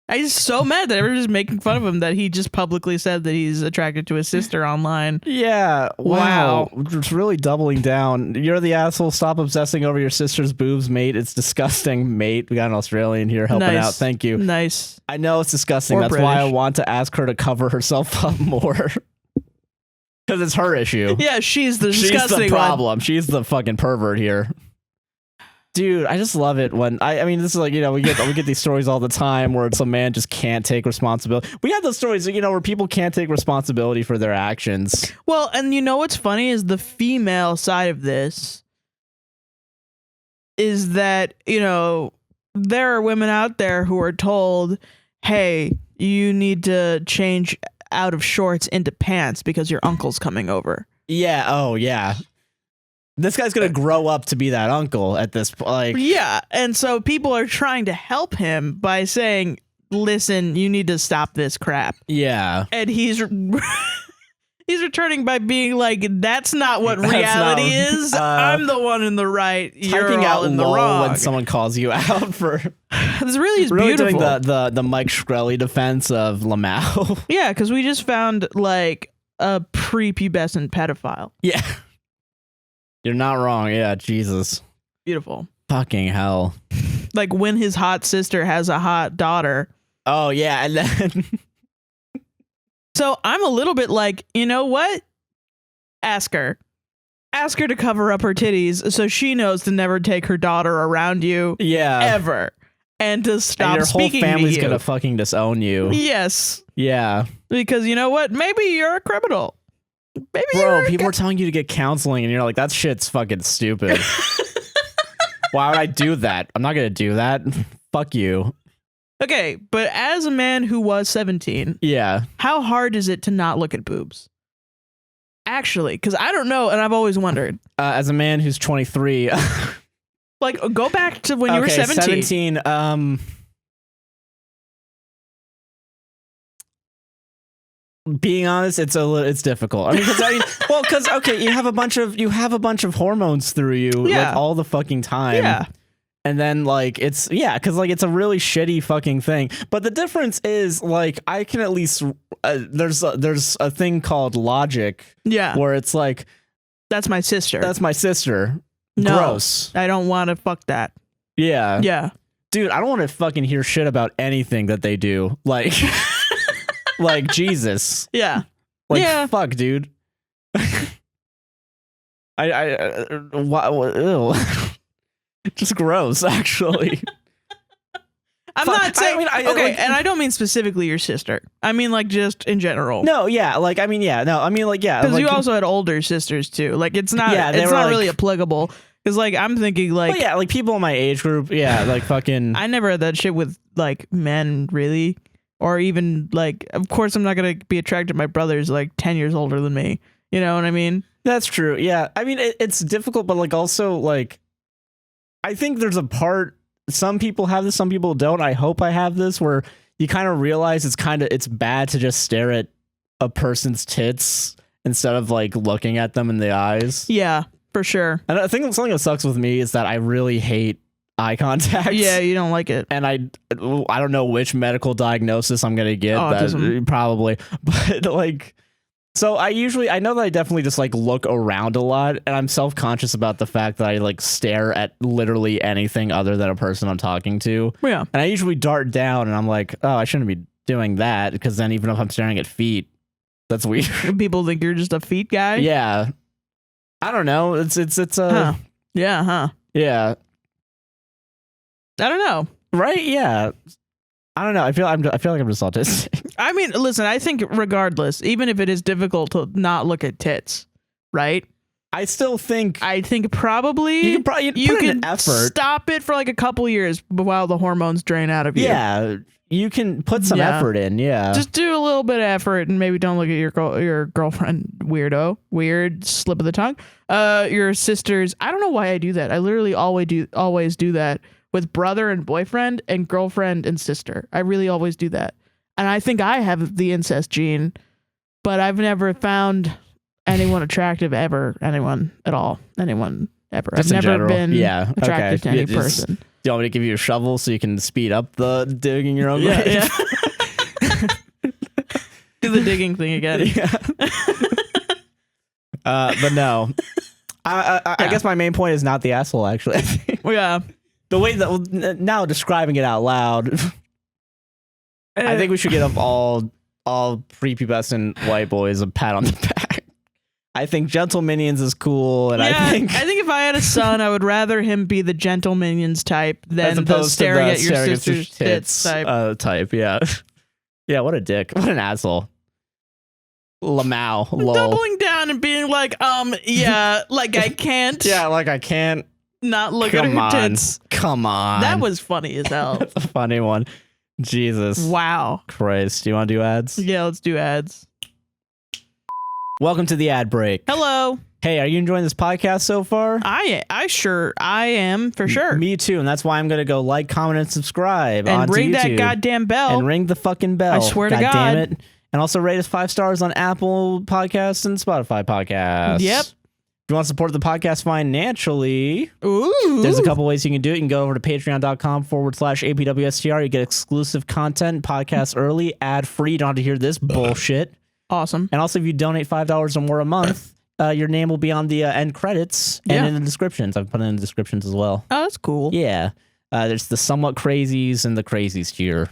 I'm so mad that everyone's just making fun of him that he just publicly said that he's attracted to his sister online. Yeah. Wow. Just really doubling down. You're the asshole. Stop obsessing over your sister's boobs, mate. It's disgusting, mate. We got an Australian here helping out. Thank you. Nice. I know it's disgusting. Or That's British. why I want to ask her to cover herself up more. Because it's her issue. Yeah, she's the disgusting She's the problem. one. She's the fucking pervert here. Dude, I just love it when I mean, this is like, we get these stories all the time where it's a man just can't take responsibility. We have those stories, where people can't take responsibility for their actions. Well, and what's funny is the female side of this is that, there are women out there who are told, hey, you need to change out of shorts into pants because your uncle's coming over. Yeah. Oh, yeah. This guy's going to grow up to be that uncle at this point. Yeah. And so people are trying to help him by saying, listen, you need to stop this crap. Yeah. And he's returning by being like, that's not what reality is. I'm the one in the right. You're all in the wrong. When someone calls you out for this really is really beautiful. Doing the Mike Shkreli defense of Lamau. Yeah, because we just found like a prepubescent pedophile. Yeah. You're not wrong. Yeah, Jesus. Beautiful. Fucking hell. Like when his hot sister has a hot daughter. Oh, yeah. And then... So I'm a little bit like, you know what? Ask her. Ask her to cover up her titties so she knows to never take her daughter around you. Yeah. Ever. And to stop and speaking your whole family's to you. Gonna fucking disown you. Yes. Yeah. Because you know what? Maybe you're a criminal. Maybe Bro, people are telling you to get counseling and you're like, that shit's fucking stupid. Why would I do that? I'm not gonna do that. Fuck you. Okay, but as a man who was 17, yeah, how hard is it to not look at boobs? Actually, because I don't know, and I've always wondered. As a man who's 23, like, go back to when you were 17. 17. Being honest, it's difficult. I mean, because okay, you have a bunch of hormones through you like all the fucking time. Yeah. And then like because like it's a really shitty fucking thing. But the difference is like I can at least there's a thing called logic. Yeah. Where it's like that's my sister. That's my sister. No, gross. I don't want to fuck that. Yeah. Yeah. Dude, I don't want to fucking hear shit about anything that they do. Like like Jesus. Yeah. Like yeah. Fuck, dude. Ew. Just gross, actually. I'm not saying and I don't mean specifically your sister. I mean like just in general. No, yeah, like I mean, yeah, no, I mean like yeah, because like, you also had older sisters too. Like it's not, it's not really applicable. Because like I'm thinking like yeah, like people in my age group, yeah, like fucking. I never had that shit with like men really, or even like of course I'm not gonna be attracted to my brothers like 10 years older than me. You know what I mean? That's true. Yeah, I mean it's difficult, but like also like. I think there's a part, some people have this, some people don't. I hope I have this where you kind of realize it's bad to just stare at a person's tits instead of like looking at them in the eyes. Yeah, for sure. And I think something that sucks with me is that I really hate eye contact. Yeah, you don't like it. And I don't know which medical diagnosis I'm going to get. Autism. Probably. But like... So I know that I definitely just like look around a lot, and I'm self-conscious about the fact that I like stare at literally anything other than a person I'm talking to. Yeah. And I usually dart down and I'm like, oh, I shouldn't be doing that, because then even if I'm staring at feet, that's weird. People think you're just a feet guy. Yeah. I don't know. It's huh. Yeah, huh. Yeah. I don't know. Right? Yeah. I don't know. I feel like I'm just autistic. I mean, listen, I think regardless, even if it is difficult to not look at tits, right? I think probably you can effort. Stop it for like a couple years while the hormones drain out of you. Yeah, you can put some effort in. Yeah, just do a little bit of effort and maybe don't look at your girlfriend. Weird slip of the tongue. Your sisters. I don't know why I do that. I literally always do that with brother and boyfriend and girlfriend and sister. I really always do that. And I think I have the incest gene, but I've never found anyone attractive ever. Anyone at all. Anyone ever. Just I've never been yeah. attracted to any Just, person. do you want me to give you a shovel so you can speed up the digging your own grave? Yeah. Do the digging thing again. Yeah. But no. I guess my main point is not the asshole, actually. Yeah. The way that now describing it out loud, I think we should give up all prepubescent white boys a pat on the back. I think Gentleminions is cool, and I think if I had a son, I would rather him be the Gentleminions type than the staring at your sister's tits type. Yeah, yeah. What a dick! What an asshole! Lamau, lol. Doubling down and being like, yeah, like I can't. Yeah, like I can't. Not look at her tits. Come on. That was funny as hell. That's a funny one. Jesus. Wow. Christ. Do you want to do ads? Yeah, let's do ads. Welcome to the ad break. Hello. Hey, are you enjoying this podcast so far? I am for sure. Me too, and that's why I'm gonna go like, comment, and subscribe and ring YouTube. that goddamn bell. And ring the fucking bell. I swear to God. Damn it. And also rate us 5 stars on Apple Podcasts and Spotify Podcasts. Yep. If you want to support the podcast financially, ooh, there's a couple ways you can do it. You can go over to patreon.com/APWSTR. You get exclusive content, podcasts early, ad-free. You don't have to hear this bullshit. Awesome. And also, if you donate $5 or more a month, your name will be on the end credits and in the descriptions. I've put it in the descriptions as well. Oh, that's cool. Yeah. There's the somewhat crazies and the crazies tier.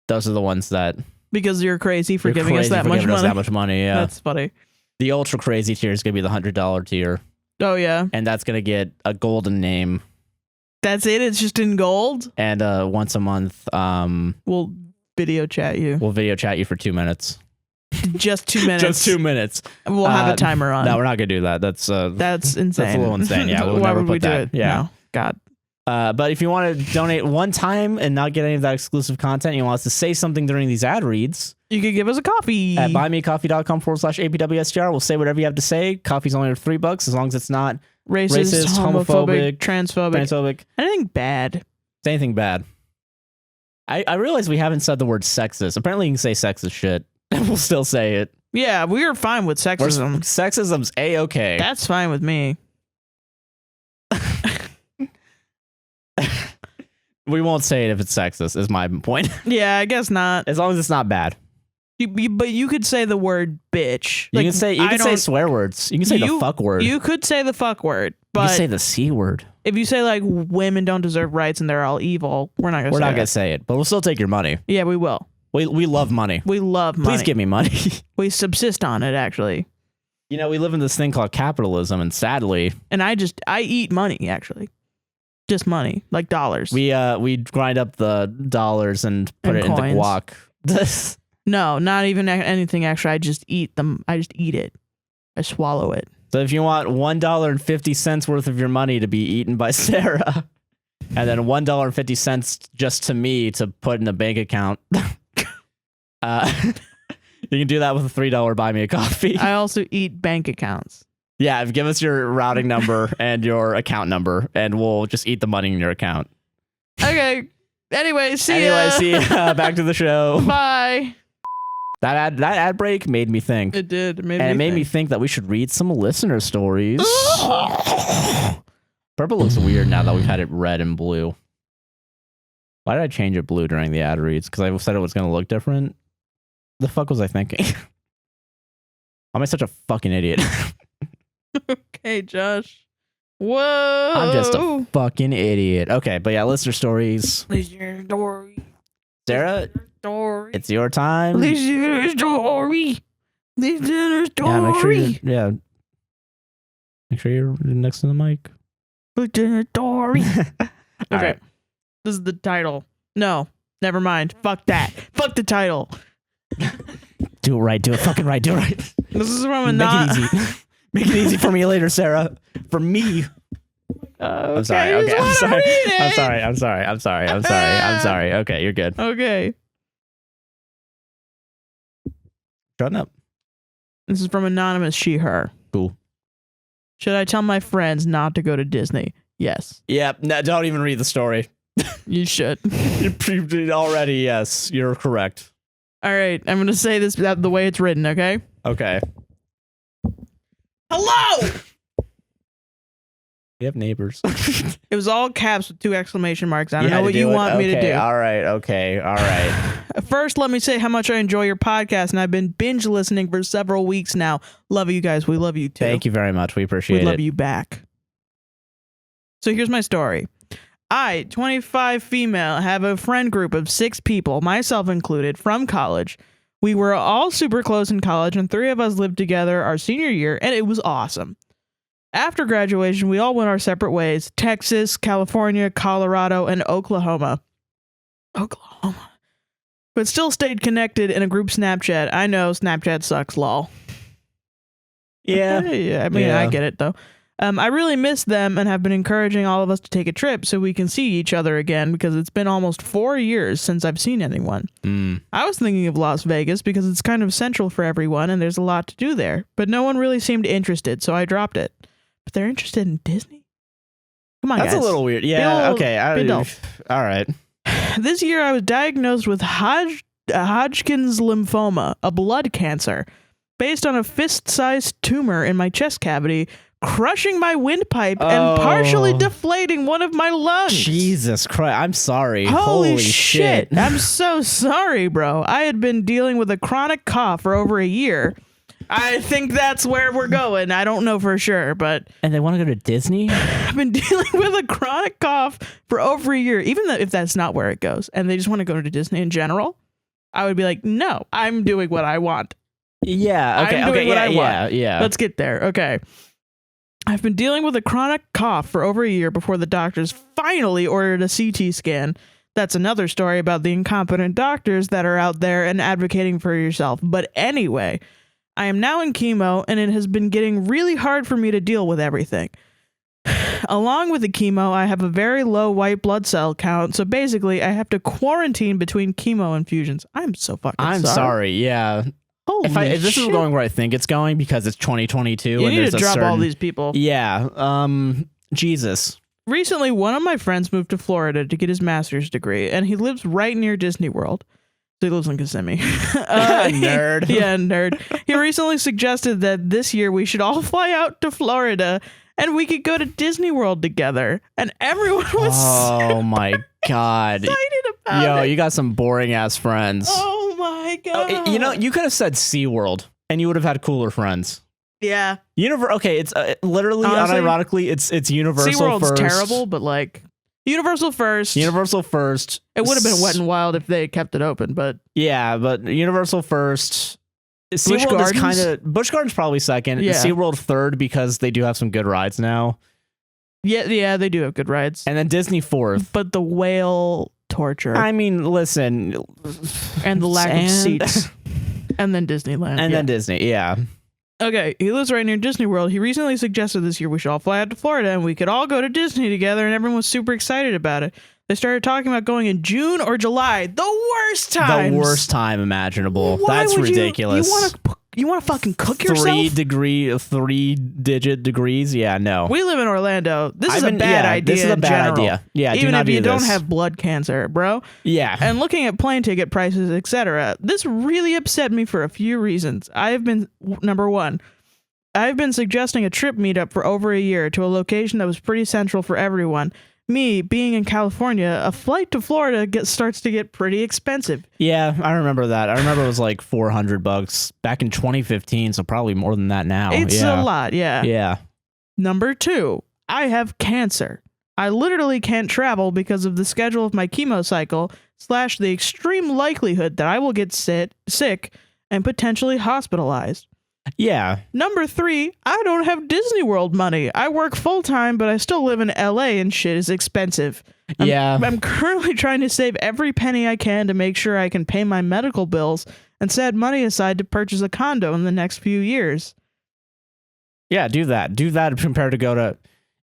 Those are the ones that... Because you're crazy for giving us that much money. That much money, yeah. That's funny. The ultra crazy tier is going to be the $100 tier. Oh, yeah. And that's going to get a golden name. That's it? It's just in gold? And once a month... we'll video chat you. We'll video chat you for 2 minutes. Just 2 minutes. Just 2 minutes. We'll have a timer on. No, we're not going to do that. That's insane. That's a little insane. Yeah, we'll never put that. Yeah. No. God. But if you want to donate one time and not get any of that exclusive content, you want us to say something during these ad reads, you could give us a coffee at buymeacoffee.com/APWSTR. We'll say whatever you have to say. Coffee's only $3 as long as it's not racist, homophobic, transphobic, anything bad. It's anything bad. I realize we haven't said the word sexist. Apparently you can say sexist shit and we'll still say it. Yeah, we are fine with sexism. Sexism's A-okay. That's fine with me. We won't say it if it's sexist, is my point. Yeah, I guess not. As long as it's not bad. But you could say the word bitch. You can say swear words. You can say the fuck word. You could say the fuck word. But you can say the C word. If you say like women don't deserve rights and they're all evil, we're not gonna say it. But we'll still take your money. Yeah, we will. We love money. We love money. Please give me money. We subsist on it, actually. You know, we live in this thing called capitalism, and sadly... And I eat money, actually. Just money, like dollars. We grind up the dollars and put it into guac. No, not even anything extra. I just eat them. I just eat it. I swallow it. So if you want $1.50 worth of your money to be eaten by Sarah, and then $1.50 just to me to put in a bank account, you can do that with a $3 buy me a coffee. I also eat bank accounts. Yeah, give us your routing number and your account number, and we'll just eat the money in your account. Okay. Anyway, see ya. Back to the show. Bye. That ad break made me think. It did. It made me think that we should read some listener stories. Purple looks weird now that we've had it red and blue. Why did I change it blue during the ad reads? Because I said it was going to look different. The fuck was I thinking? Am I such a fucking idiot? Okay, Josh. Whoa. I'm just a fucking idiot. Okay, but yeah, listener stories. Listener story. Sarah, story. It's your time. Listener story. Listener story. Make sure you're next to the mic. Listener story. Okay. Right. This is the title. No, never mind. Fuck that. Fuck the title. Do it right. Do it fucking right. Do it right. This is from a Make it easy. Make it easy for me later, Sarah. For me. Okay, I'm sorry. Okay, I'm sorry. Okay, you're good. Okay. Shut up. This is from anonymous she, her. Cool. Should I tell my friends not to go to Disney? Yes. Yep. No, don't even read the story. You should. Already, yes. You're correct. All right. I'm going to say this the way it's written, okay? Okay. Hello! We have neighbors. It was all caps with 2 exclamation marks. I don't know what you want me to do. All right. Okay. All right. First, let me say how much I enjoy your podcast, and I've been binge listening for several weeks now. Love you guys. We love you too. Thank you very much. We appreciate it. We love you back. So here's my story. I, 25 female, have a friend group of 6 people, myself included, from college. We were all super close in college, and 3 of us lived together our senior year, and it was awesome. After graduation, we all went our separate ways. Texas, California, Colorado, and Oklahoma. But still stayed connected in a group Snapchat. I know, Snapchat sucks, lol. Yeah. I mean, I get it, though. I really miss them and have been encouraging all of us to take a trip so we can see each other again because it's been almost 4 years since I've seen anyone. I was thinking of Las Vegas because it's kind of central for everyone and there's a lot to do there, but no one really seemed interested, so I dropped it. But they're interested in Disney? Come on, That's guys. a little weird. Yeah, okay. All right. This year I was diagnosed with Hodgkin's lymphoma, a blood cancer, based on a fist-sized tumor in my chest cavity, crushing my windpipe and partially deflating one of my lungs. Jesus Christ. I'm sorry. Holy shit. I'm so sorry, bro. I had been dealing with a chronic cough for over a year. I think that's where we're going. I don't know for sure, but... And they want to go to Disney? I've been dealing with a chronic cough for over a year, even if that's not where it goes, and they just want to go to Disney in general, I would be like, no, I'm doing what I want. Yeah, okay, I'm doing what I want. Yeah. Let's get there. Okay. I've been dealing with a chronic cough for over a year before the doctors finally ordered a CT scan. That's another story about the incompetent doctors that are out there and advocating for yourself. But anyway... I am now in chemo, and it has been getting really hard for me to deal with everything. Along with the chemo, I have a very low white blood cell count, so basically I have to quarantine between chemo infusions. I'm so fucking sorry. I'm sorry, yeah. Holy if this shit. is going where I think it's going, because it's 2022 you and need there's to a drop certain... all these people. Yeah, Jesus. Recently, one of my friends moved to Florida to get his master's degree, and he lives right near Disney World. So he lives in Kissimmee. Nerd. Yeah, nerd. He recently suggested that this year we should all fly out to Florida and we could go to Disney World together. And everyone was Oh my God. excited about it. Yo, you got some boring ass friends. Oh my God. You know, you could have said SeaWorld and you would have had cooler friends. Yeah. Okay, it's literally, Honestly, unironically, it's Universal SeaWorld's first. terrible, but like Universal first. Universal first. It would have been Wet and Wild if they kept it open, but yeah, but Universal first. SeaWorld is kind of... Busch Gardens probably second. Yeah. SeaWorld third because they do have some good rides now. Yeah, they do have good rides. And then Disney fourth. But the whale torture. I mean, listen. And the lack of seats. And then Disneyland. And then Disney, yeah. Okay, he lives right near Disney World. He recently suggested this year we should all fly out to Florida and we could all go to Disney together, and everyone was super excited about it. They started talking about going in June or July. The worst time. The worst time imaginable. Why That's would ridiculous. You want to fucking cook yourself? 3-digit degrees? Yeah, no. We live in Orlando. This is a bad idea. This is a bad general. idea. Yeah, even if you don't this. have blood cancer, bro. Yeah. And looking at plane ticket prices, etc., this really upset me for a few reasons. Number one, I've been suggesting a trip meetup for over a year to a location that was pretty central for everyone. Me, being in California, a flight to Florida starts to get pretty expensive. Yeah, I remember that. I remember it was like $400 back in 2015, so probably more than that now. It's a lot, yeah. Yeah. Number two, I have cancer. I literally can't travel because of the schedule of my chemo cycle / the extreme likelihood that I will get sick and potentially hospitalized. Yeah. Number three, I don't have Disney World money. I work full time, but I still live in LA and shit is expensive. I'm currently trying to save every penny I can to make sure I can pay my medical bills and set money aside to purchase a condo in the next few years. Yeah, do that. Do that compared to go to...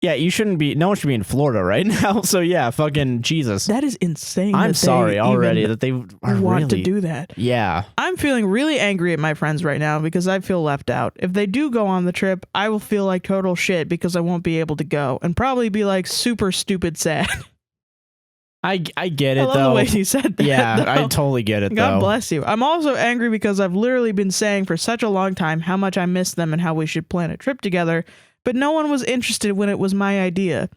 Yeah, no one should be in Florida right now. So yeah, fucking Jesus. That is insane. I'm sorry already that they want to do that. Yeah. I'm feeling really angry at my friends right now because I feel left out. If they do go on the trip, I will feel like total shit because I won't be able to go and probably be like super stupid sad. I get it, I love though. the way you said that. Yeah, though. I totally get it, God though. bless you. I'm also angry because I've literally been saying for such a long time how much I miss them and how we should plan a trip together, but no one was interested when it was my idea.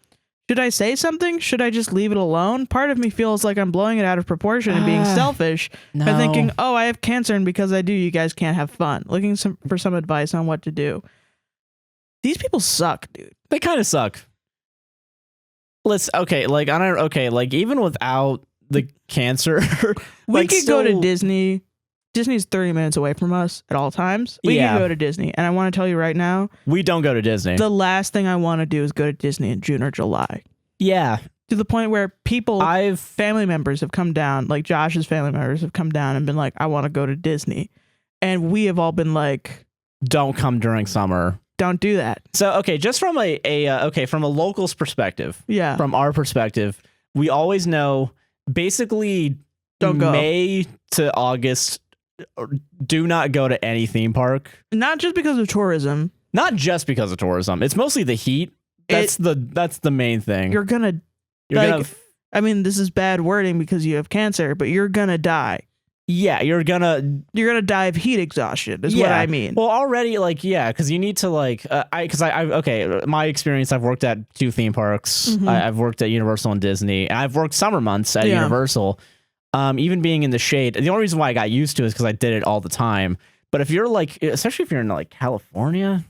Should I say something? Should I just leave it alone? Part of me feels like I'm blowing it out of proportion and being selfish by thinking, oh, I have cancer, and because I do, you guys can't have fun. Looking for some advice on what to do. These people suck, dude. They kind of suck. Like even without the cancer, we could go to Disney. Disney's 30 minutes away from us at all times. We can go to Disney. And I want to tell you right now, we don't go to Disney. The last thing I want to do is go to Disney in June or July. Yeah. To the point where family members have come down, like Josh's family members have come down and been like, I want to go to Disney. And we have all been like, don't come during summer. Don't do that. So, okay, just from from a local's perspective, from our perspective, we always know basically don't go. May to August, do not go to any theme park. Not just because of tourism. Not just because of tourism. It's mostly the heat. That's the main thing. You're gonna I mean, this is bad wording because you have cancer, but you're gonna die. Yeah, you're gonna die of heat exhaustion is what I mean. Well, already, because you need to my experience, I've worked at 2 theme parks. Mm-hmm. I've worked at Universal and Disney, and I've worked summer months at Universal. Even being in the shade, the only reason why I got used to it is because I did it all the time. But if you're especially if you're in California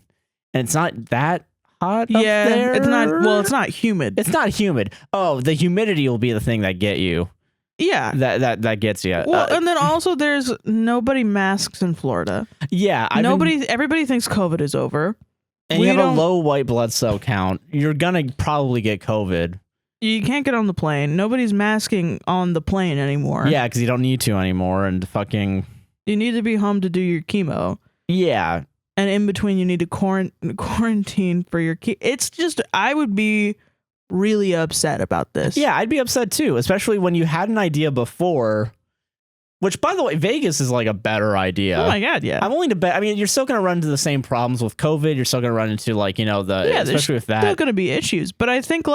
and it's not that hot up there. It's not humid. It's not humid. Oh, the humidity will be the thing that get you. Yeah, that gets you. Well, and then also there's nobody masks in Florida. Yeah, everybody thinks COVID is over, and you have a low white blood cell count. You're gonna probably get COVID. You can't get on the plane. Nobody's masking on the plane anymore. Yeah, because you don't need to anymore, and you need to be home to do your chemo. Yeah, and in between you need to quarantine for your It's just I would be really upset about this. Yeah, I'd be upset too, especially when you had an idea before, which, by the way, Vegas is a better idea. Oh my God, yeah. I'm willing to bet. I mean, you're still going to run into the same problems with COVID. You're still going to run into especially with that. There's still going to be issues, but I think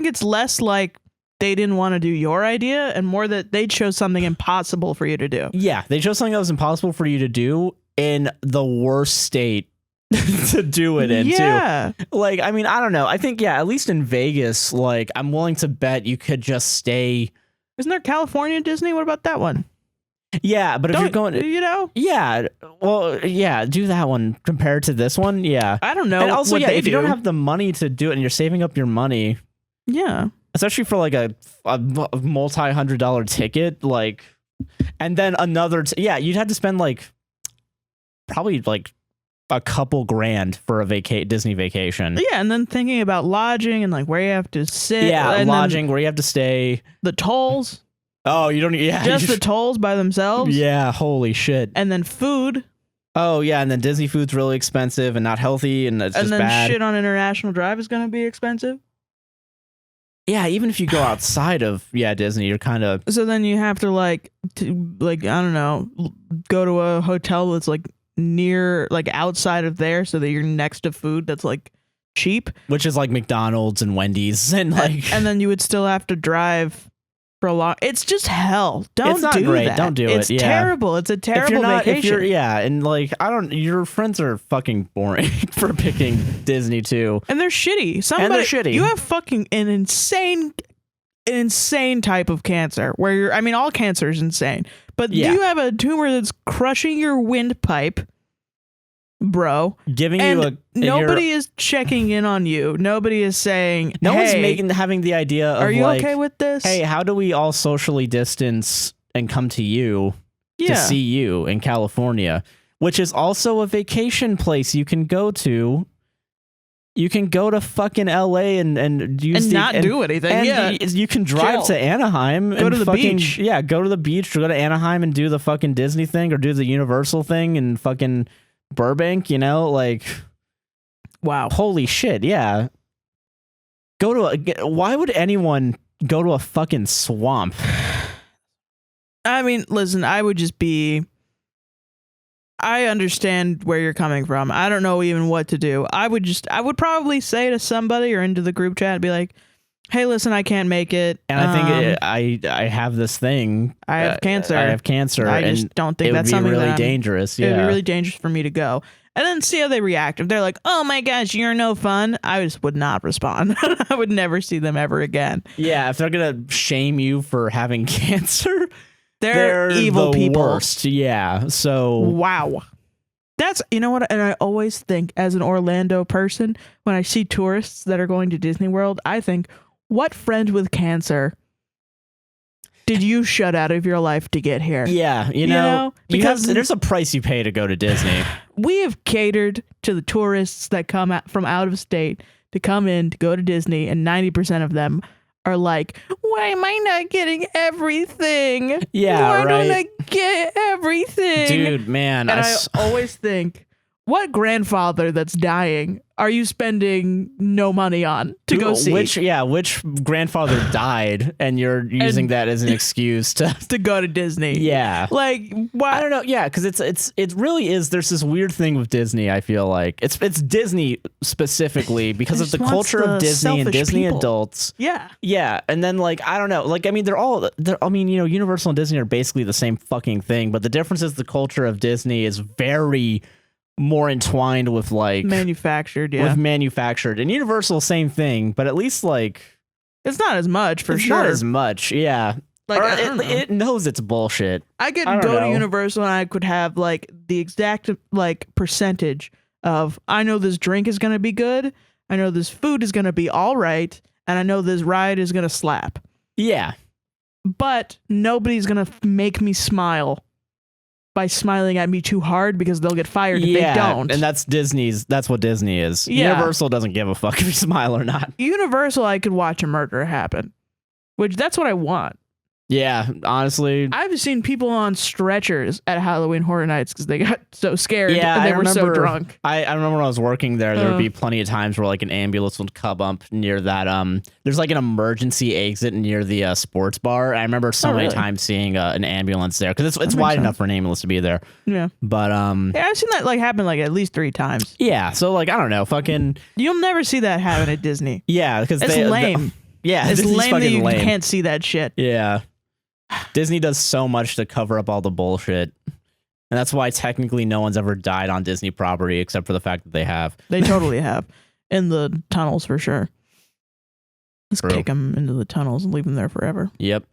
it's less like they didn't want to do your idea and more that they chose something impossible for you to do. Yeah, they chose something that was impossible for you to do in the worst state to do it in too. I mean, I don't know. I think at least in Vegas, I'm willing to bet you could just stay. Isn't there California Disney? What about that one? Yeah, but if you're going, yeah, well, yeah, do that one compared to this one. Yeah, I don't know. And also, if you don't have the money to do it and you're saving up your money, especially for a multi-$100 ticket, and then another, you'd have to spend probably a couple grand for a Disney vacation. Yeah, and then thinking about lodging and where you have to sit. Yeah, and lodging, where you have to stay. The tolls. Oh, you don't. Yeah, just the tolls by themselves. Yeah, holy shit. And then food. Oh yeah, and then Disney food's really expensive and not healthy, and it's just bad. And then shit on International Drive is going to be expensive. Yeah, even if you go outside of Disney, you're kind of. So then you have to I don't know, go to a hotel that's near outside of there so that you're next to food that's cheap, which is McDonald's and Wendy's and and then you would still have to drive for a long. It's just hell. Don't do that. Don't do it. It's terrible. It's a terrible vacation. Your friends are fucking boring for picking Disney too, and they're shitty. You have fucking an insane type of cancer where all cancer is insane, but you have a tumor that's crushing your windpipe, bro. Nobody is checking in on you. Nobody is saying, no one's having the idea of, are you okay with this? Hey, how do we all socially distance and come to you to see you in California, which is also a vacation place you can go to. You can go to fucking LA and do anything. And you can drive to Anaheim. Go to the beach. Yeah, go to the beach. Go to Anaheim and do the fucking Disney thing or do the Universal thing and fucking Burbank. Wow, holy shit. Yeah. Why would anyone go to a fucking swamp? I mean, listen, I understand where you're coming from. I don't know even what to do. I would probably say to somebody or into the group chat, be like, hey, listen, I can't make it. And I think I have this thing. I have cancer. I just don't think that's something really dangerous. Yeah. It would be really dangerous for me to go. And then see how they react. If they're like, oh my gosh, you're no fun, I just would not respond. I would never see them ever again. Yeah, if they're going to shame you for having cancer, they're evil people. Worst. Yeah, so. Wow. That's, you know what? And I always think, as an Orlando person, when I see tourists that are going to Disney World, I think, what friend with cancer did you shut out of your life to get here? Yeah, you know because there's a price you pay to go to Disney. We have catered to the tourists that come from out of state to come in to go to Disney, and 90% of them are like, why am I not getting everything? Yeah, why don't I get everything? Dude, man. And I always think, what grandfather that's dying are you spending no money on to go see? Which grandfather died and you're using that as an excuse to go to Disney? Yeah. Like, why? I don't know. Yeah, because it really is. There's this weird thing with Disney. I feel like it's Disney specifically because of the culture of Disney and Disney people. Adults. Yeah. Yeah, and then like I don't know. Like I mean, Universal and Disney are basically the same fucking thing, but the difference is the culture of Disney is very more entwined with like manufactured, and Universal, same thing, but at least like it's not as much for it's sure. Not as much, yeah. Like it knows it's bullshit. I could go to Universal and I could have like the exact like percentage of I know this drink is gonna be good, I know this food is gonna be all right, and I know this ride is gonna slap. Yeah, but nobody's gonna make me smile by smiling at me too hard because they'll get fired if they don't. And that's what Disney is. Yeah. Universal doesn't give a fuck if you smile or not. Universal, I could watch a murder happen, which that's what I want. Yeah, honestly. I've seen people on stretchers at Halloween Horror Nights because they got so scared and they were so drunk. I remember when I was working there would be plenty of times where like an ambulance would come up near that. There's like an emergency exit near the sports bar. I remember so many times seeing an ambulance there because it's wide enough for an ambulance to be there. Yeah. But yeah, I've seen that like happen like at least 3 times. Yeah. So like, I don't know, fucking. You'll never see that happen at Disney. Yeah. Because it's lame. Yeah. It's lame that you can't see that shit. Yeah. Disney does so much to cover up all the bullshit. And that's why technically no one's ever died on Disney property except for the fact that they have. They totally have. In the tunnels for sure. Let's kick them into the tunnels and leave them there forever. Yep.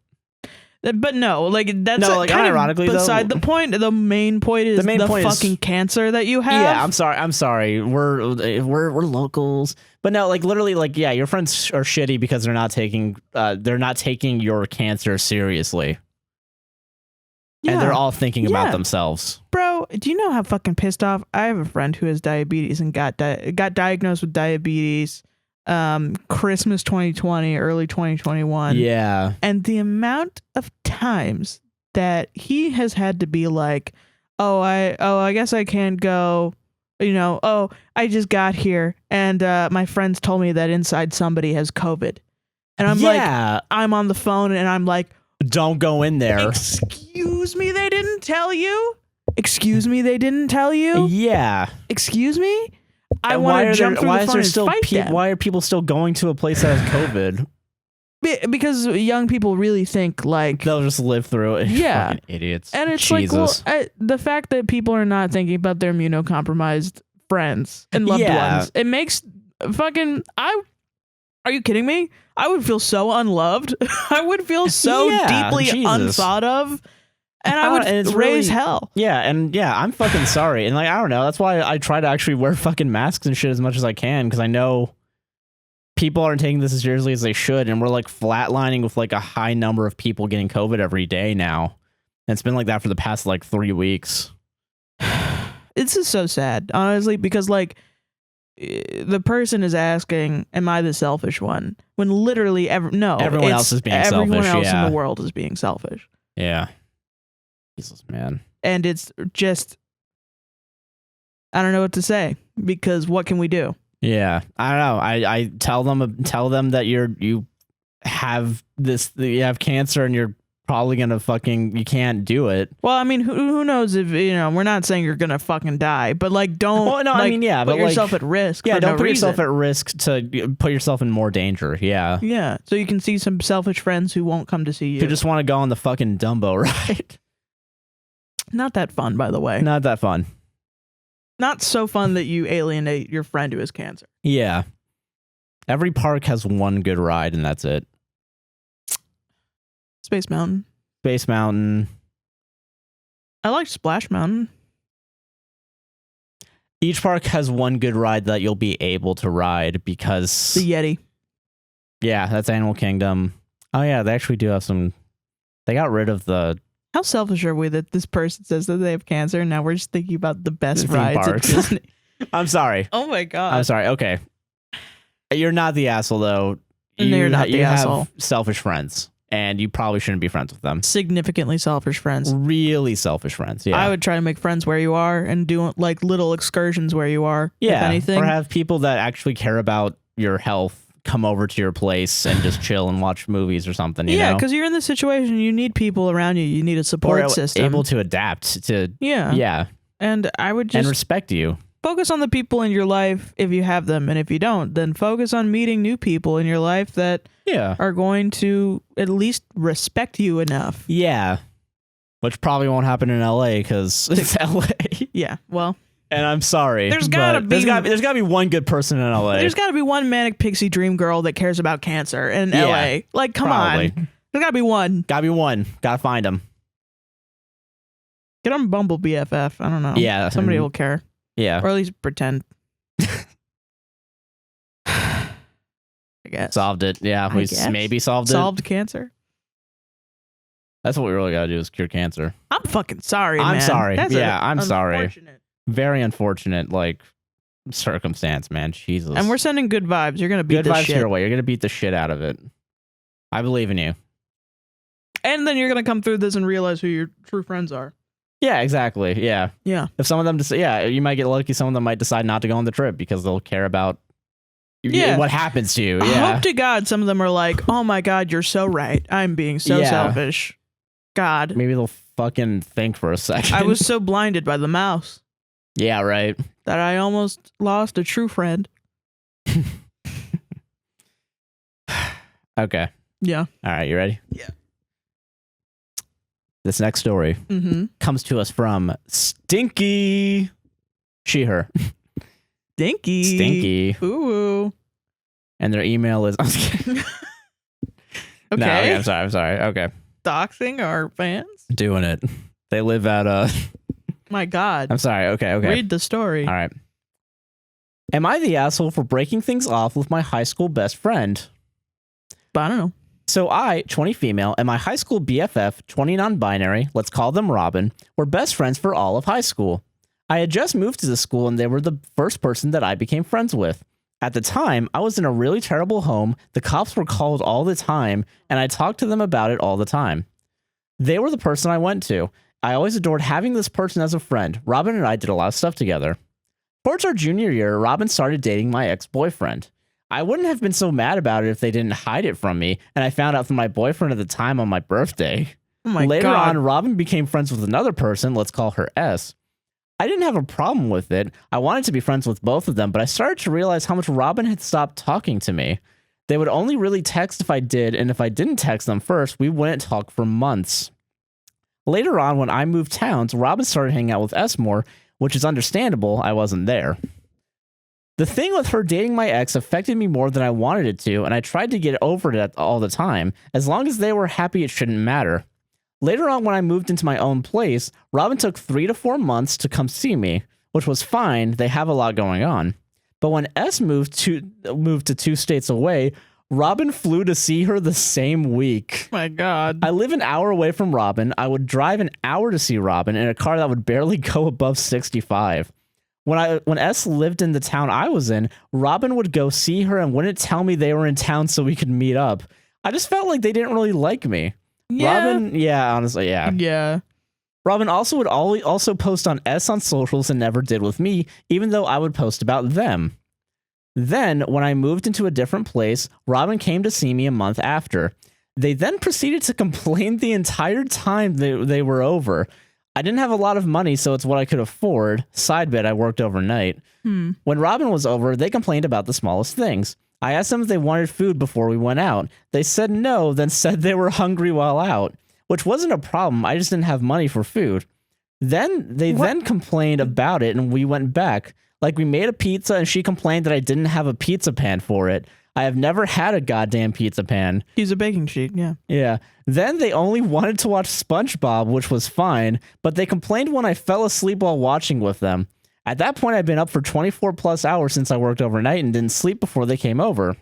But no, like that's kind ironically, of beside the point. The main point is the fucking cancer that you have. Yeah, I'm sorry. We're locals. But no, like literally, like yeah, your friends are shitty because they're not taking your cancer seriously. Yeah. And they're all thinking about themselves. Bro, do you know how fucking pissed off? I have a friend who has diabetes and got diagnosed with diabetes Christmas 2020, early 2021. Yeah. And the amount of times that he has had to be like, I guess I can't go, I just got here and my friends told me that inside somebody has COVID. And I'm like, I'm on the phone and I'm like, don't go in there. Excuse me, they didn't tell you? Excuse me, they didn't tell you? Yeah. Excuse me? I want to jump through the phone and fight them. Why are people still going to a place that has COVID? Because young people really think like they'll just live through it. Yeah, fucking idiots. And it's like, the fact that people are not thinking about their immunocompromised friends and loved ones, it makes fucking. Are you kidding me? I would feel so unloved. I would feel so deeply unthought of. And I would raise hell. Yeah, and I'm fucking sorry. And like, I don't know. That's why I try to actually wear fucking masks and shit as much as I can, because I know people aren't taking this as seriously as they should. And we're like flatlining with like a high number of people getting COVID every day now. And it's been like that for the past like 3 weeks. It's just so sad, honestly, because like the person is asking, am I the selfish one? When literally everyone else is being selfish. Everyone else in the world is being selfish. Yeah. Jesus, man. And it's just, I don't know what to say, because what can we do? Yeah, I don't know. I tell them that you have cancer and you're probably gonna you can't do it. Well, I mean, who knows if we're not saying you're gonna fucking die, but like don't. Well, no, I mean, yeah, put but yourself at risk. Yeah, for don't no put reason. yourself at risk to put yourself in more danger. Yeah. Yeah, so you can see some selfish friends who won't come to see you. Who just want to go on the fucking Dumbo ride. Not that fun, by the way. Not that fun. Not so fun that you alienate your friend who has cancer. Yeah. Every park has one good ride, and that's it. Space Mountain. Space Mountain. I like Splash Mountain. Each park has one good ride that you'll be able to ride because... The Yeti. Yeah, that's Animal Kingdom. Oh, yeah, they actually do have some... They got rid of the... How selfish are we that this person says that they have cancer and now we're just thinking about the best Theme rides parks. at Disney? I'm sorry. Oh, my God. I'm sorry. Okay. You're not the asshole, though. You're not the asshole. Have selfish friends, and you probably shouldn't be friends with them. Significantly selfish friends. Really selfish friends, yeah. I would try to make friends where you are and do like little excursions where you are, yeah, if anything. Or have people that actually care about your health come over to your place and just chill and watch movies or something, you know? Yeah, because you're in this situation, you need people around you. You need a support system. Able to adapt to... Yeah. Yeah. And I would just... And respect you. Focus on the people in your life if you have them, and if you don't, then focus on meeting new people in your life that are going to at least respect you enough. Yeah. Which probably won't happen in LA because it's LA. Yeah, well... And I'm sorry. There's gotta be one good person in LA. There's gotta be one manic pixie dream girl that cares about cancer in LA. Like, come on. There's gotta be one. Gotta be one. Gotta find him. Get on Bumble BFF. I don't know. Yeah. Somebody will care. Yeah. Or at least pretend. I guess. Solved it. Yeah. We maybe solved it. Solved cancer. That's what we really gotta do is cure cancer. I'm fucking sorry, man. I'm sorry. That's I'm sorry. Very unfortunate, circumstance, man. Jesus. And we're sending good vibes. You're gonna beat good this vibes shit. your way. You're gonna beat the shit out of it. I believe in you. And then you're gonna come through this and realize who your true friends are. Yeah, exactly. Yeah. Yeah. If some of them you might get lucky. Some of them might decide not to go on the trip because they'll care about what happens to you. Yeah. I hope to God some of them are like, oh my God, you're so right. I'm being so selfish. God. Maybe they'll fucking think for a second. I was so blinded by the mouse. Yeah, right. That I almost lost a true friend. Okay. Yeah. All right, you ready? Yeah. This next story comes to us from Stinky. She, her. Stinky. Ooh. And their email is... Okay. No, okay, I'm sorry. Okay. Doxing our fans? Doing it. They live at... My God. I'm sorry. Okay. Read the story. All right. Am I the asshole for breaking things off with my high school best friend? But I don't know. So I, 20 female, and my high school BFF, 20 non-binary, let's call them Robin, were best friends for all of high school. I had just moved to the school and they were the first person that I became friends with. At the time, I was in a really terrible home, the cops were called all the time, and I talked to them about it all the time. They were the person I went to. I always adored having this person as a friend. Robin and I did a lot of stuff together. Towards our junior year, Robin started dating my ex-boyfriend. I wouldn't have been so mad about it if they didn't hide it from me, and I found out from my boyfriend at the time on my birthday. Oh my Later God. on, Robin became friends with another person, let's call her S. I didn't have a problem with it. I wanted to be friends with both of them, but I started to realize how much Robin had stopped talking to me. They would only really text if I did, and if I didn't text them first, we wouldn't talk for months. Later on, when I moved towns, Robin started hanging out with S more, which is understandable. I wasn't there. The thing with her dating my ex affected me more than I wanted it to, and I tried to get over it all the time. As long as they were happy, it shouldn't matter. Later on, when I moved into my own place, Robin took 3 to 4 months to come see me, which was fine. They have a lot going on. But when S moved to 2 states away, Robin flew to see her the same week. My God. I live an hour away from Robin. I would drive an hour to see Robin in a car that would barely go above 65. When S lived in the town I was in, Robin would go see her and wouldn't tell me they were in town so we could meet up. I just felt like they didn't really like me. Yeah. Robin, yeah, honestly, yeah. Yeah. Robin also would also post on S on socials and never did with me, even though I would post about them. Then, when I moved into a different place, Robin came to see me a month after. They then proceeded to complain the entire time they were over. I didn't have a lot of money, so it's what I could afford. Side bit, I worked overnight. When Robin was over, they complained about the smallest things. I asked them if they wanted food before we went out. They said no, then said they were hungry while out, which wasn't a problem. I just didn't have money for food. Then they complained about it, and we went back. Like, we made a pizza, and she complained that I didn't have a pizza pan for it. I have never had a goddamn pizza pan. Use a baking sheet, yeah. Yeah. Then they only wanted to watch SpongeBob, which was fine, but they complained when I fell asleep while watching with them. At that point, I'd been up for 24 plus hours since I worked overnight and didn't sleep before they came over.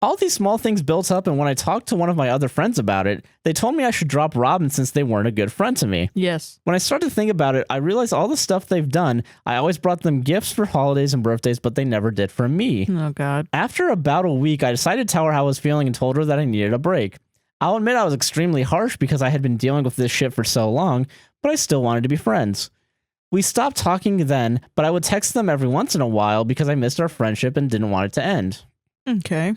All these small things built up, and when I talked to one of my other friends about it, they told me I should drop Robin since they weren't a good friend to me. Yes. When I started to think about it, I realized all the stuff they've done. I always brought them gifts for holidays and birthdays, but they never did for me. Oh, God. After about a week, I decided to tell her how I was feeling and told her that I needed a break. I'll admit I was extremely harsh because I had been dealing with this shit for so long, but I still wanted to be friends. We stopped talking then, but I would text them every once in a while because I missed our friendship and didn't want it to end. Okay.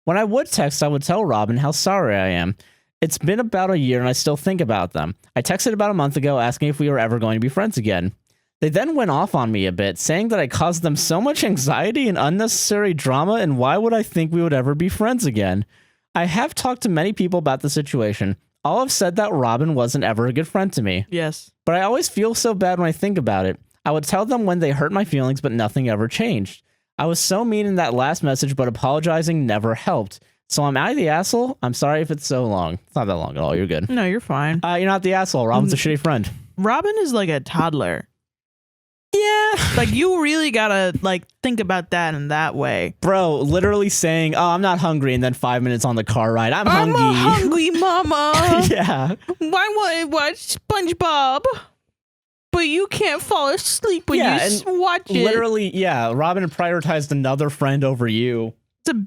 When I would text, I would tell Robin how sorry I am. It's been about a year and I still think about them. I texted about a month ago asking if we were ever going to be friends again. They then went off on me a bit, saying that I caused them so much anxiety and unnecessary drama, and why would I think we would ever be friends again? I have talked to many people about the situation. All have said that Robin wasn't ever a good friend to me. Yes. But I always feel so bad when I think about it. I would tell them when they hurt my feelings, but nothing ever changed. I was so mean in that last message, but apologizing never helped. So am I the asshole? I'm sorry if it's so long. It's not that long at all. You're good. No, you're fine. You're not the asshole. Robin's a shitty friend. Robin is like a toddler. Yeah. Like, you really gotta, like, think about that in that way. Bro, literally saying, oh, I'm not hungry, and then 5 minutes on the car ride, I'm hungry. I'm hungry, mama. Yeah. Why want to watch SpongeBob? But you can't fall asleep when you watch it. Literally, yeah. Robin prioritized another friend over you.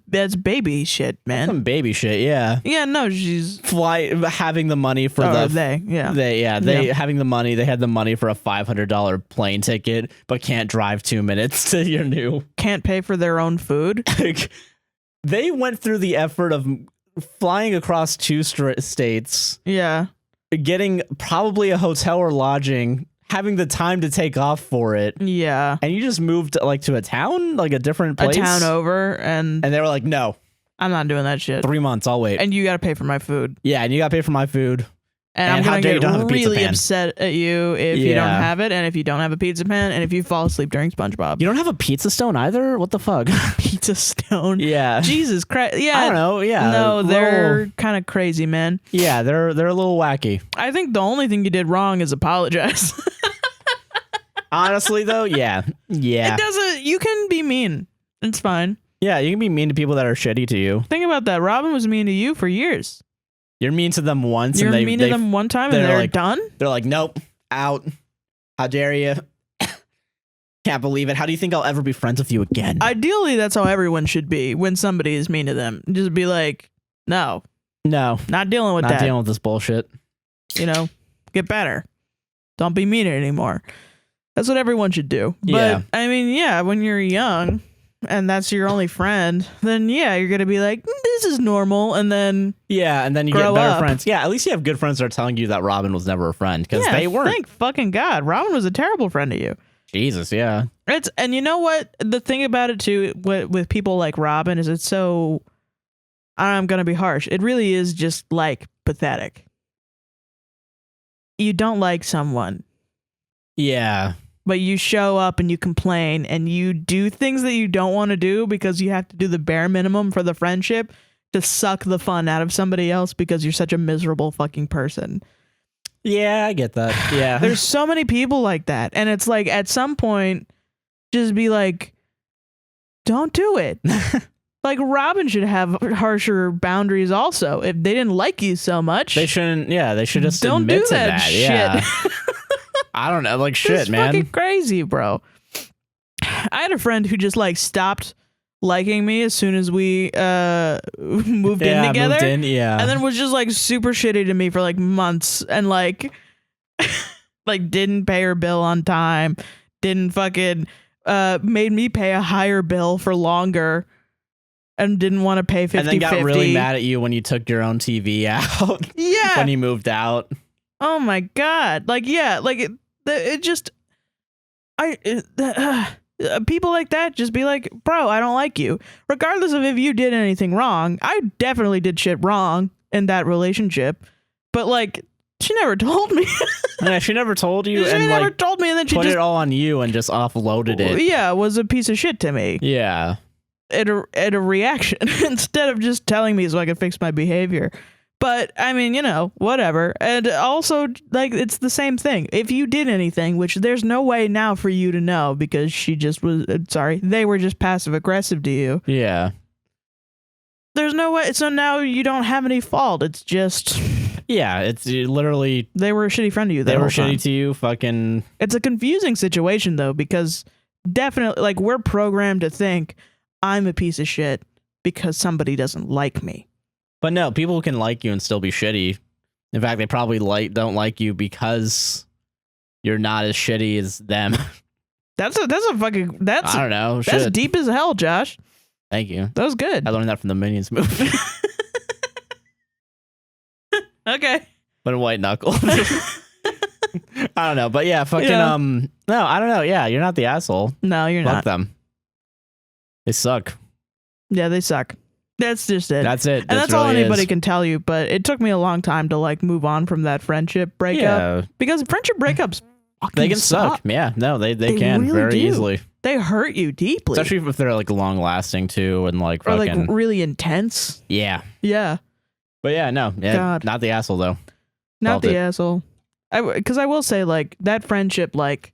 That's baby shit, man. Some baby shit, yeah. Yeah, no, she's having the money for they having the money. They had the money for a $500 plane ticket, but can't drive 2 minutes to your new. Can't pay for their own food. They went through the effort of flying across 2 states. Yeah, getting probably a hotel or lodging. Having the time to take off for it. Yeah. And you just moved like to a town, like a different place. A town over, and they were like, no. I'm not doing that shit. 3 months, I'll wait. And you gotta pay for my food. Yeah, and you gotta pay for my food. And I'm gonna get really upset at you if you don't have it, and if you don't have a pizza pan, and if you fall asleep during SpongeBob. You don't have a pizza stone either? What the fuck? Pizza stone? Yeah. Jesus Christ. Yeah. I don't know, yeah. No, they're kind of crazy, man. Yeah, they're a little wacky. I think the only thing you did wrong is apologize. Honestly, though, yeah. It doesn't, you can be mean. It's fine. Yeah, you can be mean to people that are shitty to you. Think about that. Robin was mean to you for years. You're mean to them once. You're mean to them one time and they're like, done? They're like, nope, out. How dare you? Can't believe it. How do you think I'll ever be friends with you again? Ideally, that's how everyone should be when somebody is mean to them. Just be like, no, not dealing with that. Not dealing with this bullshit. You know, get better. Don't be mean anymore. That's what everyone should do. But, yeah. I mean, yeah, when you're young and that's your only friend, then, yeah, you're going to be like, this is normal. And then yeah, and then you get better friends. Yeah, at least you have good friends that are telling you that Robin was never a friend, because they weren't. Thank fucking God. Robin was a terrible friend to you. Jesus, yeah. And you know what? The thing about it, too, with people like Robin is it's so, I'm going to be harsh. It really is just, like, pathetic. You don't like someone. Yeah. But you show up and you complain and you do things that you don't want to do because you have to do the bare minimum for the friendship to suck the fun out of somebody else because you're such a miserable fucking person. Yeah, I get that. Yeah. There's so many people like that. And it's like, at some point, just be like, don't do it. Like, Robin should have harsher boundaries also. If they didn't like you so much. They shouldn't, they should just don't admit do to that shit. Yeah. I don't know, like shit, it's man. Fucking crazy, bro. I had a friend who just like stopped liking me as soon as we moved in together. And then was just like super shitty to me for like months and like like didn't pay her bill on time, didn't fucking made me pay a higher bill for longer and didn't want to pay 50-50. And then got really mad at you when you took your own TV out. Yeah. When you moved out. Oh my God. Like, yeah, like it just, people like that just be like, bro, I don't like you. Regardless of if you did anything wrong. I definitely did shit wrong in that relationship. But like, she never told me. Yeah, she never told you. She never told me, and then she put it all on you and just offloaded it. Yeah, was a piece of shit to me. Yeah. At a reaction instead of just telling me so I could fix my behavior. But I mean, you know, whatever. And also, like, it's the same thing. If you did anything, which there's no way now for you to know because she just was, they were just passive aggressive to you. Yeah. There's no way. So now you don't have any fault. It's just. Yeah, it's literally. They were a shitty friend to you. They were shitty to you. Fucking. It's a confusing situation, though, because definitely, like, we're programmed to think I'm a piece of shit because somebody doesn't like me. But no, people can like you and still be shitty. In fact, they probably don't like you because you're not as shitty as them. That's a fucking I don't know. That's deep as hell, Josh. Thank you. That was good. I learned that from the Minions movie. Okay. But in White Knuckles. I don't know, but yeah, fucking no, I don't know. Yeah, you're not the asshole. No, you're Fuck not. them. They suck. Yeah, they suck. That's just it. That's it. And that's really all anybody can tell you, but it took me a long time to like move on from that friendship breakup. Yeah. Because friendship breakups they can suck. Yeah, no, they can really very easily. They hurt you deeply. Especially if they're like long lasting too and like or fucking like really intense. Yeah. Yeah. But yeah, no. Yeah, God. Not the asshole though. Not the asshole. Because I will say, like, that friendship, like,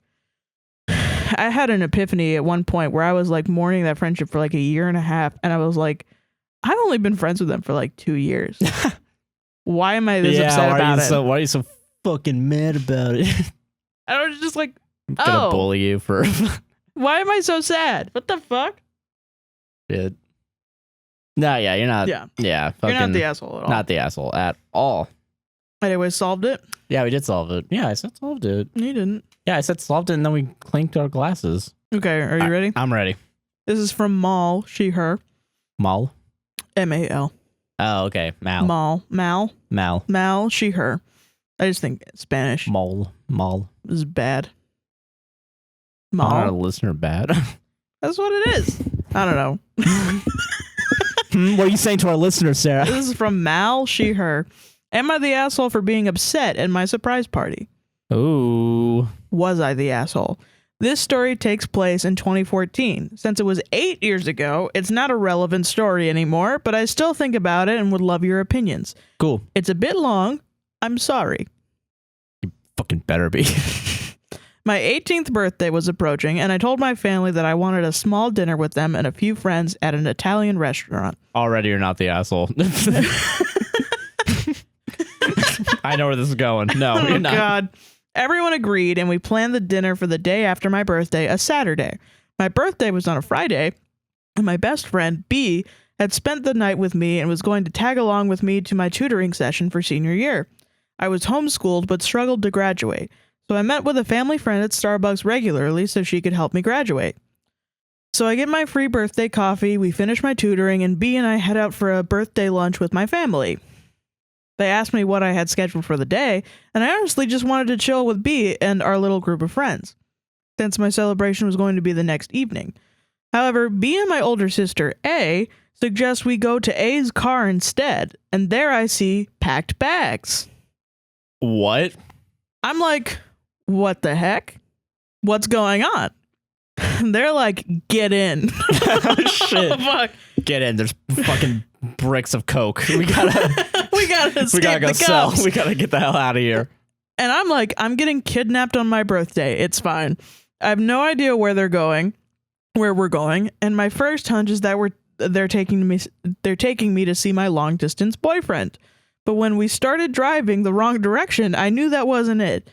I had an epiphany at one point where I was like mourning that friendship for like a year and a half, and I was like, I've only been friends with them for like 2 years. Why am I this upset about it? Why are you so fucking mad about it? I was just like, I'm gonna bully you for. Why am I so sad? What the fuck? Shit. No, yeah, you're not. Yeah, fucking, you're not the asshole at all. Not the asshole at all. Anyway, solved it. Yeah, we did solve it. Yeah, I said solved it. You didn't. Yeah, I said solved it, and then we clinked our glasses. Okay, are you ready? I'm ready. This is from Mal, she, her. Mal? M-A-L. Oh, okay. Mal, she, her. I just think Spanish. Mal. This is bad. Mal. Not a listener bad. That's what it is. I don't know. What are you saying to our listeners, Sarah? This is from Mal, she, her. Am I the asshole for being upset at my surprise party? Ooh. Was I the asshole? This story takes place in 2014. Since it was 8 years ago, it's not a relevant story anymore, but I still think about it and would love your opinions. Cool. It's a bit long. I'm sorry. You fucking better be. My 18th birthday was approaching, and I told my family that I wanted a small dinner with them and a few friends at an Italian restaurant. Already you're not the asshole. I know where this is going. No, you're not. God. Everyone agreed, and we planned the dinner for the day after my birthday, a Saturday. My birthday was on a Friday, and my best friend, B, had spent the night with me and was going to tag along with me to my tutoring session for senior year. I was homeschooled but struggled to graduate, so I met with a family friend at Starbucks regularly so she could help me graduate. So I get my free birthday coffee, we finish my tutoring, and B and I head out for a birthday lunch with my family. They asked me what I had scheduled for the day, and I honestly just wanted to chill with B and our little group of friends, since my celebration was going to be the next evening. However, B and my older sister, A, suggest we go to A's car instead, and there I see packed bags. What? I'm like, what the heck? What's going on? They're like, get in. Oh, shit. Oh, fuck. Get in. There's fucking bricks of coke. We gotta go sell. We gotta get the hell out of here. And I'm like, I'm getting kidnapped on my birthday. It's fine. I have no idea where we're going. And my first hunch is that they're taking me to see my long distance boyfriend. But when we started driving the wrong direction, I knew that wasn't it.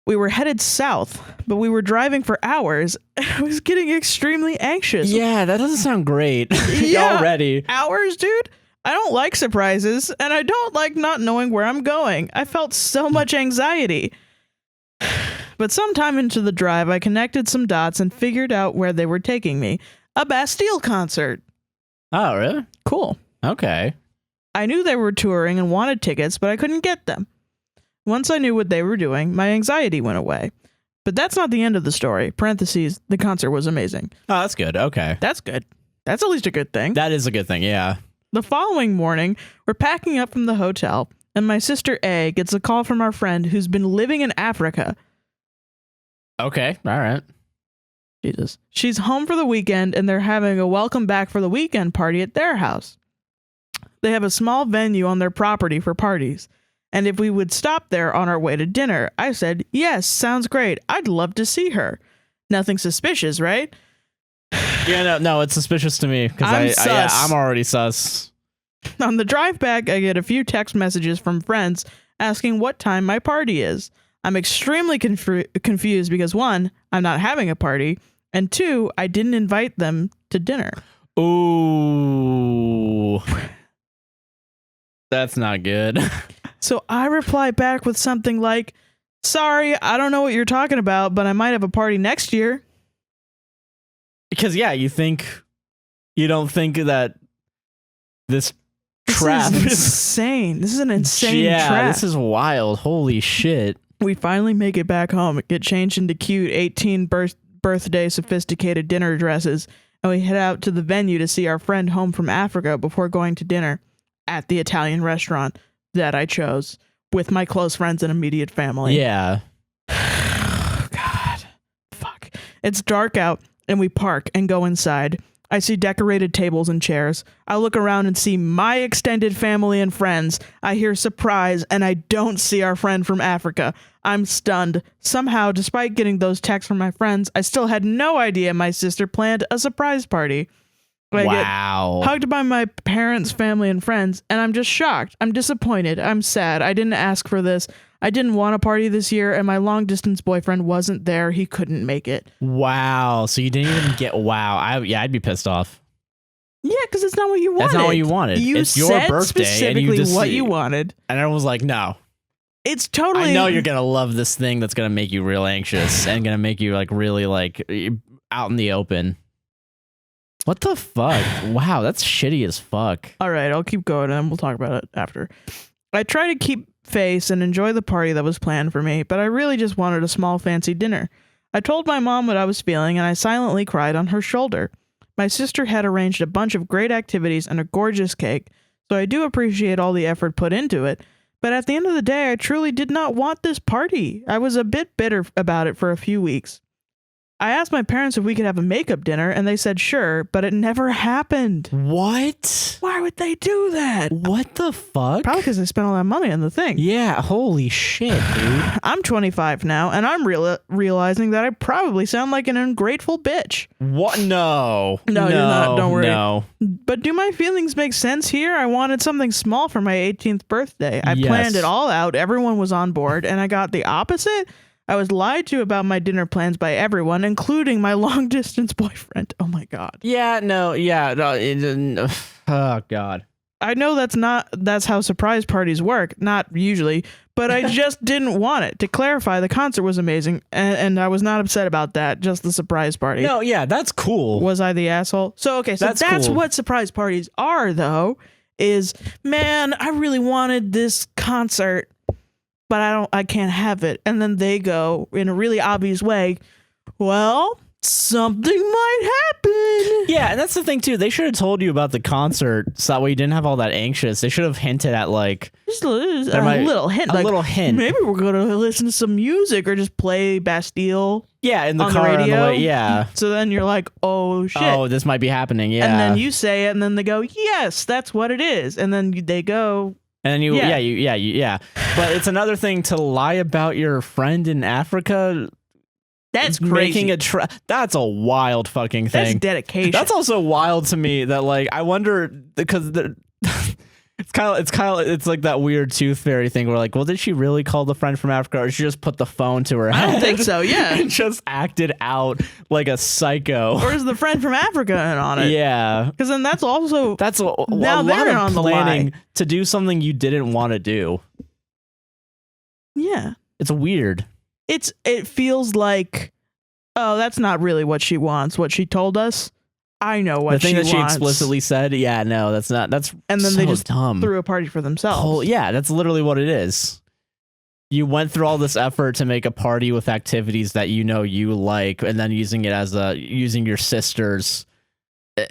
We were headed south, but we were driving for hours. I was getting extremely anxious. Yeah, that doesn't sound great. Yeah, already. Hours, dude? I don't like surprises, and I don't like not knowing where I'm going. I felt so much anxiety. But sometime into the drive, I connected some dots and figured out where they were taking me. A Bastille concert. Oh, really? Cool. Okay. I knew they were touring and wanted tickets, but I couldn't get them. Once I knew what they were doing, my anxiety went away. But that's not the end of the story. Parentheses, the concert was amazing. Oh, that's good. Okay. That's good. That's at least a good thing. That is a good thing, yeah. The following morning, we're packing up from the hotel, and my sister A gets a call from our friend who's been living in Africa. Okay, all right. Jesus. She's home for the weekend, and they're having a welcome back for the weekend party at their house. They have a small venue on their property for parties. And if we would stop there on our way to dinner, I said, yes, sounds great. I'd love to see her. Nothing suspicious, right? Yeah, no, it's suspicious to me because I'm already sus. On the drive back, I get a few text messages from friends asking what time my party is. I'm extremely confused because 1, I'm not having a party, and 2, I didn't invite them to dinner. Ooh. That's not good. So I reply back with something like, sorry, I don't know what you're talking about, but I might have a party next year. Because, yeah, you don't think that this trap is insane. This is an insane trap. Yeah, this is wild. Holy shit. We finally make it back home, get changed into cute 18 birthday sophisticated dinner dresses, and we head out to the venue to see our friend home from Africa before going to dinner at the Italian restaurant that I chose with my close friends and immediate family. Yeah. God. Fuck. It's dark out, and we park and go inside. I see decorated tables and chairs. I look around and see my extended family and friends. I hear surprise, and I don't see our friend from Africa. I'm stunned. Somehow, despite getting those texts from my friends, I still had no idea my sister planned a surprise party. Wow. I get hugged by my parents, family, and friends, and I'm just shocked. I'm disappointed. I'm sad. I didn't ask for this. I didn't want a party this year, and my long-distance boyfriend wasn't there. He couldn't make it. Wow. So you didn't even get... Wow. I'd be pissed off. Yeah, because it's not what you wanted. That's not what you wanted. It's your birthday. Specifically and what you wanted. And I was like, no. It's totally... I know you're going to love this thing that's going to make you real anxious and going to make you like really like out in the open. What the fuck? Wow, that's shitty as fuck. All right, I'll keep going and we'll talk about it after. I try to keep face and enjoy the party that was planned for me, but I really just wanted a small fancy dinner. I told my mom what I was feeling and I silently cried on her shoulder. My sister had arranged a bunch of great activities and a gorgeous cake, so I do appreciate all the effort put into it, but at the end of the day, I truly did not want this party. I was a bit bitter about it for a few weeks. I asked my parents if we could have a makeup dinner, and they said sure, but it never happened. What? Why would they do that? What the fuck? Probably because they spent all that money on the thing. Yeah, holy shit, dude. I'm 25 now, and I'm realizing that I probably sound like an ungrateful bitch. What? No. No, you're not. Don't worry. No. But do my feelings make sense here? I wanted something small for my 18th birthday. I planned it all out. Everyone was on board, and I got the opposite? I was lied to about my dinner plans by everyone, including my long-distance boyfriend. Oh, my God. Yeah, no, yeah. No, oh, God. I know that's how surprise parties work. Not usually, but I just didn't want it. To clarify, the concert was amazing, and I was not upset about that, just the surprise party. No, yeah, that's cool. Was I the asshole? So, okay, so that's cool. What surprise parties are, though, is, man, I really wanted this concert, but I can't have it. And then they go in a really obvious way, well, something might happen. Yeah, and that's the thing too. They should have told you about the concert so that way you didn't have all that anxious. They should have hinted at like just a little hint. A little hint. Maybe we're gonna listen to some music or just play Bastille. Yeah, in the on car the radio. On the way, yeah. So then you're like, oh shit. Oh, this might be happening. Yeah. And then you say it, and then they go, yes, that's what it is. And then they go. And then yeah. But it's another thing to lie about your friend in Africa. That's crazy. That's a wild fucking thing. That's dedication. That's also wild to me that like I wonder because it's like that weird tooth fairy thing where like, well, did she really call the friend from Africa or did she just put the phone to her head? I don't think so. Yeah, and just acted out like a psycho. Or is the friend from Africa in on it? Yeah, because then that's a lot of planning to do something you didn't want to do. Yeah, it's weird. it feels like, oh, that's not really what she wants. What she told us, I know what she wants. The thing that she explicitly said, yeah, no, that's not. That's and then so they just dumb. threw a party for themselves. Yeah, that's literally what it is. You went through all this effort to make a party with activities that you know you like, and then using it as using your sisters. And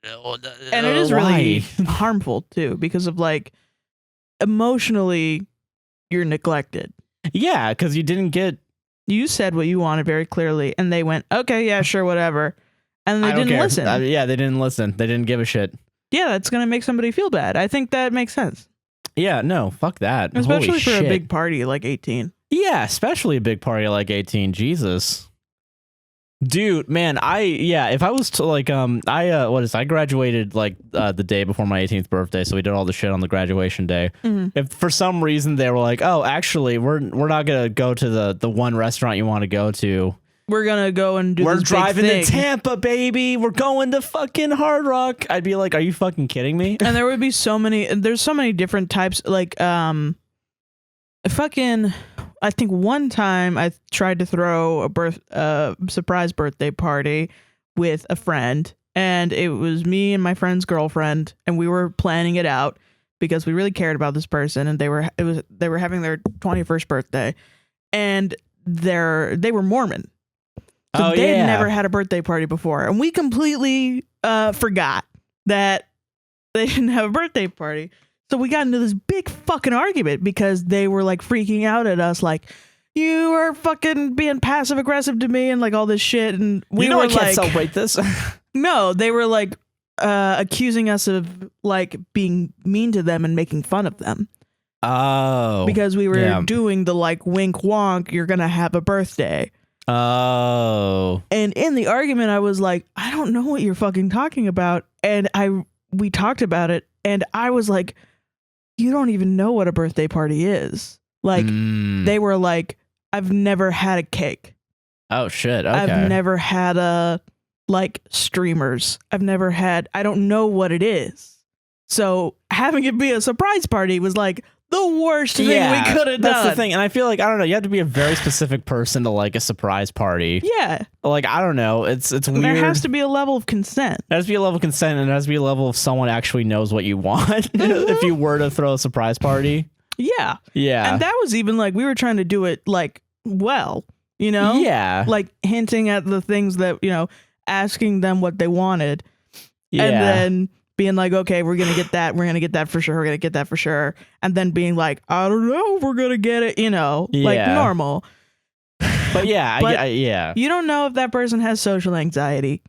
it is really harmful too, because of like emotionally you're neglected. Yeah, because you said what you wanted very clearly, and they went, okay, yeah, sure, whatever, and they didn't listen. Yeah, they didn't listen. They didn't give a shit. Yeah, that's gonna make somebody feel bad. I think that makes sense. Yeah, no, fuck that. Especially for a big party like 18. Yeah, especially a big party like 18. Jesus. Dude, man, if I was to like, I graduated like the day before my 18th birthday, so we did all the shit on the graduation day. Mm-hmm. If for some reason they were like, oh, actually, we're not gonna go to the one restaurant you want to go to. We're gonna go and do. We're this driving big thing. to Tampa, baby. We're going to fucking Hard Rock. I'd be like, are you fucking kidding me? And there would be so many. There's so many different types. Like, I think one time I tried to throw a surprise birthday party with a friend, and it was me and my friend's girlfriend, and we were planning it out because we really cared about this person, and they were having their 21st birthday, and they were Mormon. So they had never had a birthday party before, and we completely forgot that they didn't have a birthday party. So we got into this big fucking argument because they were like freaking out at us, like, you are fucking being passive aggressive to me and like all this shit. And we were I like, can't celebrate this. No, they were like accusing us of like being mean to them and making fun of them. Oh, because we were doing the like wink wonk, you're gonna have a birthday. Oh. And in the argument, I was like, I don't know what you're fucking talking about. And we talked about it, and I was like, you don't even know what a birthday party is. Like, they were like, I've never had a cake. Oh, shit. Okay. I've never had like streamers. I don't know what it is. So having it be a surprise party was like the worst thing we could have done. That's the thing. And I feel like, I don't know, you have to be a very specific person to like a surprise party. Yeah. Like, I don't know. It's weird. There has to be a level of consent. There has to be a level of consent, and there has to be a level of someone actually knows what you want if you were to throw a surprise party. Yeah. Yeah. And that was even like, we were trying to do it like, well, you know? Yeah. Like hinting at the things that, you know, asking them what they wanted. Yeah. And then being like, okay, we're going to get that. We're going to get that for sure. We're going to get that for sure. And then being like, I don't know if we're going to get it, you know, like normal. But yeah, yeah. You don't know if that person has social anxiety.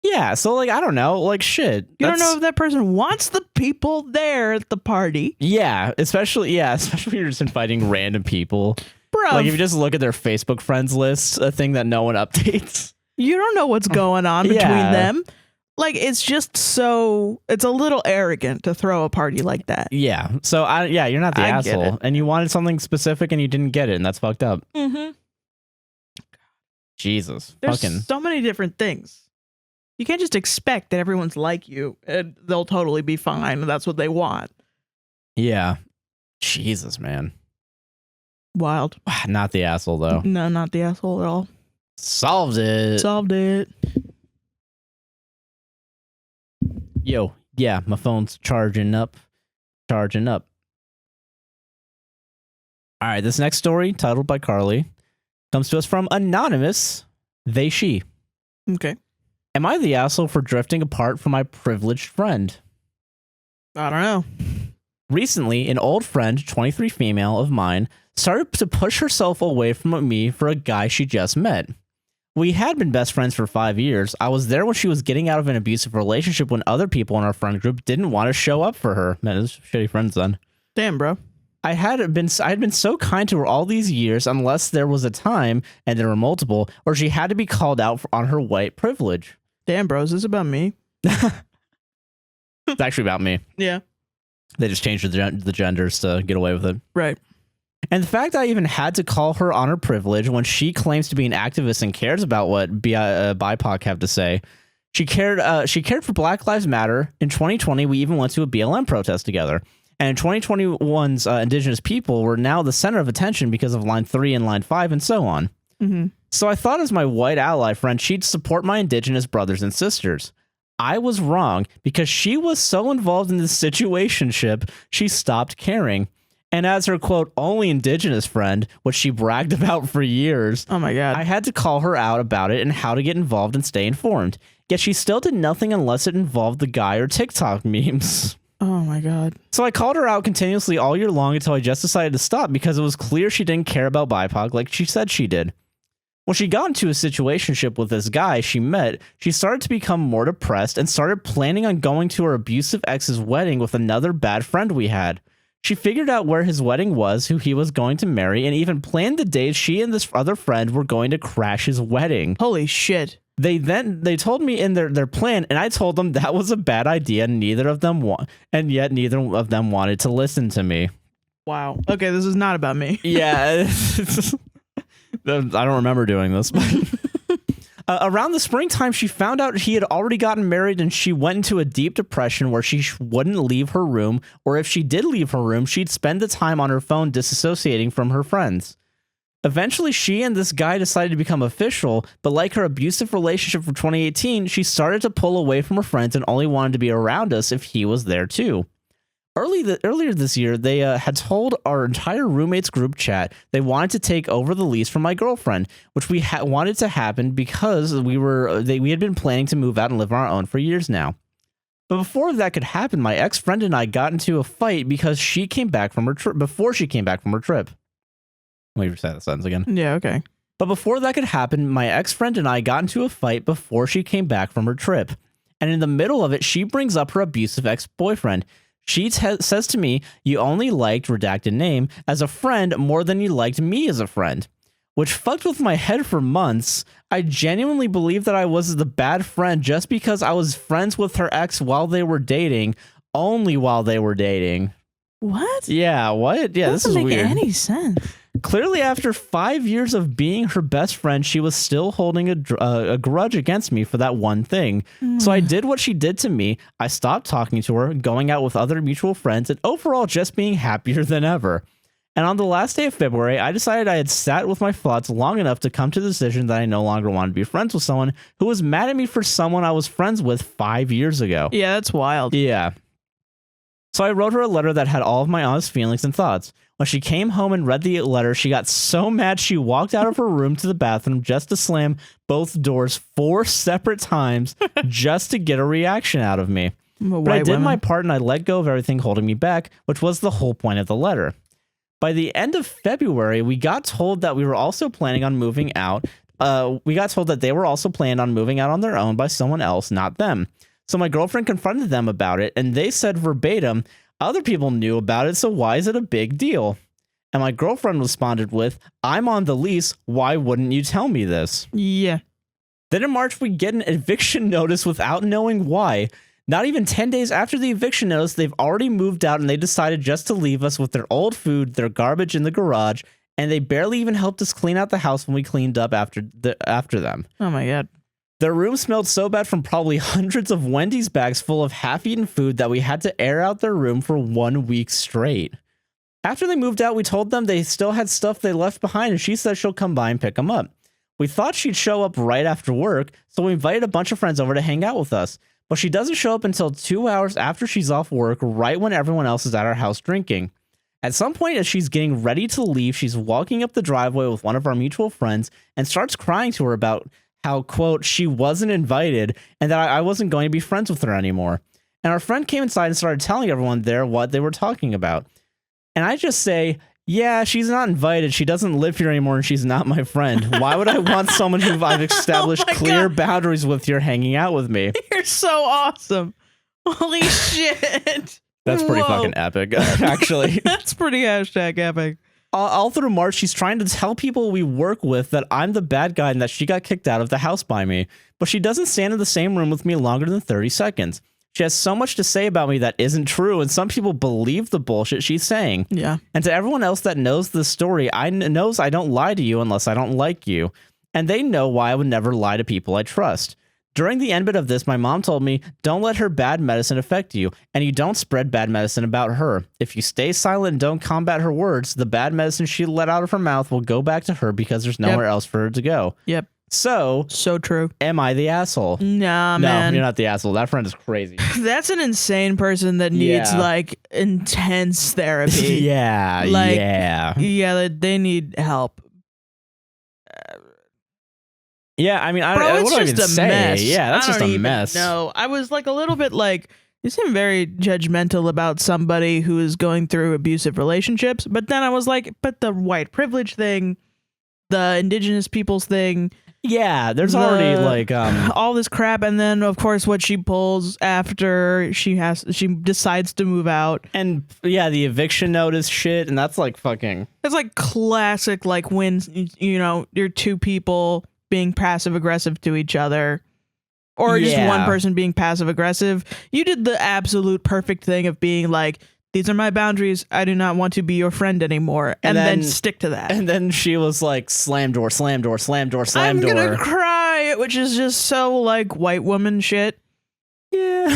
Yeah. So like, I don't know, like shit. You don't know if that person wants the people there at the party. Yeah. Especially when you're just inviting random people. Bro. Like if you just look at their Facebook friends list, a thing that no one updates. You don't know what's going on between them. Like, it's just so, it's a little arrogant to throw a party like that. Yeah. So, you're not the asshole. And you wanted something specific and you didn't get it, and that's fucked up. Mm-hmm. Jesus. There's so many different things. You can't just expect that everyone's like you and they'll totally be fine and that's what they want. Yeah. Jesus, man. Wild. Not the asshole, though. No, not the asshole at all. Solved it. Yo, yeah, my phone's charging up. All right, this next story, titled by Carly, comes to us from Anonymous, they, she. Okay. Am I the asshole for drifting apart from my privileged friend? I don't know. Recently, an old friend, 23 female of mine, started to push herself away from me for a guy she just met. We had been best friends for 5 years. I was there when she was getting out of an abusive relationship when other people in our friend group didn't want to show up for her. Man, those shitty friends then. Damn, bro. I had been so kind to her all these years, unless there was a time, and there were multiple, where she had to be called out on her white privilege. Damn, bro, is this about me? It's actually about me. Yeah. They just changed the genders to get away with it. Right. And the fact that I even had to call her on her privilege when she claims to be an activist and cares about what BIPOC have to say. She cared for Black Lives Matter. In 2020, we even went to a BLM protest together. And in 2021's Indigenous people were now the center of attention because of line 3 and line 5 and so on. Mm-hmm. So I thought as my white ally friend, she'd support my Indigenous brothers and sisters. I was wrong because she was so involved in this situationship, she stopped caring. And as her, quote, only Indigenous friend, which she bragged about for years, oh my God, I had to call her out about it and how to get involved and stay informed. Yet she still did nothing unless it involved the guy or TikTok memes. Oh my God. So I called her out continuously all year long until I just decided to stop because it was clear she didn't care about BIPOC like she said she did. When she got into a situationship with this guy she met, she started to become more depressed and started planning on going to her abusive ex's wedding with another bad friend we had. She figured out where his wedding was, who he was going to marry, and even planned the days she and this other friend were going to crash his wedding. Holy shit. They told me in their plan, and I told them that was a bad idea, and neither of them wanted to listen to me. Wow. Okay, this is not about me. Yeah. I don't remember doing this. Around the springtime, she found out he had already gotten married, and she went into a deep depression where she wouldn't leave her room, or if she did leave her room, she'd spend the time on her phone disassociating from her friends. Eventually, she and this guy decided to become official, but like her abusive relationship from 2018, she started to pull away from her friends and only wanted to be around us if he was there too. Earlier this year, they had told our entire roommates group chat they wanted to take over the lease from my girlfriend, which we wanted to happen because we had been planning to move out and live on our own for years now. But before that could happen, my ex-friend and I got into a fight because she came back from her trip. Before she came back from her trip. Let me say that sentence again. Yeah, okay. But before that could happen, my ex-friend and I got into a fight before she came back from her trip. And in the middle of it, she brings up her abusive ex-boyfriend. She says to me, "You only liked redacted name as a friend more than you liked me as a friend," which fucked with my head for months. I genuinely believed that I was the bad friend just because I was friends with her ex while they were dating, only while they were dating. What? Yeah, what? Yeah, this is weird. Doesn't make any sense. Clearly, after 5 years of being her best friend, she was still holding a grudge against me for that one thing. So I did what she did to me. I stopped talking to her, going out with other mutual friends, and overall just being happier than ever. And on the last day of February, I decided I had sat with my thoughts long enough to come to the decision that I no longer wanted to be friends with someone who was mad at me for someone I was friends with 5 years ago. Yeah, that's wild. Yeah. So I wrote her a letter that had all of my honest feelings and thoughts. When she came home and read the letter, she got so mad she walked out of her room to the bathroom just to slam both doors 4 separate times just to get a reaction out of me. But I did my part and I let go of everything holding me back, which was the whole point of the letter. By the end of February, we got told that we were also planning on moving out. We got told that they were also planning on moving out on their own by someone else, not them. So my girlfriend confronted them about it, and they said verbatim, "Other people knew about it, so why is it a big deal?" And my girlfriend responded with, "I'm on the lease, why wouldn't you tell me this?" Yeah. Then in March, we get an eviction notice without knowing why. Not even 10 days after the eviction notice, they've already moved out and they decided just to leave us with their old food, their garbage in the garage, and they barely even helped us clean out the house when we cleaned up after them. Oh my God. Their room smelled so bad from probably hundreds of Wendy's bags full of half-eaten food that we had to air out their room for 1 week straight. After they moved out, we told them they still had stuff they left behind, and she said she'll come by and pick them up. We thought she'd show up right after work, so we invited a bunch of friends over to hang out with us. But she doesn't show up until 2 hours after she's off work, right when everyone else is at our house drinking. At some point, as she's getting ready to leave, she's walking up the driveway with one of our mutual friends and starts crying to her about how, quote, she wasn't invited and that I wasn't going to be friends with her anymore. And our friend came inside and started telling everyone there what they were talking about. And I just say, yeah, she's not invited. She doesn't live here anymore and she's not my friend. Why would I want someone who I've established clear boundaries with here hanging out with me? You're so awesome. Holy shit. That's pretty fucking epic, actually. That's pretty #epic. All through March, she's trying to tell people we work with that I'm the bad guy and that she got kicked out of the house by me. But she doesn't stand in the same room with me longer than 30 seconds. She has so much to say about me that isn't true, and some people believe the bullshit she's saying. Yeah. And to everyone else that knows the story, knows I don't lie to you unless I don't like you. And they know why I would never lie to people I trust. During the end bit of this, my mom told me, don't let her bad medicine affect you, and you don't spread bad medicine about her. If you stay silent and don't combat her words, the bad medicine she let out of her mouth will go back to her because there's nowhere else for her to go. Yep. So true. Am I the asshole? Nah, no, man. You're not the asshole. That friend is crazy. That's an insane person that needs like intense therapy. Yeah, like, yeah. Yeah, they need help. Yeah, I mean, Bro, what do I even say? Mess. Yeah, that's just a mess. No, I was like a little bit like, you seem very judgmental about somebody who is going through abusive relationships. But then I was like, but the white privilege thing, the indigenous peoples thing. Yeah, there's already like all this crap, and then of course what she pulls after she decides to move out, and yeah, the eviction notice shit, and that's like fucking. It's like classic, like when you're two people being passive aggressive to each other, or just one person being passive aggressive. You did the absolute perfect thing of being like, these are my boundaries. I do not want to be your friend anymore. And then stick to that. And then she was like, slam door, slam door, slam door, slam door. I'm gonna cry, which is just so like white woman shit. Yeah.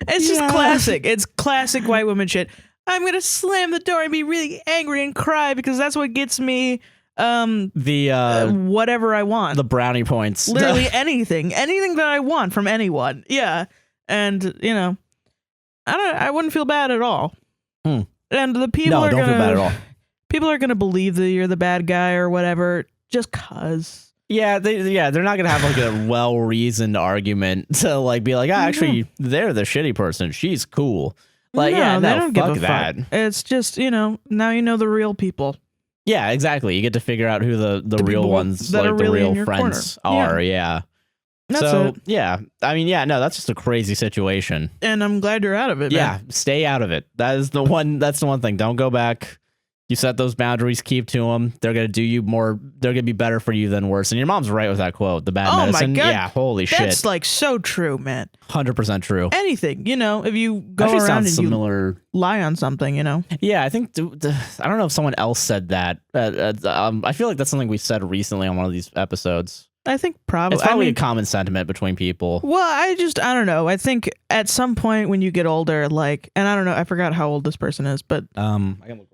It's just classic. It's classic white woman shit. I'm gonna slam the door and be really angry and cry because that's what gets me whatever I want. The brownie points. Literally anything that I want from anyone. Yeah. And I wouldn't feel bad at all. And the people don't feel bad at all. People are gonna believe that you're the bad guy or whatever, just cause. Yeah, they're not gonna have like a well-reasoned argument to like be like, actually, they're the shitty person. She's cool. Like, they don't fuck give a that. Fuck. It's just now you know the real people. Yeah, exactly. You get to figure out who the real ones, like the really real friends are. Yeah. That's it. Yeah, I mean, that's just a crazy situation. And I'm glad you're out of it, man. Yeah, stay out of it. That's the one thing. Don't go back. You set those boundaries, keep to them. They're going to do you more. They're going to be better for you than worse. And your mom's right with that quote, the bad medicine. My God. Yeah, holy shit. That's like so true, man. 100% true. Anything, if you go around and similar. You lie on something, Yeah, I think, I don't know if someone else said that. I feel like that's something we said recently on one of these episodes. I think probably. It's probably a common sentiment between people. Well, I don't know. I think at some point when you get older, like, and I don't know, I forgot how old this person is, but I can look.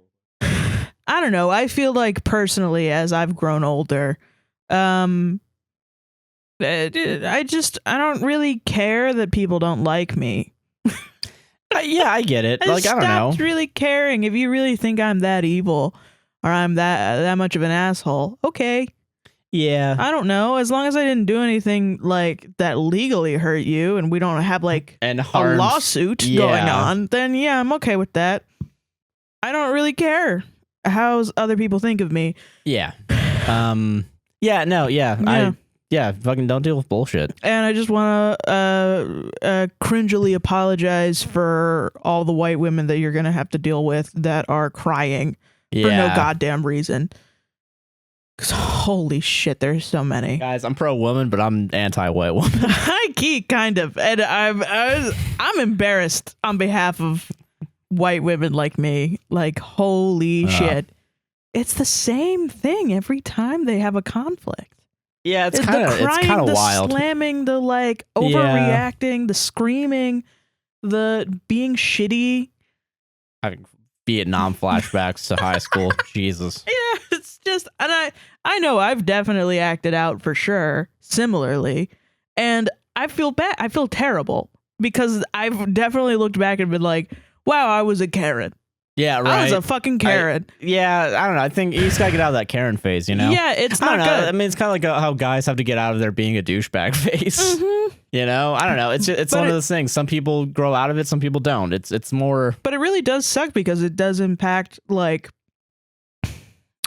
I don't know. I feel like personally, as I've grown older, I don't really care that people don't like me. Yeah, I get it. I don't know. Stopped really caring. If you really think I'm that evil or I'm that much of an asshole, okay. Yeah. I don't know. As long as I didn't do anything like that legally hurt you and we don't have like a lawsuit going on, then yeah, I'm okay with that. I don't really care how other people think of me. Yeah. Fucking don't deal with bullshit. And I just want to cringily apologize for all the white women that you're going to have to deal with that are crying for no goddamn reason. Because holy shit, there's so many. Guys, I'm pro-woman, but I'm anti-white woman. High-key, kind of. And I'm embarrassed on behalf of white women like me. Like, holy shit. It's the same thing every time they have a conflict. Yeah, it's kind of wild. The slamming, the like overreacting, the screaming, the being shitty. Having Vietnam flashbacks to high school. Jesus. Yeah, it's just, and I know I've definitely acted out for sure, similarly, and I feel bad. I feel terrible because I've definitely looked back and been like, wow, I was a Karen. Yeah, right. I was a fucking Karen. I don't know. I think you just gotta get out of that Karen phase, Yeah, it's not good. I mean, it's kind of like how guys have to get out of their being a douchebag phase. Mm-hmm. I don't know. It's one of those things. Some people grow out of it, some people don't. It's more. But it really does suck because it does impact like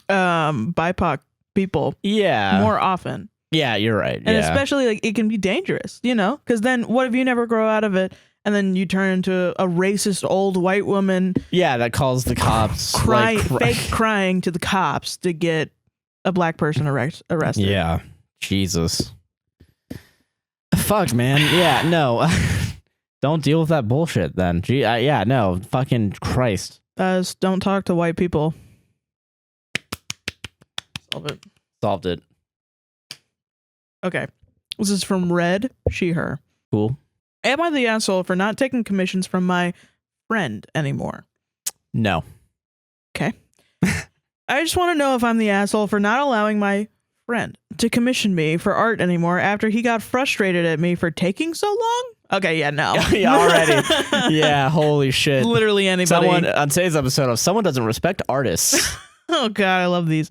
BIPOC people. Yeah. More often. Yeah, you're right. And especially like it can be dangerous, because then what if you never grow out of it? And then you turn into a racist old white woman. Yeah, that calls the cops. Fake crying to the cops to get a black person arrested. Yeah. Jesus. Fuck, man. Yeah, no. Don't deal with that bullshit then. No. Fucking Christ. Don't talk to white people. Solved it. Okay. This is from Red, she, her. Cool. Am I the asshole for not taking commissions from my friend anymore? No. Okay. I just want to know if I'm the asshole for not allowing my friend to commission me for art anymore after he got frustrated at me for taking so long. Okay, yeah, no. Yeah, already. Yeah, holy shit. Literally anybody. Someone on today's episode of Someone Doesn't Respect Artists. Oh god, I love these.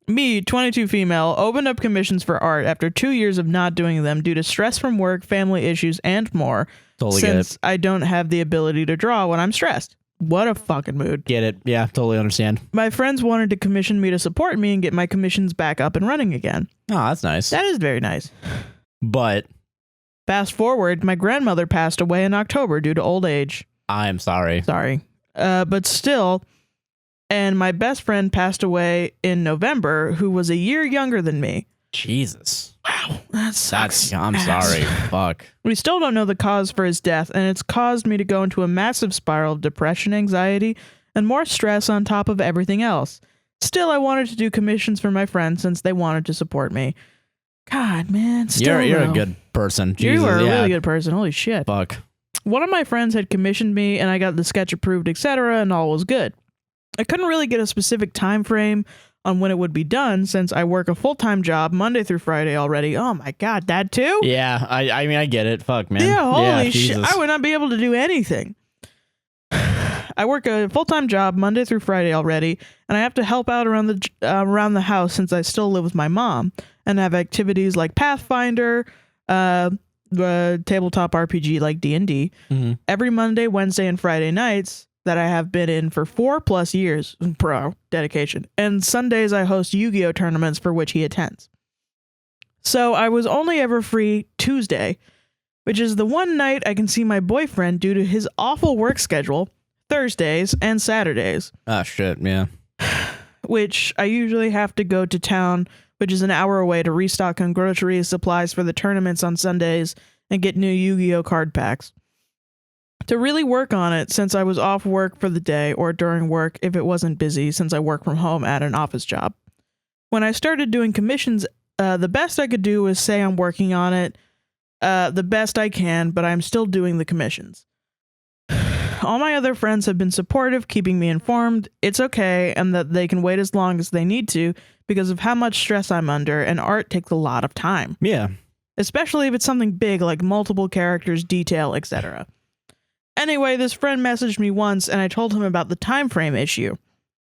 Me, 22 female, opened up commissions for art after 2 years of not doing them due to stress from work, family issues, and more. Totally since get it. I don't have the ability to draw when I'm stressed. What a fucking mood. Get it. Yeah, totally understand. My friends wanted to commission me to support me and get my commissions back up and running again. Oh, that's nice. That is very nice. But fast forward, my grandmother passed away in October due to old age. I'm sorry. Sorry. But still, and my best friend passed away in November, who was a year younger than me. Jesus. Wow. That sucks. I'm sorry. Fuck. We still don't know the cause for his death, and it's caused me to go into a massive spiral of depression, anxiety, and more stress on top of everything else. Still, I wanted to do commissions for my friends since they wanted to support me. God, man. Still, you're a good person. Jesus, you are a really good person. Holy shit. Fuck. One of my friends had commissioned me, and I got the sketch approved, etc., and all was good. I couldn't really get a specific time frame on when it would be done since I work a full-time job Monday through Friday already. Oh my god, that too? Yeah, I mean I get it. Fuck, man. Yeah, holy shit. Jesus. I would not be able to do anything. I work a full-time job Monday through Friday already, and I have to help out around the house since I still live with my mom and have activities like Pathfinder, tabletop RPG like D&D, every Monday, Wednesday, and Friday nights that I have been in for 4+ years. Bro, dedication. And Sundays I host Yu-Gi-Oh tournaments for which he attends. So I was only ever free Tuesday, which is the one night I can see my boyfriend due to his awful work schedule, Thursdays and Saturdays. Ah, shit, yeah. Which I usually have to go to town, which is an hour away, to restock on groceries, supplies for the tournaments on Sundays, and get new Yu-Gi-Oh card packs. To really work on it since I was off work for the day or during work if it wasn't busy since I work from home at an office job. When I started doing commissions, the best I could do was say I'm working on it the best I can, but I'm still doing the commissions. All my other friends have been supportive, keeping me informed it's okay and that they can wait as long as they need to because of how much stress I'm under, and art takes a lot of time. Yeah. Especially if it's something big like multiple characters, detail, etc. Anyway, this friend messaged me once and I told him about the time frame issue.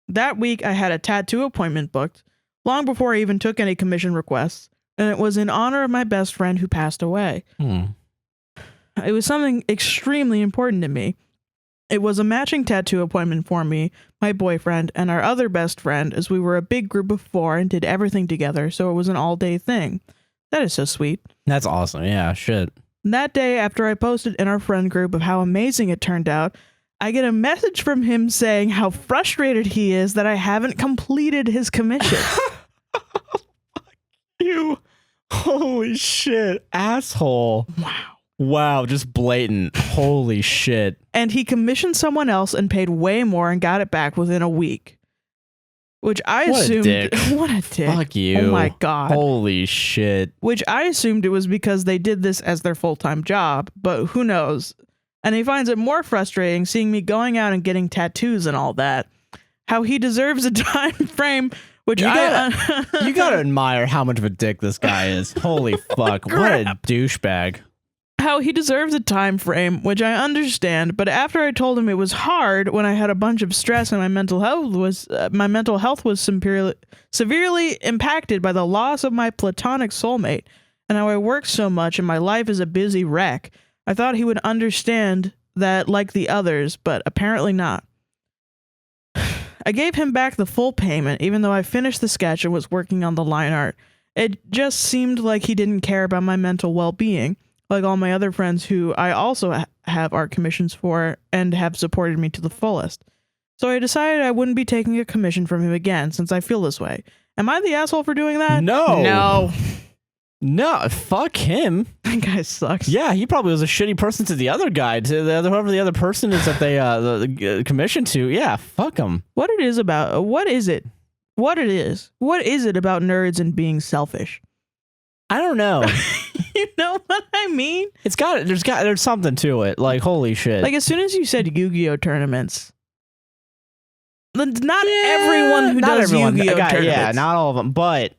That week I had a tattoo appointment booked, long before I even took any commission requests, and it was in honor of my best friend who passed away. It was something extremely important to me. It was a matching tattoo appointment for me, my boyfriend, and our other best friend, as we were a big group of 4 and did everything together, so it was an all-day thing. That is so sweet. That's awesome. Yeah, shit. That day, after I posted in our friend group of how amazing it turned out, I get a message from him saying how frustrated he is that I haven't completed his commission. Fuck you. Holy shit. Asshole. Wow, just blatant. Holy shit. And he commissioned someone else and paid way more and got it back within a week. Which I assumed... What a dick. Fuck you. Oh my god. Holy shit. Which I assumed it was because they did this as their full-time job, but who knows? And he finds it more frustrating seeing me going out and getting tattoos and all that. How he deserves a time frame, which you gotta admire how much of a dick this guy is. Holy fuck. What a douchebag. How he deserves a time frame, which I understand, but after I told him it was hard when I had a bunch of stress and my mental health was severely impacted by the loss of my platonic soulmate, and how I work so much and my life is a busy wreck, I thought he would understand that like the others, but apparently not. I gave him back the full payment, even though I finished the sketch and was working on the line art. It just seemed like he didn't care about my mental well-being, like all my other friends who I also have art commissions for and have supported me to the fullest. So I decided I wouldn't be taking a commission from him again since I feel this way. Am I the asshole for doing that? No, fuck him. That guy sucks. Yeah, he probably was a shitty person to the other guy, to whoever the other person is that they the commission to. Yeah, fuck him. What it is about nerds and being selfish? I don't know. what I mean? There's something to it. Like, holy shit. Like, as soon as you said Yu-Gi-Oh tournaments, not everyone who does Yu-Gi-Oh tournaments. Yeah, not all of them, but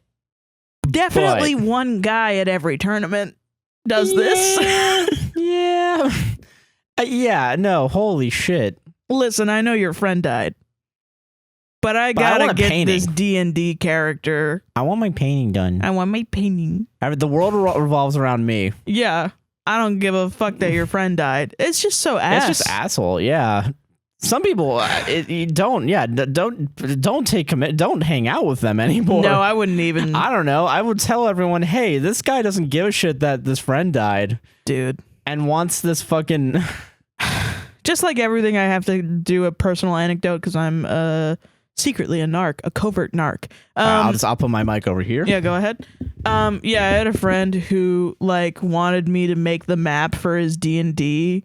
definitely one guy at every tournament does this. Yeah. Yeah, no, holy shit. Listen, I know your friend died, but I gotta get this D&D character. I want my painting done. I want my painting. The world revolves around me. Yeah, I don't give a fuck that your friend died. It's just so ass. It's just asshole, yeah. Some people don't hang out with them anymore. No, I wouldn't even. I don't know. I would tell everyone, hey, this guy doesn't give a shit that this friend died. Dude. And wants this fucking... Just like everything, I have to do a personal anecdote because I'm secretly a narc, a covert narc. I'll put my mic over here. Yeah, go ahead. I had a friend who like wanted me to make the map for his D&D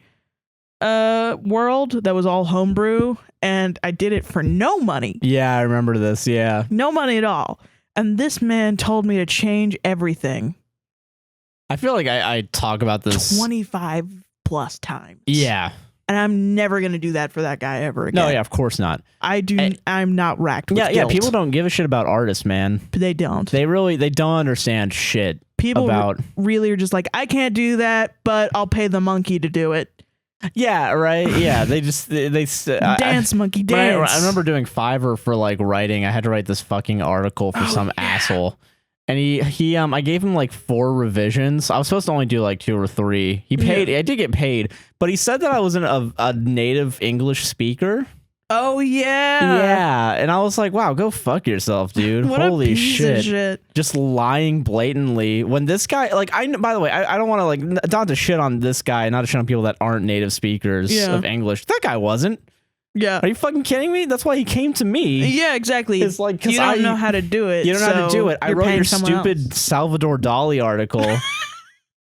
world that was all homebrew, and I did it for no money. Yeah, I remember this. Yeah, no money at all. And this man told me to change everything. I feel like I talk about this 25 plus times. Yeah. And I'm never going to do that for that guy ever again. No, yeah, of course not. I'm not racked with guilt. Yeah, people don't give a shit about artists, man. They don't. They don't understand shit. People really are just like, I can't do that, but I'll pay the monkey to do it. Yeah, right. Yeah, they dance, monkey, dance. I remember doing Fiverr for like writing. I had to write this fucking article for some asshole. And I gave him like 4 revisions. I was supposed to only do like 2 or 3. He paid. Yeah. I did get paid, but he said that I wasn't a native English speaker. Oh yeah. Yeah, and I was like, wow, go fuck yourself, dude. What Holy a piece of shit. Just lying blatantly. When this guy, like, by the way, I don't want to like not to shit on this guy, not to shit on people that aren't native speakers of English. That guy wasn't. Yeah. Are you fucking kidding me? That's why he came to me. Yeah, exactly. It's like, you don't know how to do it. You don't know how to do it. I wrote your stupid Salvador Dali article.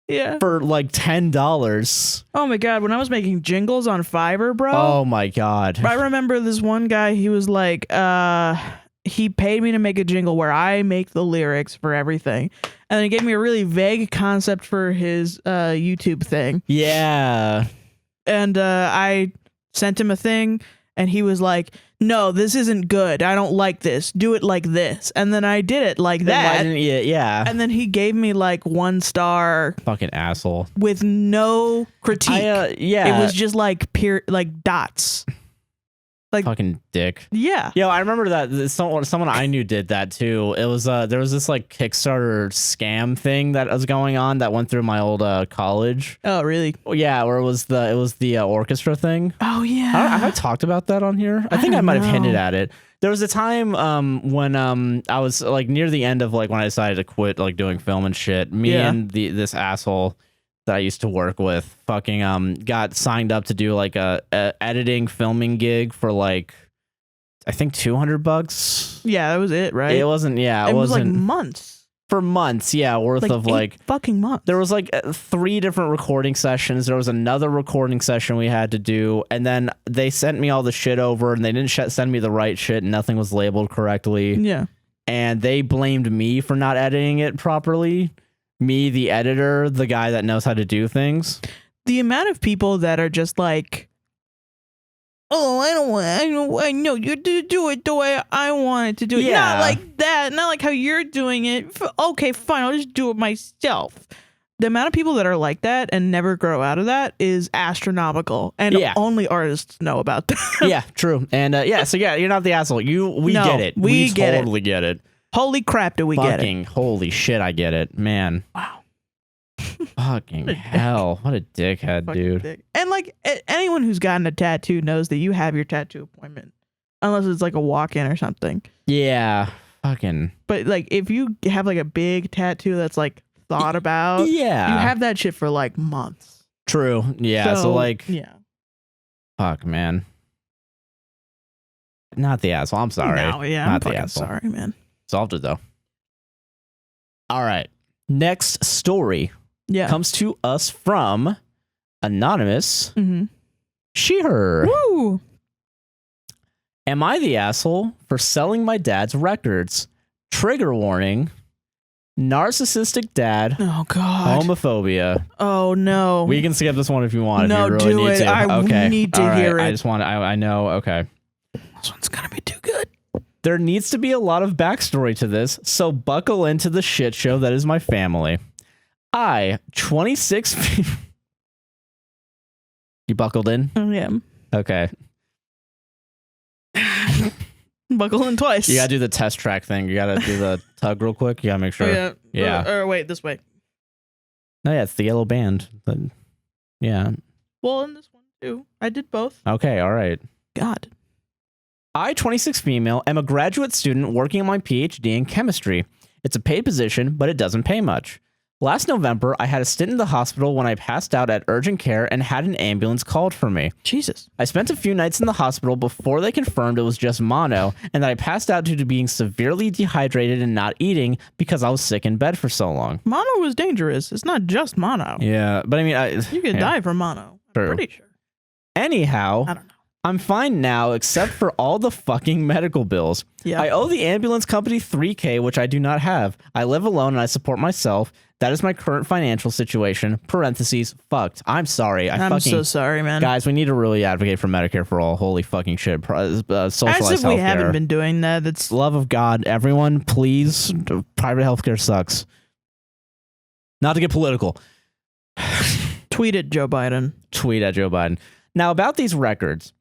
Yeah. For like $10. Oh my God. When I was making jingles on Fiverr, bro. Oh my God. I remember this one guy, he was like, he paid me to make a jingle where I make the lyrics for everything. And then he gave me a really vague concept for his YouTube thing. Yeah. And I sent him a thing, and he was like, no, this isn't good. I don't like this. Do it like this. And then I did it like that. Yeah. And then he gave me like 1 star. Fucking asshole. With no critique. Yeah. It was just like like dots. Like fucking dick. Yeah. Yo, I remember that someone I knew did that too. It was there was this like Kickstarter scam thing that was going on that went through my old college. Oh, really? Yeah, where it was the orchestra thing. Oh yeah. Have I talked about that on here? I think I might have hinted at it. There was a time when I was like near the end of like when I decided to quit like doing film and shit. Me and this asshole that I used to work with fucking got signed up to do like a editing filming gig for like I think $200. Yeah, that was it, right? It wasn't. Yeah, it wasn't like months. For months, yeah, worth of like fucking months. There was like 3 different recording sessions. There was another recording session we had to do, and then they sent me all the shit over, and they didn't send me the right shit, and nothing was labeled correctly. Yeah, and they blamed me for not editing it properly. Me, the editor, the guy that knows how to do things. The amount of people that are just like, oh, I know you do it the way I wanted to do it. Yeah. Not like that. Not like how you're doing it. Okay, fine. I'll just do it myself. The amount of people that are like that and never grow out of that is astronomical. And only artists know about that. Yeah, true. And so you're not the asshole. We get it. We totally get it. Holy crap, do we get it? Holy shit, I get it. Man. Wow. Fucking hell. What a dickhead, dude. Dick. And like anyone who's gotten a tattoo knows that you have your tattoo appointment. Unless it's like a walk-in or something. Yeah. Fucking. But like if you have like a big tattoo that's like thought about. Yeah. You have that shit for like months. True. Yeah. So like. Yeah. Fuck, man. Not the asshole. I'm sorry. No, yeah. Not I'm the fucking asshole. sorry, man. Solved it though. All right. Next story comes to us from Anonymous. She, her. Woo! Am I the asshole for selling my dad's records? Trigger warning. Narcissistic dad. Oh God. Homophobia. Oh no. We can skip this one if you want. No, if you really do need it. To. I need to hear it. I just want. I know. Okay. This one's gonna be too good. There needs to be a lot of backstory to this, so buckle into the shit show that is my family. I, 26. You buckled in? Yeah. Okay. Buckle in twice. You gotta do the test track thing. You gotta do the tug real quick. You gotta make sure. Oh, yeah. Yeah. Or wait, this way. No, yeah, it's the yellow band. But yeah. Well, in this one too. I did both. Okay, all right. God. I, 26 female, am a graduate student working on my PhD in chemistry. It's a paid position, but it doesn't pay much. Last November, I had a stint in the hospital when I passed out at urgent care and had an ambulance called for me. Jesus. I spent a few nights in the hospital before they confirmed it was just mono and that I passed out due to being severely dehydrated and not eating because I was sick in bed for so long. Mono is dangerous. It's not just mono. Yeah, but I mean... you could die from mono. I'm pretty sure. Anyhow... I don't know. I'm fine now, except for all the fucking medical bills. Yeah. I owe the ambulance company $3,000, which I do not have. I live alone and I support myself. That is my current financial situation. Parentheses, fucked. I'm sorry. I'm so sorry, man. Guys, we need to really advocate for Medicare for all. Holy fucking shit. Socialized healthcare. As if we haven't been doing that. That's love of God. Everyone, please. Private healthcare sucks. Not to get political. Tweet at Joe Biden. Tweet at Joe Biden. Now, about these records.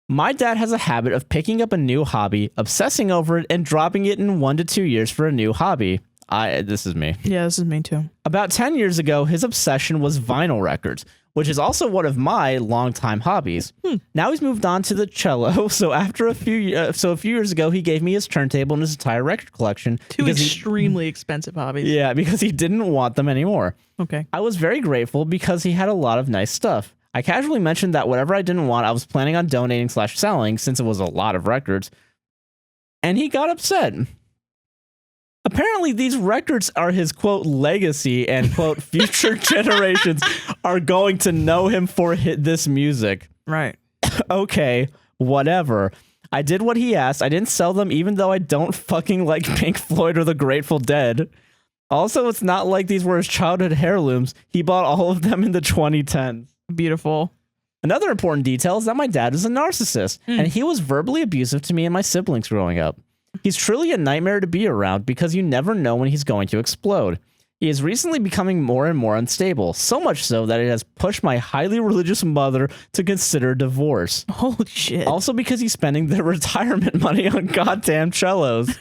My dad has a habit of picking up a new hobby, obsessing over it, and dropping it in 1 to 2 years for a new hobby. This is me. Yeah, this is me too. About 10 years ago, his obsession was vinyl records, which is also one of my longtime hobbies. Now he's moved on to the cello. So after a few years ago, he gave me his turntable and his entire record collection. Two extremely expensive hobbies. Yeah, because he didn't want them anymore. Okay. I was very grateful because he had a lot of nice stuff. I casually mentioned that whatever I didn't want, I was planning on donating/selling since it was a lot of records. And he got upset. Apparently, these records are his, quote, legacy and, quote, future generations are going to know him for this music. Right. Okay, whatever. I did what he asked. I didn't sell them even though I don't fucking like Pink Floyd or the Grateful Dead. Also, it's not like these were his childhood heirlooms. He bought all of them in the 2010s. Beautiful. Another important detail is that my dad is a narcissist, and he was verbally abusive to me and my siblings growing up. He's truly a nightmare to be around because you never know when he's going to explode. He is recently becoming more and more unstable, so much so that it has pushed my highly religious mother to consider divorce. Holy shit. Also because he's spending their retirement money on goddamn cellos.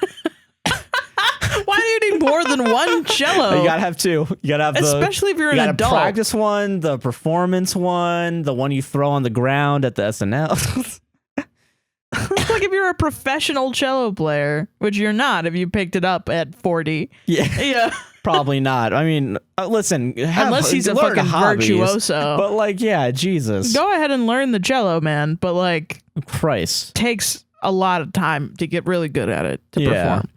Why do you need more than one cello? You gotta have two. You gotta have especially if you're an adult. The practice one, the performance one, the one you throw on the ground at the SNL. It's like if you're a professional cello player, which you're not if you picked it up at 40. Yeah. Probably not. I mean, listen. Unless he's a fucking virtuoso. But like, yeah, Jesus. Go ahead and learn the cello, man. But like, Christ. Takes a lot of time to get really good at it to perform.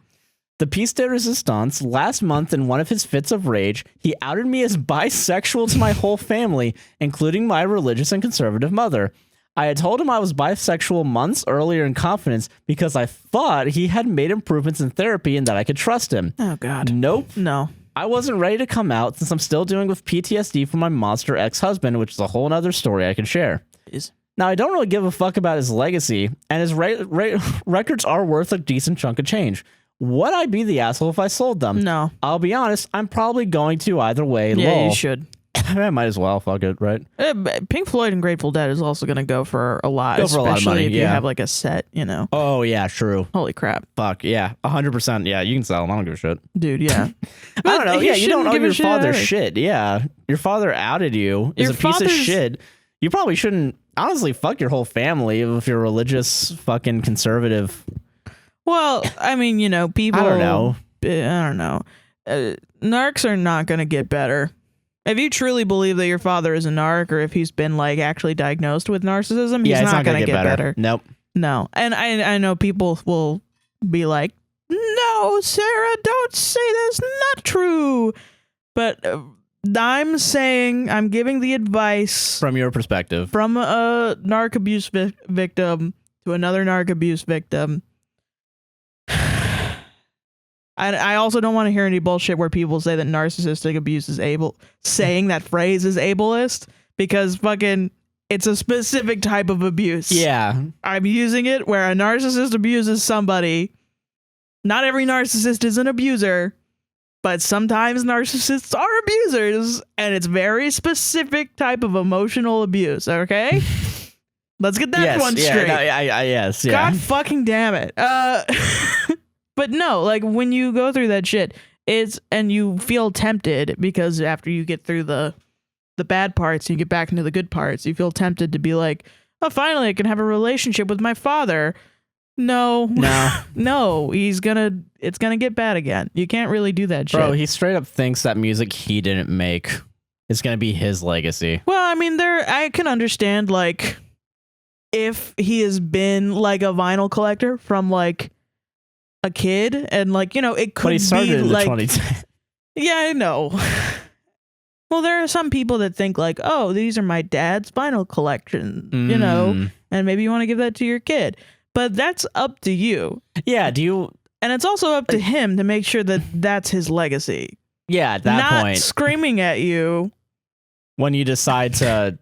The piece de resistance, last month in one of his fits of rage, he outed me as bisexual to my whole family, including my religious and conservative mother. I had told him I was bisexual months earlier in confidence because I thought he had made improvements in therapy and that I could trust him. Oh, God. Nope. No. I wasn't ready to come out since I'm still dealing with PTSD from my monster ex-husband, which is a whole other story I can share. Jeez. Now, I don't really give a fuck about his legacy, and his records are worth a decent chunk of change. Would I be the asshole if I sold them? No. I'll be honest, I'm probably going to either way. Yeah, lol. you should. I might as well. Fuck it, right? Pink Floyd and Grateful Dead is also going to go for a lot, especially if you have like a set, you know. Oh, yeah, true. Holy crap. Fuck, yeah. 100%. Yeah, you can sell them. I don't give a shit. Dude, yeah. I don't know. Yeah, you don't owe your father shit. Yeah. Your father outed you as a piece of shit. You probably shouldn't, honestly, fuck your whole family if you're religious, fucking conservative. Well, I mean, you know, people... I don't know. Narcs are not going to get better. If you truly believe that your father is a narc or if he's been like actually diagnosed with narcissism, he's not going to get better. Nope. No. And I know people will be like, no, Sarah, don't say that's not true. But I'm saying, I'm giving the advice from your perspective, from a narc abuse victim to another narc abuse victim. I also don't want to hear any bullshit where people say that narcissistic abuse is saying that phrase is ableist, because fucking it's a specific type of abuse. Yeah. I'm using it where a narcissist abuses somebody. Not every narcissist is an abuser, but sometimes narcissists are abusers, and it's very specific type of emotional abuse, okay? Let's get that one straight. Yes. Yeah. God fucking damn it. But no, like when you go through that shit, and you feel tempted, because after you get through the bad parts, you get back into the good parts, you feel tempted to be like, oh, finally I can have a relationship with my father. No, it's gonna get bad again. You can't really do that shit. Bro, he straight up thinks that music he didn't make is gonna be his legacy. Well, I mean, I can understand, like, if he has been like a vinyl collector from like a kid, and like, you know, it could but he started be in like, the 2010s. Yeah, I know. Well, there are some people that think like, oh, these are my dad's vinyl collection, you know, and maybe you want to give that to your kid. But that's up to you. Yeah, and it's also up to him to make sure that that's his legacy. Yeah, at that point. Not screaming at you when you decide to.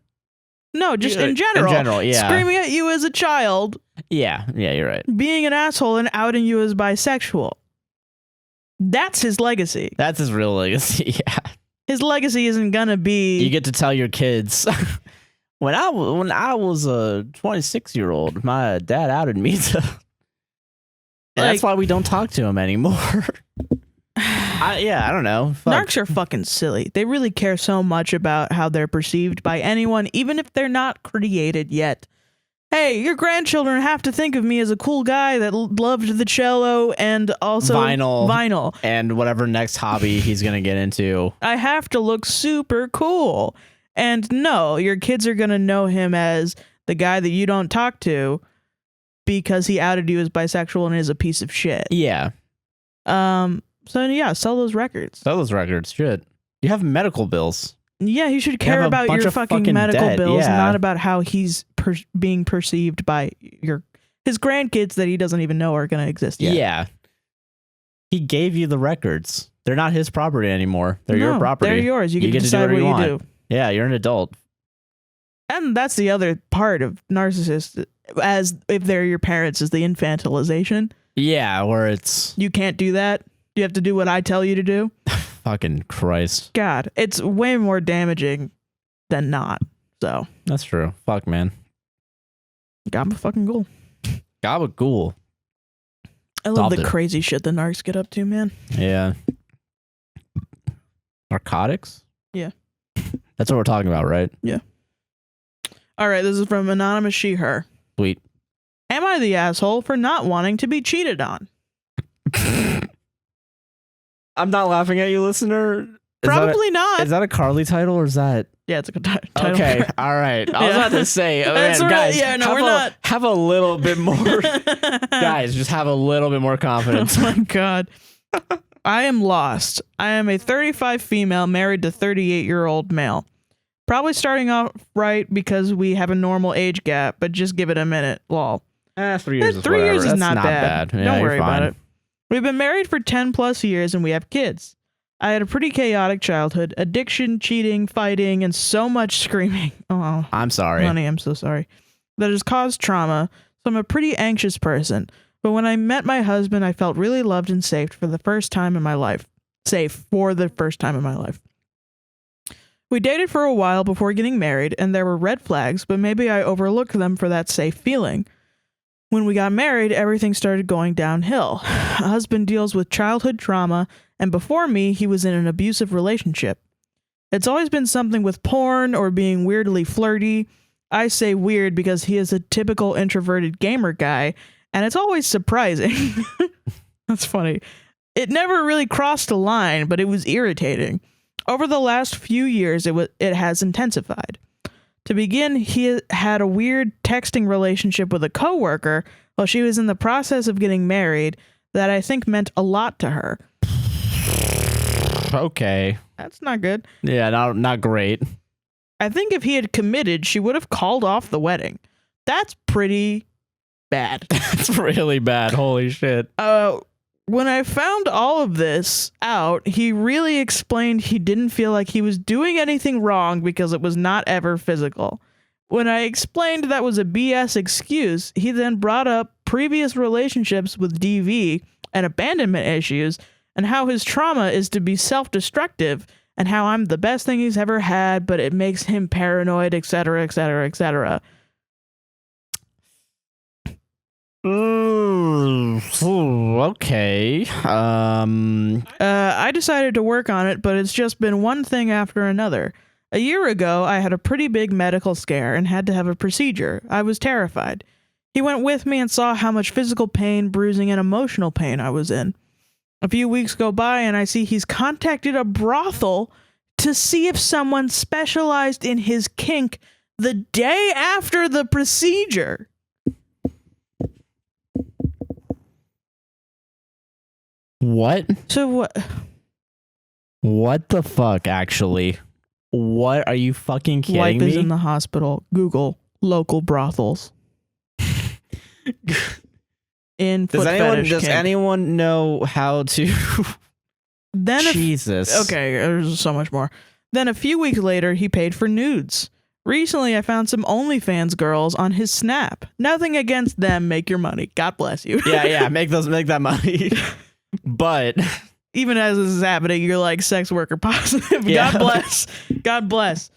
No, just in general. In general, yeah. Screaming at you as a child. Yeah, you're right. Being an asshole and outing you as bisexual. That's his legacy. That's his real legacy, yeah. His legacy isn't gonna be... You get to tell your kids... When I was a 26-year-old, my dad outed me to... And that's why we don't talk to him anymore. I don't know. Fuck. Narcs are fucking silly. They really care so much about how they're perceived by anyone, even if they're not created yet. Hey, your grandchildren have to think of me as a cool guy that loved the cello and also vinyl. And whatever next hobby he's going to get into. I have to look super cool. And no, your kids are going to know him as the guy that you don't talk to because he outed you as bisexual and is a piece of shit. Yeah. So yeah, sell those records. Sell those records. Shit. You have medical bills. Yeah, you should care about your fucking medical bills, not about how he's being perceived by his grandkids that he doesn't even know are going to exist yet. Yeah. He gave you the records. They're not his property anymore. They're your property. They're yours. You get to decide what you do. Yeah, you're an adult. And that's the other part of narcissists, as if they're your parents, is the infantilization. Yeah, where it's... You can't do that. You have to do what I tell you to do. Fucking Christ. God, it's way more damaging than not. So that's true. Fuck, man. Gabafucking-ghoul. Gabagool. I love the crazy shit the narcs get up to, man. Yeah. Narcotics? Yeah. That's what we're talking about, right? Yeah. All right, this is from Anonymous She, Her. Sweet. Am I the asshole for not wanting to be cheated on? I'm not laughing at you, listener. Probably not. Is that a Carly title or is that... Yeah, it's a title. Okay, all right. I was about to say, man, guys, we're not. Have a little bit more... Guys, just have a little bit more confidence. Oh my God. I am lost. I am a 35 female married to 38-year-old male. Probably starting off right because we have a normal age gap, but just give it a minute. Lol. 3 years is 3 years is not bad. Yeah, don't worry about it. We've been married for 10 plus years and we have kids. I had a pretty chaotic childhood, addiction, cheating, fighting, and so much screaming. Oh, I'm sorry. Honey, I'm so sorry. That has caused trauma, so I'm a pretty anxious person. But when I met my husband, I felt really loved and safe for the first time in my life. We dated for a while before getting married, and there were red flags, but maybe I overlooked them for that safe feeling. When we got married, everything started going downhill. A husband deals with childhood trauma, and before me, he was in an abusive relationship. It's always been something with porn or being weirdly flirty. I say weird because he is a typical introverted gamer guy, and it's always surprising. That's funny. It never really crossed a line, but it was irritating. Over the last few years, it has intensified. To begin, he had a weird texting relationship with a coworker while she was in the process of getting married that I think meant a lot to her. Okay. That's not good. Yeah, not great. I think if he had committed, she would have called off the wedding. That's pretty bad. That's really bad. Holy shit. When I found all of this out, he really explained he didn't feel like he was doing anything wrong because it was not ever physical. When I explained that was a BS excuse, he then brought up previous relationships with DV and abandonment issues and how his trauma is to be self-destructive and how I'm the best thing he's ever had, but it makes him paranoid, etc., etc., etc. Okay. I decided to work on it, but it's just been one thing after another. A year ago, I had a pretty big medical scare and had to have a procedure. I was terrified. He went with me and saw how much physical pain, bruising, and emotional pain I was in. A few weeks go by and I see he's contacted a brothel to see if someone specialized in his kink the day after the procedure. What? So what? What the fuck, actually? What are you fucking kidding Wife me? is in the hospital. Google local brothels. Does anyone know how to? Then Jesus. Okay, there's so much more. Then a few weeks later, he paid for nudes. Recently, I found some OnlyFans girls on his Snap. Nothing against them. Make your money. God bless you. Yeah. Make that money. But even as this is happening, you're like sex worker positive. Yeah. God bless. God bless.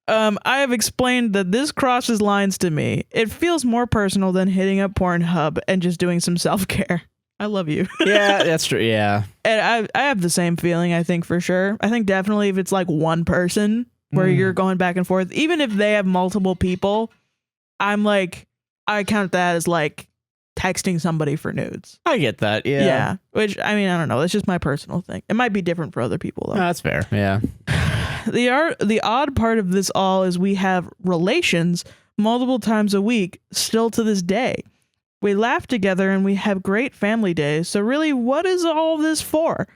I have explained that this crosses lines to me. It feels more personal than hitting up Pornhub and just doing some self-care. I love you. Yeah, that's true. Yeah. And I have the same feeling, I think, for sure. I think definitely if it's like one person where you're going back and forth, even if they have multiple people, I'm like, I count that as like texting somebody for nudes. I get that. Yeah. Yeah. Which, I mean, I don't know. That's just my personal thing. It might be different for other people, though. No, that's fair. Yeah. The odd part of this all is we have relations multiple times a week still to this day. We laugh together and we have great family days. So really, what is all this for?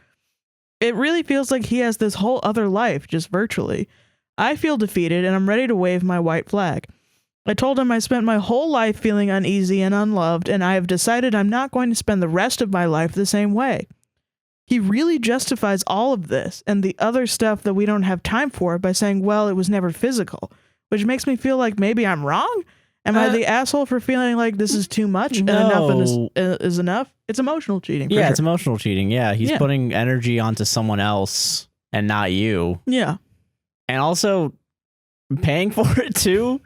It really feels like he has this whole other life just virtually. I feel defeated and I'm ready to wave my white flag. I told him I spent my whole life feeling uneasy and unloved, and I have decided I'm not going to spend the rest of my life the same way. He really justifies all of this and the other stuff that we don't have time for by saying, well, it was never physical, which makes me feel like maybe I'm wrong. Am I the asshole for feeling like this is too much and enough is enough? It's emotional cheating. Yeah, sure. It's emotional cheating. Yeah, he's putting energy onto someone else and not you. Yeah. And also paying for it too.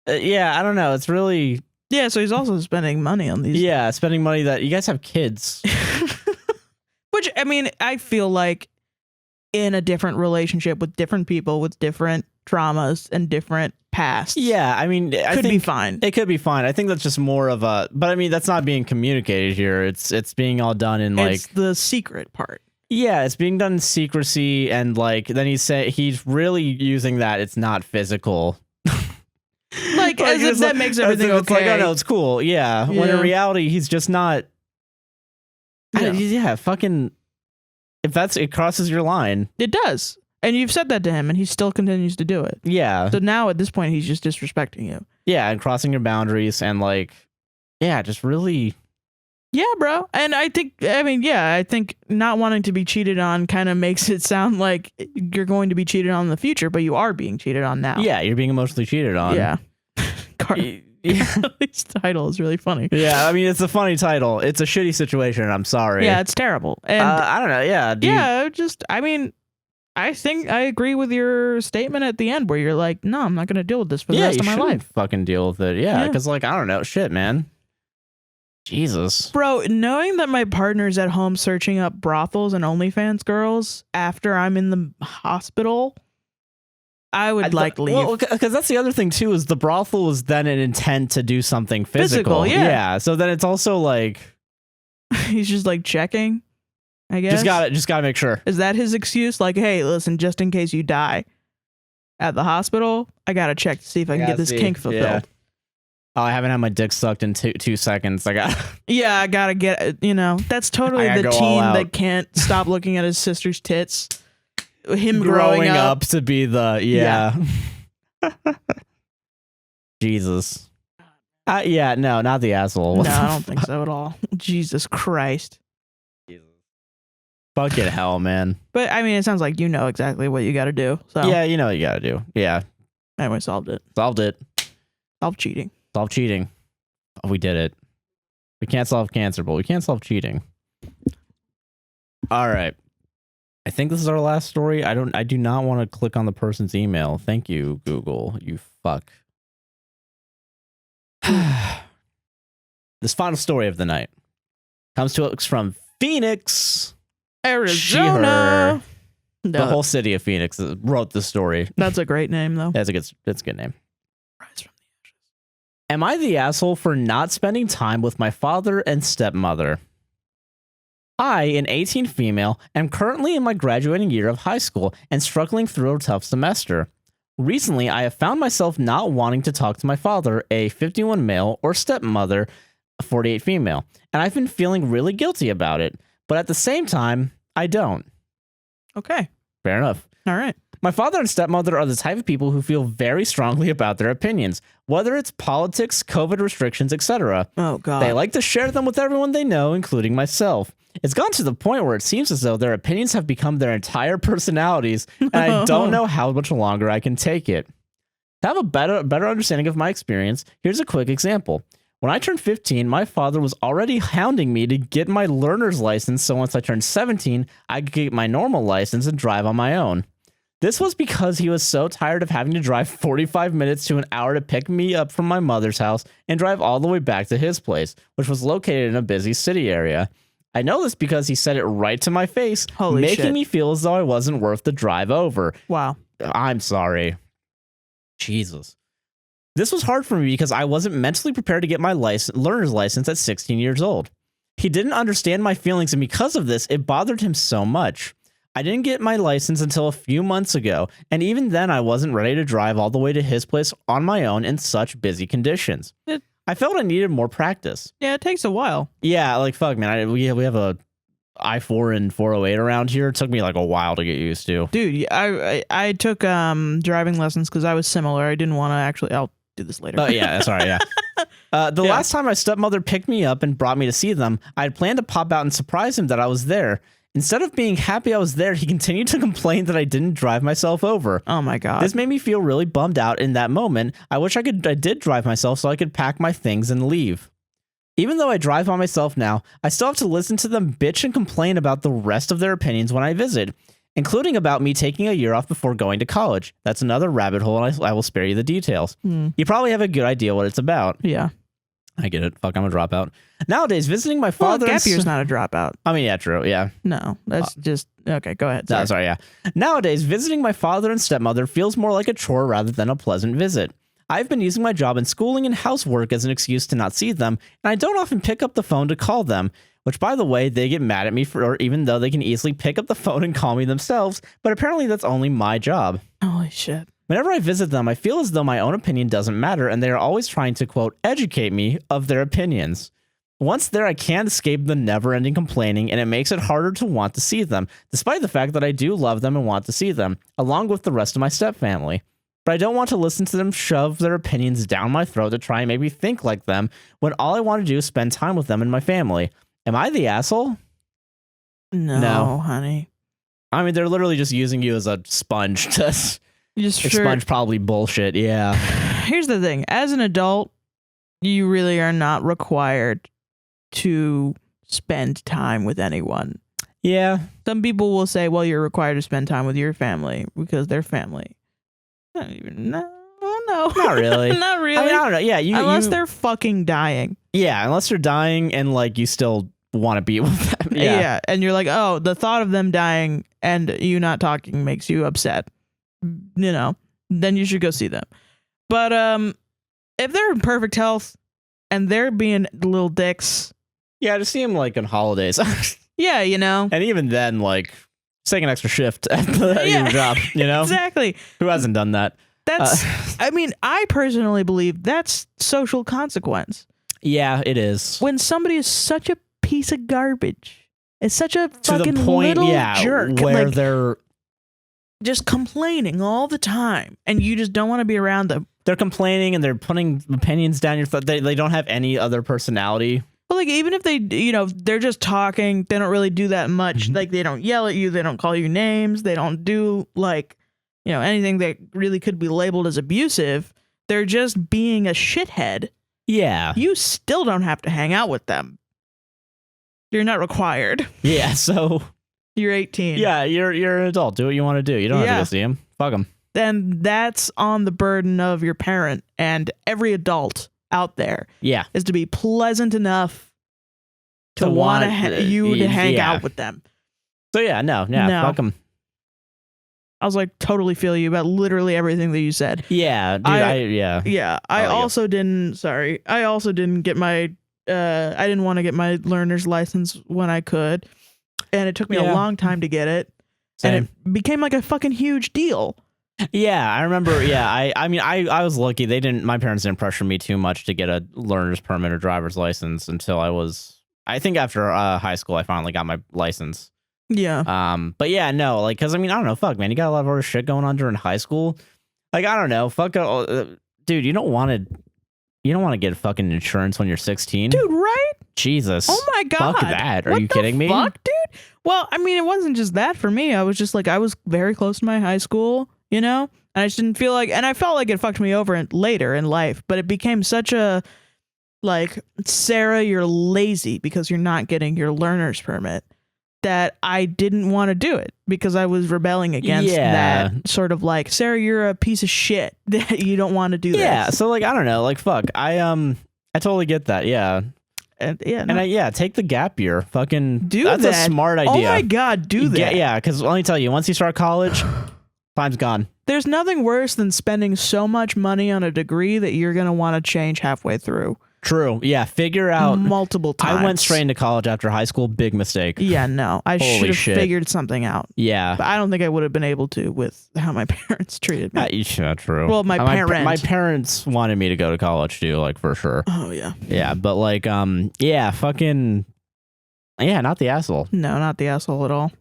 Yeah, I don't know. It's really... Yeah, so he's also spending money on these. Yeah, spending money that... You guys have kids. Which, I mean, I feel like in a different relationship with different people with different traumas and different pasts. Yeah, I mean, I think be fine. It could be fine. I think that's just more of a... But I mean, that's not being communicated here. It's being all done in like... It's the secret part. Yeah, it's being done in secrecy, and like then he's really using that it's not physical. Like as if that makes everything okay. It's like, oh no, it's cool. Yeah. When in reality, he's just not. Yeah, fucking. If it crosses your line. It does. And you've said that to him and he still continues to do it. Yeah. So now at this point, he's just disrespecting you. Yeah, and crossing your boundaries and like, yeah, just really. Yeah, bro. And I think not wanting to be cheated on kind of makes it sound like you're going to be cheated on in the future, but you are being cheated on now. Yeah, you're being emotionally cheated on. Yeah. His title is really funny. Yeah, I mean, it's a funny title. It's a shitty situation. I'm sorry. Yeah, it's terrible. And I don't know. Yeah. I think I agree with your statement at the end where you're like, no, I'm not going to deal with this for the rest of my life. Fucking deal with it. Yeah, because like, I don't know. Shit, man. Jesus. Bro, knowing that my partner's at home searching up brothels and OnlyFans girls after I'm in the hospital, I would leave. Well, because that's the other thing too, is the brothel was then an intent to do something physical. Yeah. So then it's also like he's just like checking, I guess. Just gotta make sure. Is that his excuse? Like, hey, listen, just in case you die at the hospital, I gotta check to see if I can get this kink fulfilled. Yeah. Oh, I haven't had my dick sucked in 2 seconds. I gotta get, that's totally the teen that can't stop looking at his sister's tits. Him growing up to be the, Jesus. No, not the asshole. No, I don't think so at all. Jesus Christ. Jesus. Fucking hell, man. But I mean, it sounds like you know exactly what you got to do. So Yeah, you know what you got to do. Yeah. Anyway, solved it. Solved it. Solved cheating. Solved cheating. Oh, we did it. We can't solve cancer, but we can't solve cheating. All right. I think this is our last story. I do not want to click on the person's email. Thank you, Google. You fuck. This final story of the night comes to us from Phoenix, Arizona. The whole city of Phoenix wrote the story. That's a great name, though. That's a good name. Am I the asshole for not spending time with my father and stepmother? I, an 18 female, am currently in my graduating year of high school and struggling through a tough semester. Recently, I have found myself not wanting to talk to my father, a 51 male, or stepmother, a 48 female, and I've been feeling really guilty about it. But at the same time, I don't. Okay. Fair enough. All right. My father and stepmother are the type of people who feel very strongly about their opinions, whether it's politics, COVID restrictions, etc. Oh, God. They like to share them with everyone they know, including myself. It's gone to the point where it seems as though their opinions have become their entire personalities, and I don't know how much longer I can take it. To have a better understanding of my experience, here's a quick example. When I turned 15, my father was already hounding me to get my learner's license, so once I turned 17, I could get my normal license and drive on my own. This was because he was so tired of having to drive 45 minutes to an hour to pick me up from my mother's house and drive all the way back to his place, which was located in a busy city area. I know this because he said it right to my face, making me feel as though I wasn't worth the drive over. Wow. I'm sorry. Jesus. This was hard for me because I wasn't mentally prepared to get my learner's license at 16 years old. He didn't understand my feelings, and because of this, it bothered him so much. I didn't get my license until a few months ago, and even then I wasn't ready to drive all the way to his place on my own in such busy conditions. I felt I needed more practice. Yeah, it takes a while. Yeah, like, fuck, man. We have a I-4 and 408 around here. It took me like a while to get used to. Dude, I took driving lessons because I was similar. I didn't want to actually... I'll do this later. Oh, yeah, sorry, yeah. Last time my stepmother picked me up and brought me to see them, I had planned to pop out and surprise him that I was there. Instead of being happy I was there, he continued to complain that I didn't drive myself over. Oh my God. This made me feel really bummed out in that moment. I wish I did drive myself so I could pack my things and leave. Even though I drive by myself now, I still have to listen to them bitch and complain about the rest of their opinions when I visit, including about me taking a year off before going to college. That's another rabbit hole, and I will spare you the details. You probably have a good idea what it's about. Yeah. I get it. Fuck, I'm a dropout. Nowadays, visiting my father... Well, gap year's not a dropout. I mean, yeah, true, yeah. No, that's just... Okay, go ahead. No, sorry, yeah. Nowadays, visiting my father and stepmother feels more like a chore rather than a pleasant visit. I've been using my job in schooling and housework as an excuse to not see them, and I don't often pick up the phone to call them, which, by the way, they get mad at me for, even though they can easily pick up the phone and call me themselves, but apparently that's only my job. Holy shit. Whenever I visit them, I feel as though my own opinion doesn't matter, and they are always trying to, quote, educate me of their opinions. Once there, I can't escape the never-ending complaining, and it makes it harder to want to see them, despite the fact that I do love them and want to see them, along with the rest of my stepfamily. But I don't want to listen to them shove their opinions down my throat to try and make me think like them, when all I want to do is spend time with them and my family. Am I the asshole? No, honey. I mean, they're literally just using you as a sponge to... Expunge probably bullshit, yeah. Here's the thing. As an adult, you really are not required to spend time with anyone. Yeah. Some people will say, well, you're required to spend time with your family because they're family. Not even, no. Not really. Not really. I mean, I don't know. Yeah, unless they're fucking dying. Yeah, unless they're dying and, like, you still want to be with them. Yeah, and you're like, oh, the thought of them dying and you not talking makes you upset. You know, then you should go see them. But if they're in perfect health and they're being little dicks, yeah, to see them like on holidays. Yeah, you know, and even then, like, take an extra shift at your job. You know, exactly. Who hasn't done that? That's. I mean, I personally believe that's social consequence. Yeah, it is. When somebody is such a piece of garbage, it's such a fucking little jerk, where they're just complaining all the time, and you just don't want to be around them. They're complaining and they're putting opinions down your throat. They don't have any other personality. Well, like, even if they, they're just talking, they don't really do that much. Like, they don't yell at you. They don't call you names. They don't do, like, anything that really could be labeled as abusive. They're just being a shithead. Yeah. You still don't have to hang out with them. You're not required. Yeah, so... You're 18. Yeah, you're an adult. Do what you want to do. You don't have to go see him. Fuck him. Then that's on the burden of your parent and every adult out there. Yeah. Is to be pleasant enough to want you to hang out with them. So yeah, no, fuck them. I was like, totally feel you about literally everything that you said. Yeah, dude, Yeah, I also didn't get my, I didn't want to get my learner's license when I could. And it took me a long time to get it. Same. And it became like a fucking huge deal. Yeah, I remember. Yeah, I was lucky. My parents didn't pressure me too much to get a learner's permit or driver's license until I think after high school, I finally got my license. Yeah. But yeah, no, like, cause I don't know, fuck, man, you got a lot of other shit going on during high school. Like, I don't know, fuck, dude, you don't want to get fucking insurance when you're 16, dude, right? Jesus. Oh my God. Fuck that. Are you kidding me? Fuck, dude. Well, it wasn't just that for me. I was just like, I was very close to my high school, and I just didn't feel like, and I felt like it fucked me over later in life, but it became such a, like, Sarah, you're lazy because you're not getting your learner's permit, that I didn't want to do it because I was rebelling against that sort of like, Sarah, you're a piece of shit that you don't want to do this. Yeah. So like, I don't know, like, fuck, I totally get that. Yeah. And take the gap year. Fucking do that's that. A smart idea. Oh my God, do that. Yeah, because let me tell you, once you start college, time's gone. There's nothing worse than spending so much money on a degree that you're going to want to change halfway through. True. Yeah, figure out multiple times. I went straight into college after high school. Big mistake. Yeah, no. I should have figured something out. Yeah. But I don't think I would have been able to with how my parents treated me. Yeah, true. Well, my parents wanted me to go to college too, like, for sure. Oh, yeah. Yeah, but like, not the asshole. No, not the asshole at all.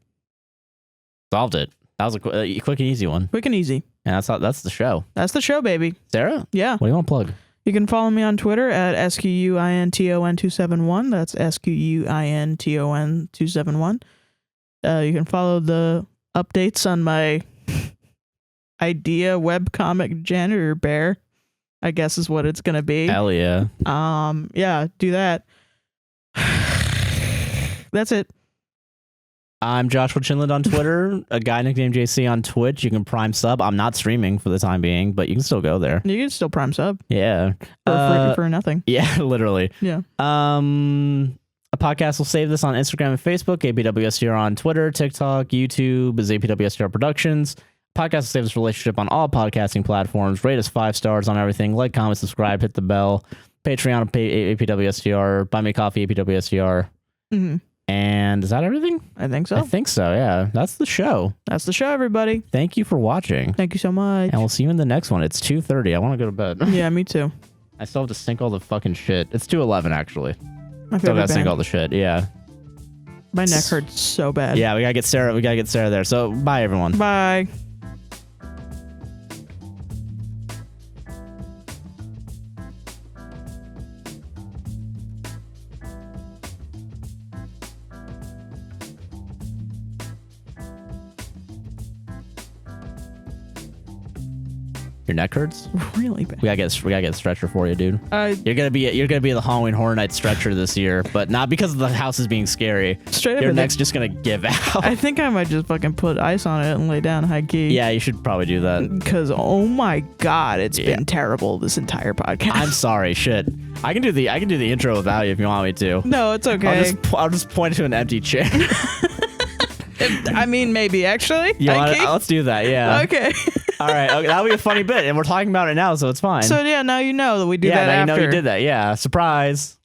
Solved it. That was a quick and easy one. Quick and easy. And that's the show. That's the show, baby. Sarah? Yeah. What do you want to plug? You can follow me on Twitter at SQUINTON271. That's SQUINTON271. You can follow the updates on my idea webcomic janitor bear, I guess is what it's going to be. Hell yeah. Yeah, do that. That's it. I'm Joshua Chinland on Twitter, a guy nicknamed JC on Twitch. You can Prime sub. I'm not streaming for the time being, but you can still go there. You can still Prime sub. Yeah. For nothing. Yeah, literally. Yeah. A podcast will save this on Instagram and Facebook, APWSTR on Twitter, TikTok, YouTube is APWSTR Productions. Podcast will save this relationship on all podcasting platforms. Rate us 5 stars on everything. Like, comment, subscribe, hit the bell. Patreon, APWSTR. Buy me coffee, APWSTR. Mm-hmm. And is that everything? I think so. I think so, yeah. That's the show. That's the show, everybody. Thank you for watching. Thank you so much. And we'll see you in the next one. It's 2:30. I want to go to bed. Yeah, me too. I still have to sync all the fucking shit. It's 2:11, actually. My still favorite gotta sync all the shit, yeah. My neck hurts so bad. Yeah, we gotta get Sarah there. So, bye, everyone. Bye. Your neck hurts? Really bad. We gotta get a stretcher for you, dude. You're gonna be the Halloween Horror Night stretcher this year, but not because the house is being scary. Straight up, your neck's just gonna give out. I think I might just fucking put ice on it and lay down high key. Yeah, you should probably do that. Because oh my God, it's been terrible this entire podcast. I'm sorry, shit. I can do the intro without you if you want me to. No, it's okay. I'll just point to an empty chair. I mean, maybe actually. Let's do that. Yeah. Okay. All right. Okay, that'll be a funny bit, and we're talking about it now, so it's fine. So yeah, now you know that we do that. Yeah, now after. you know you did that. Yeah, surprise.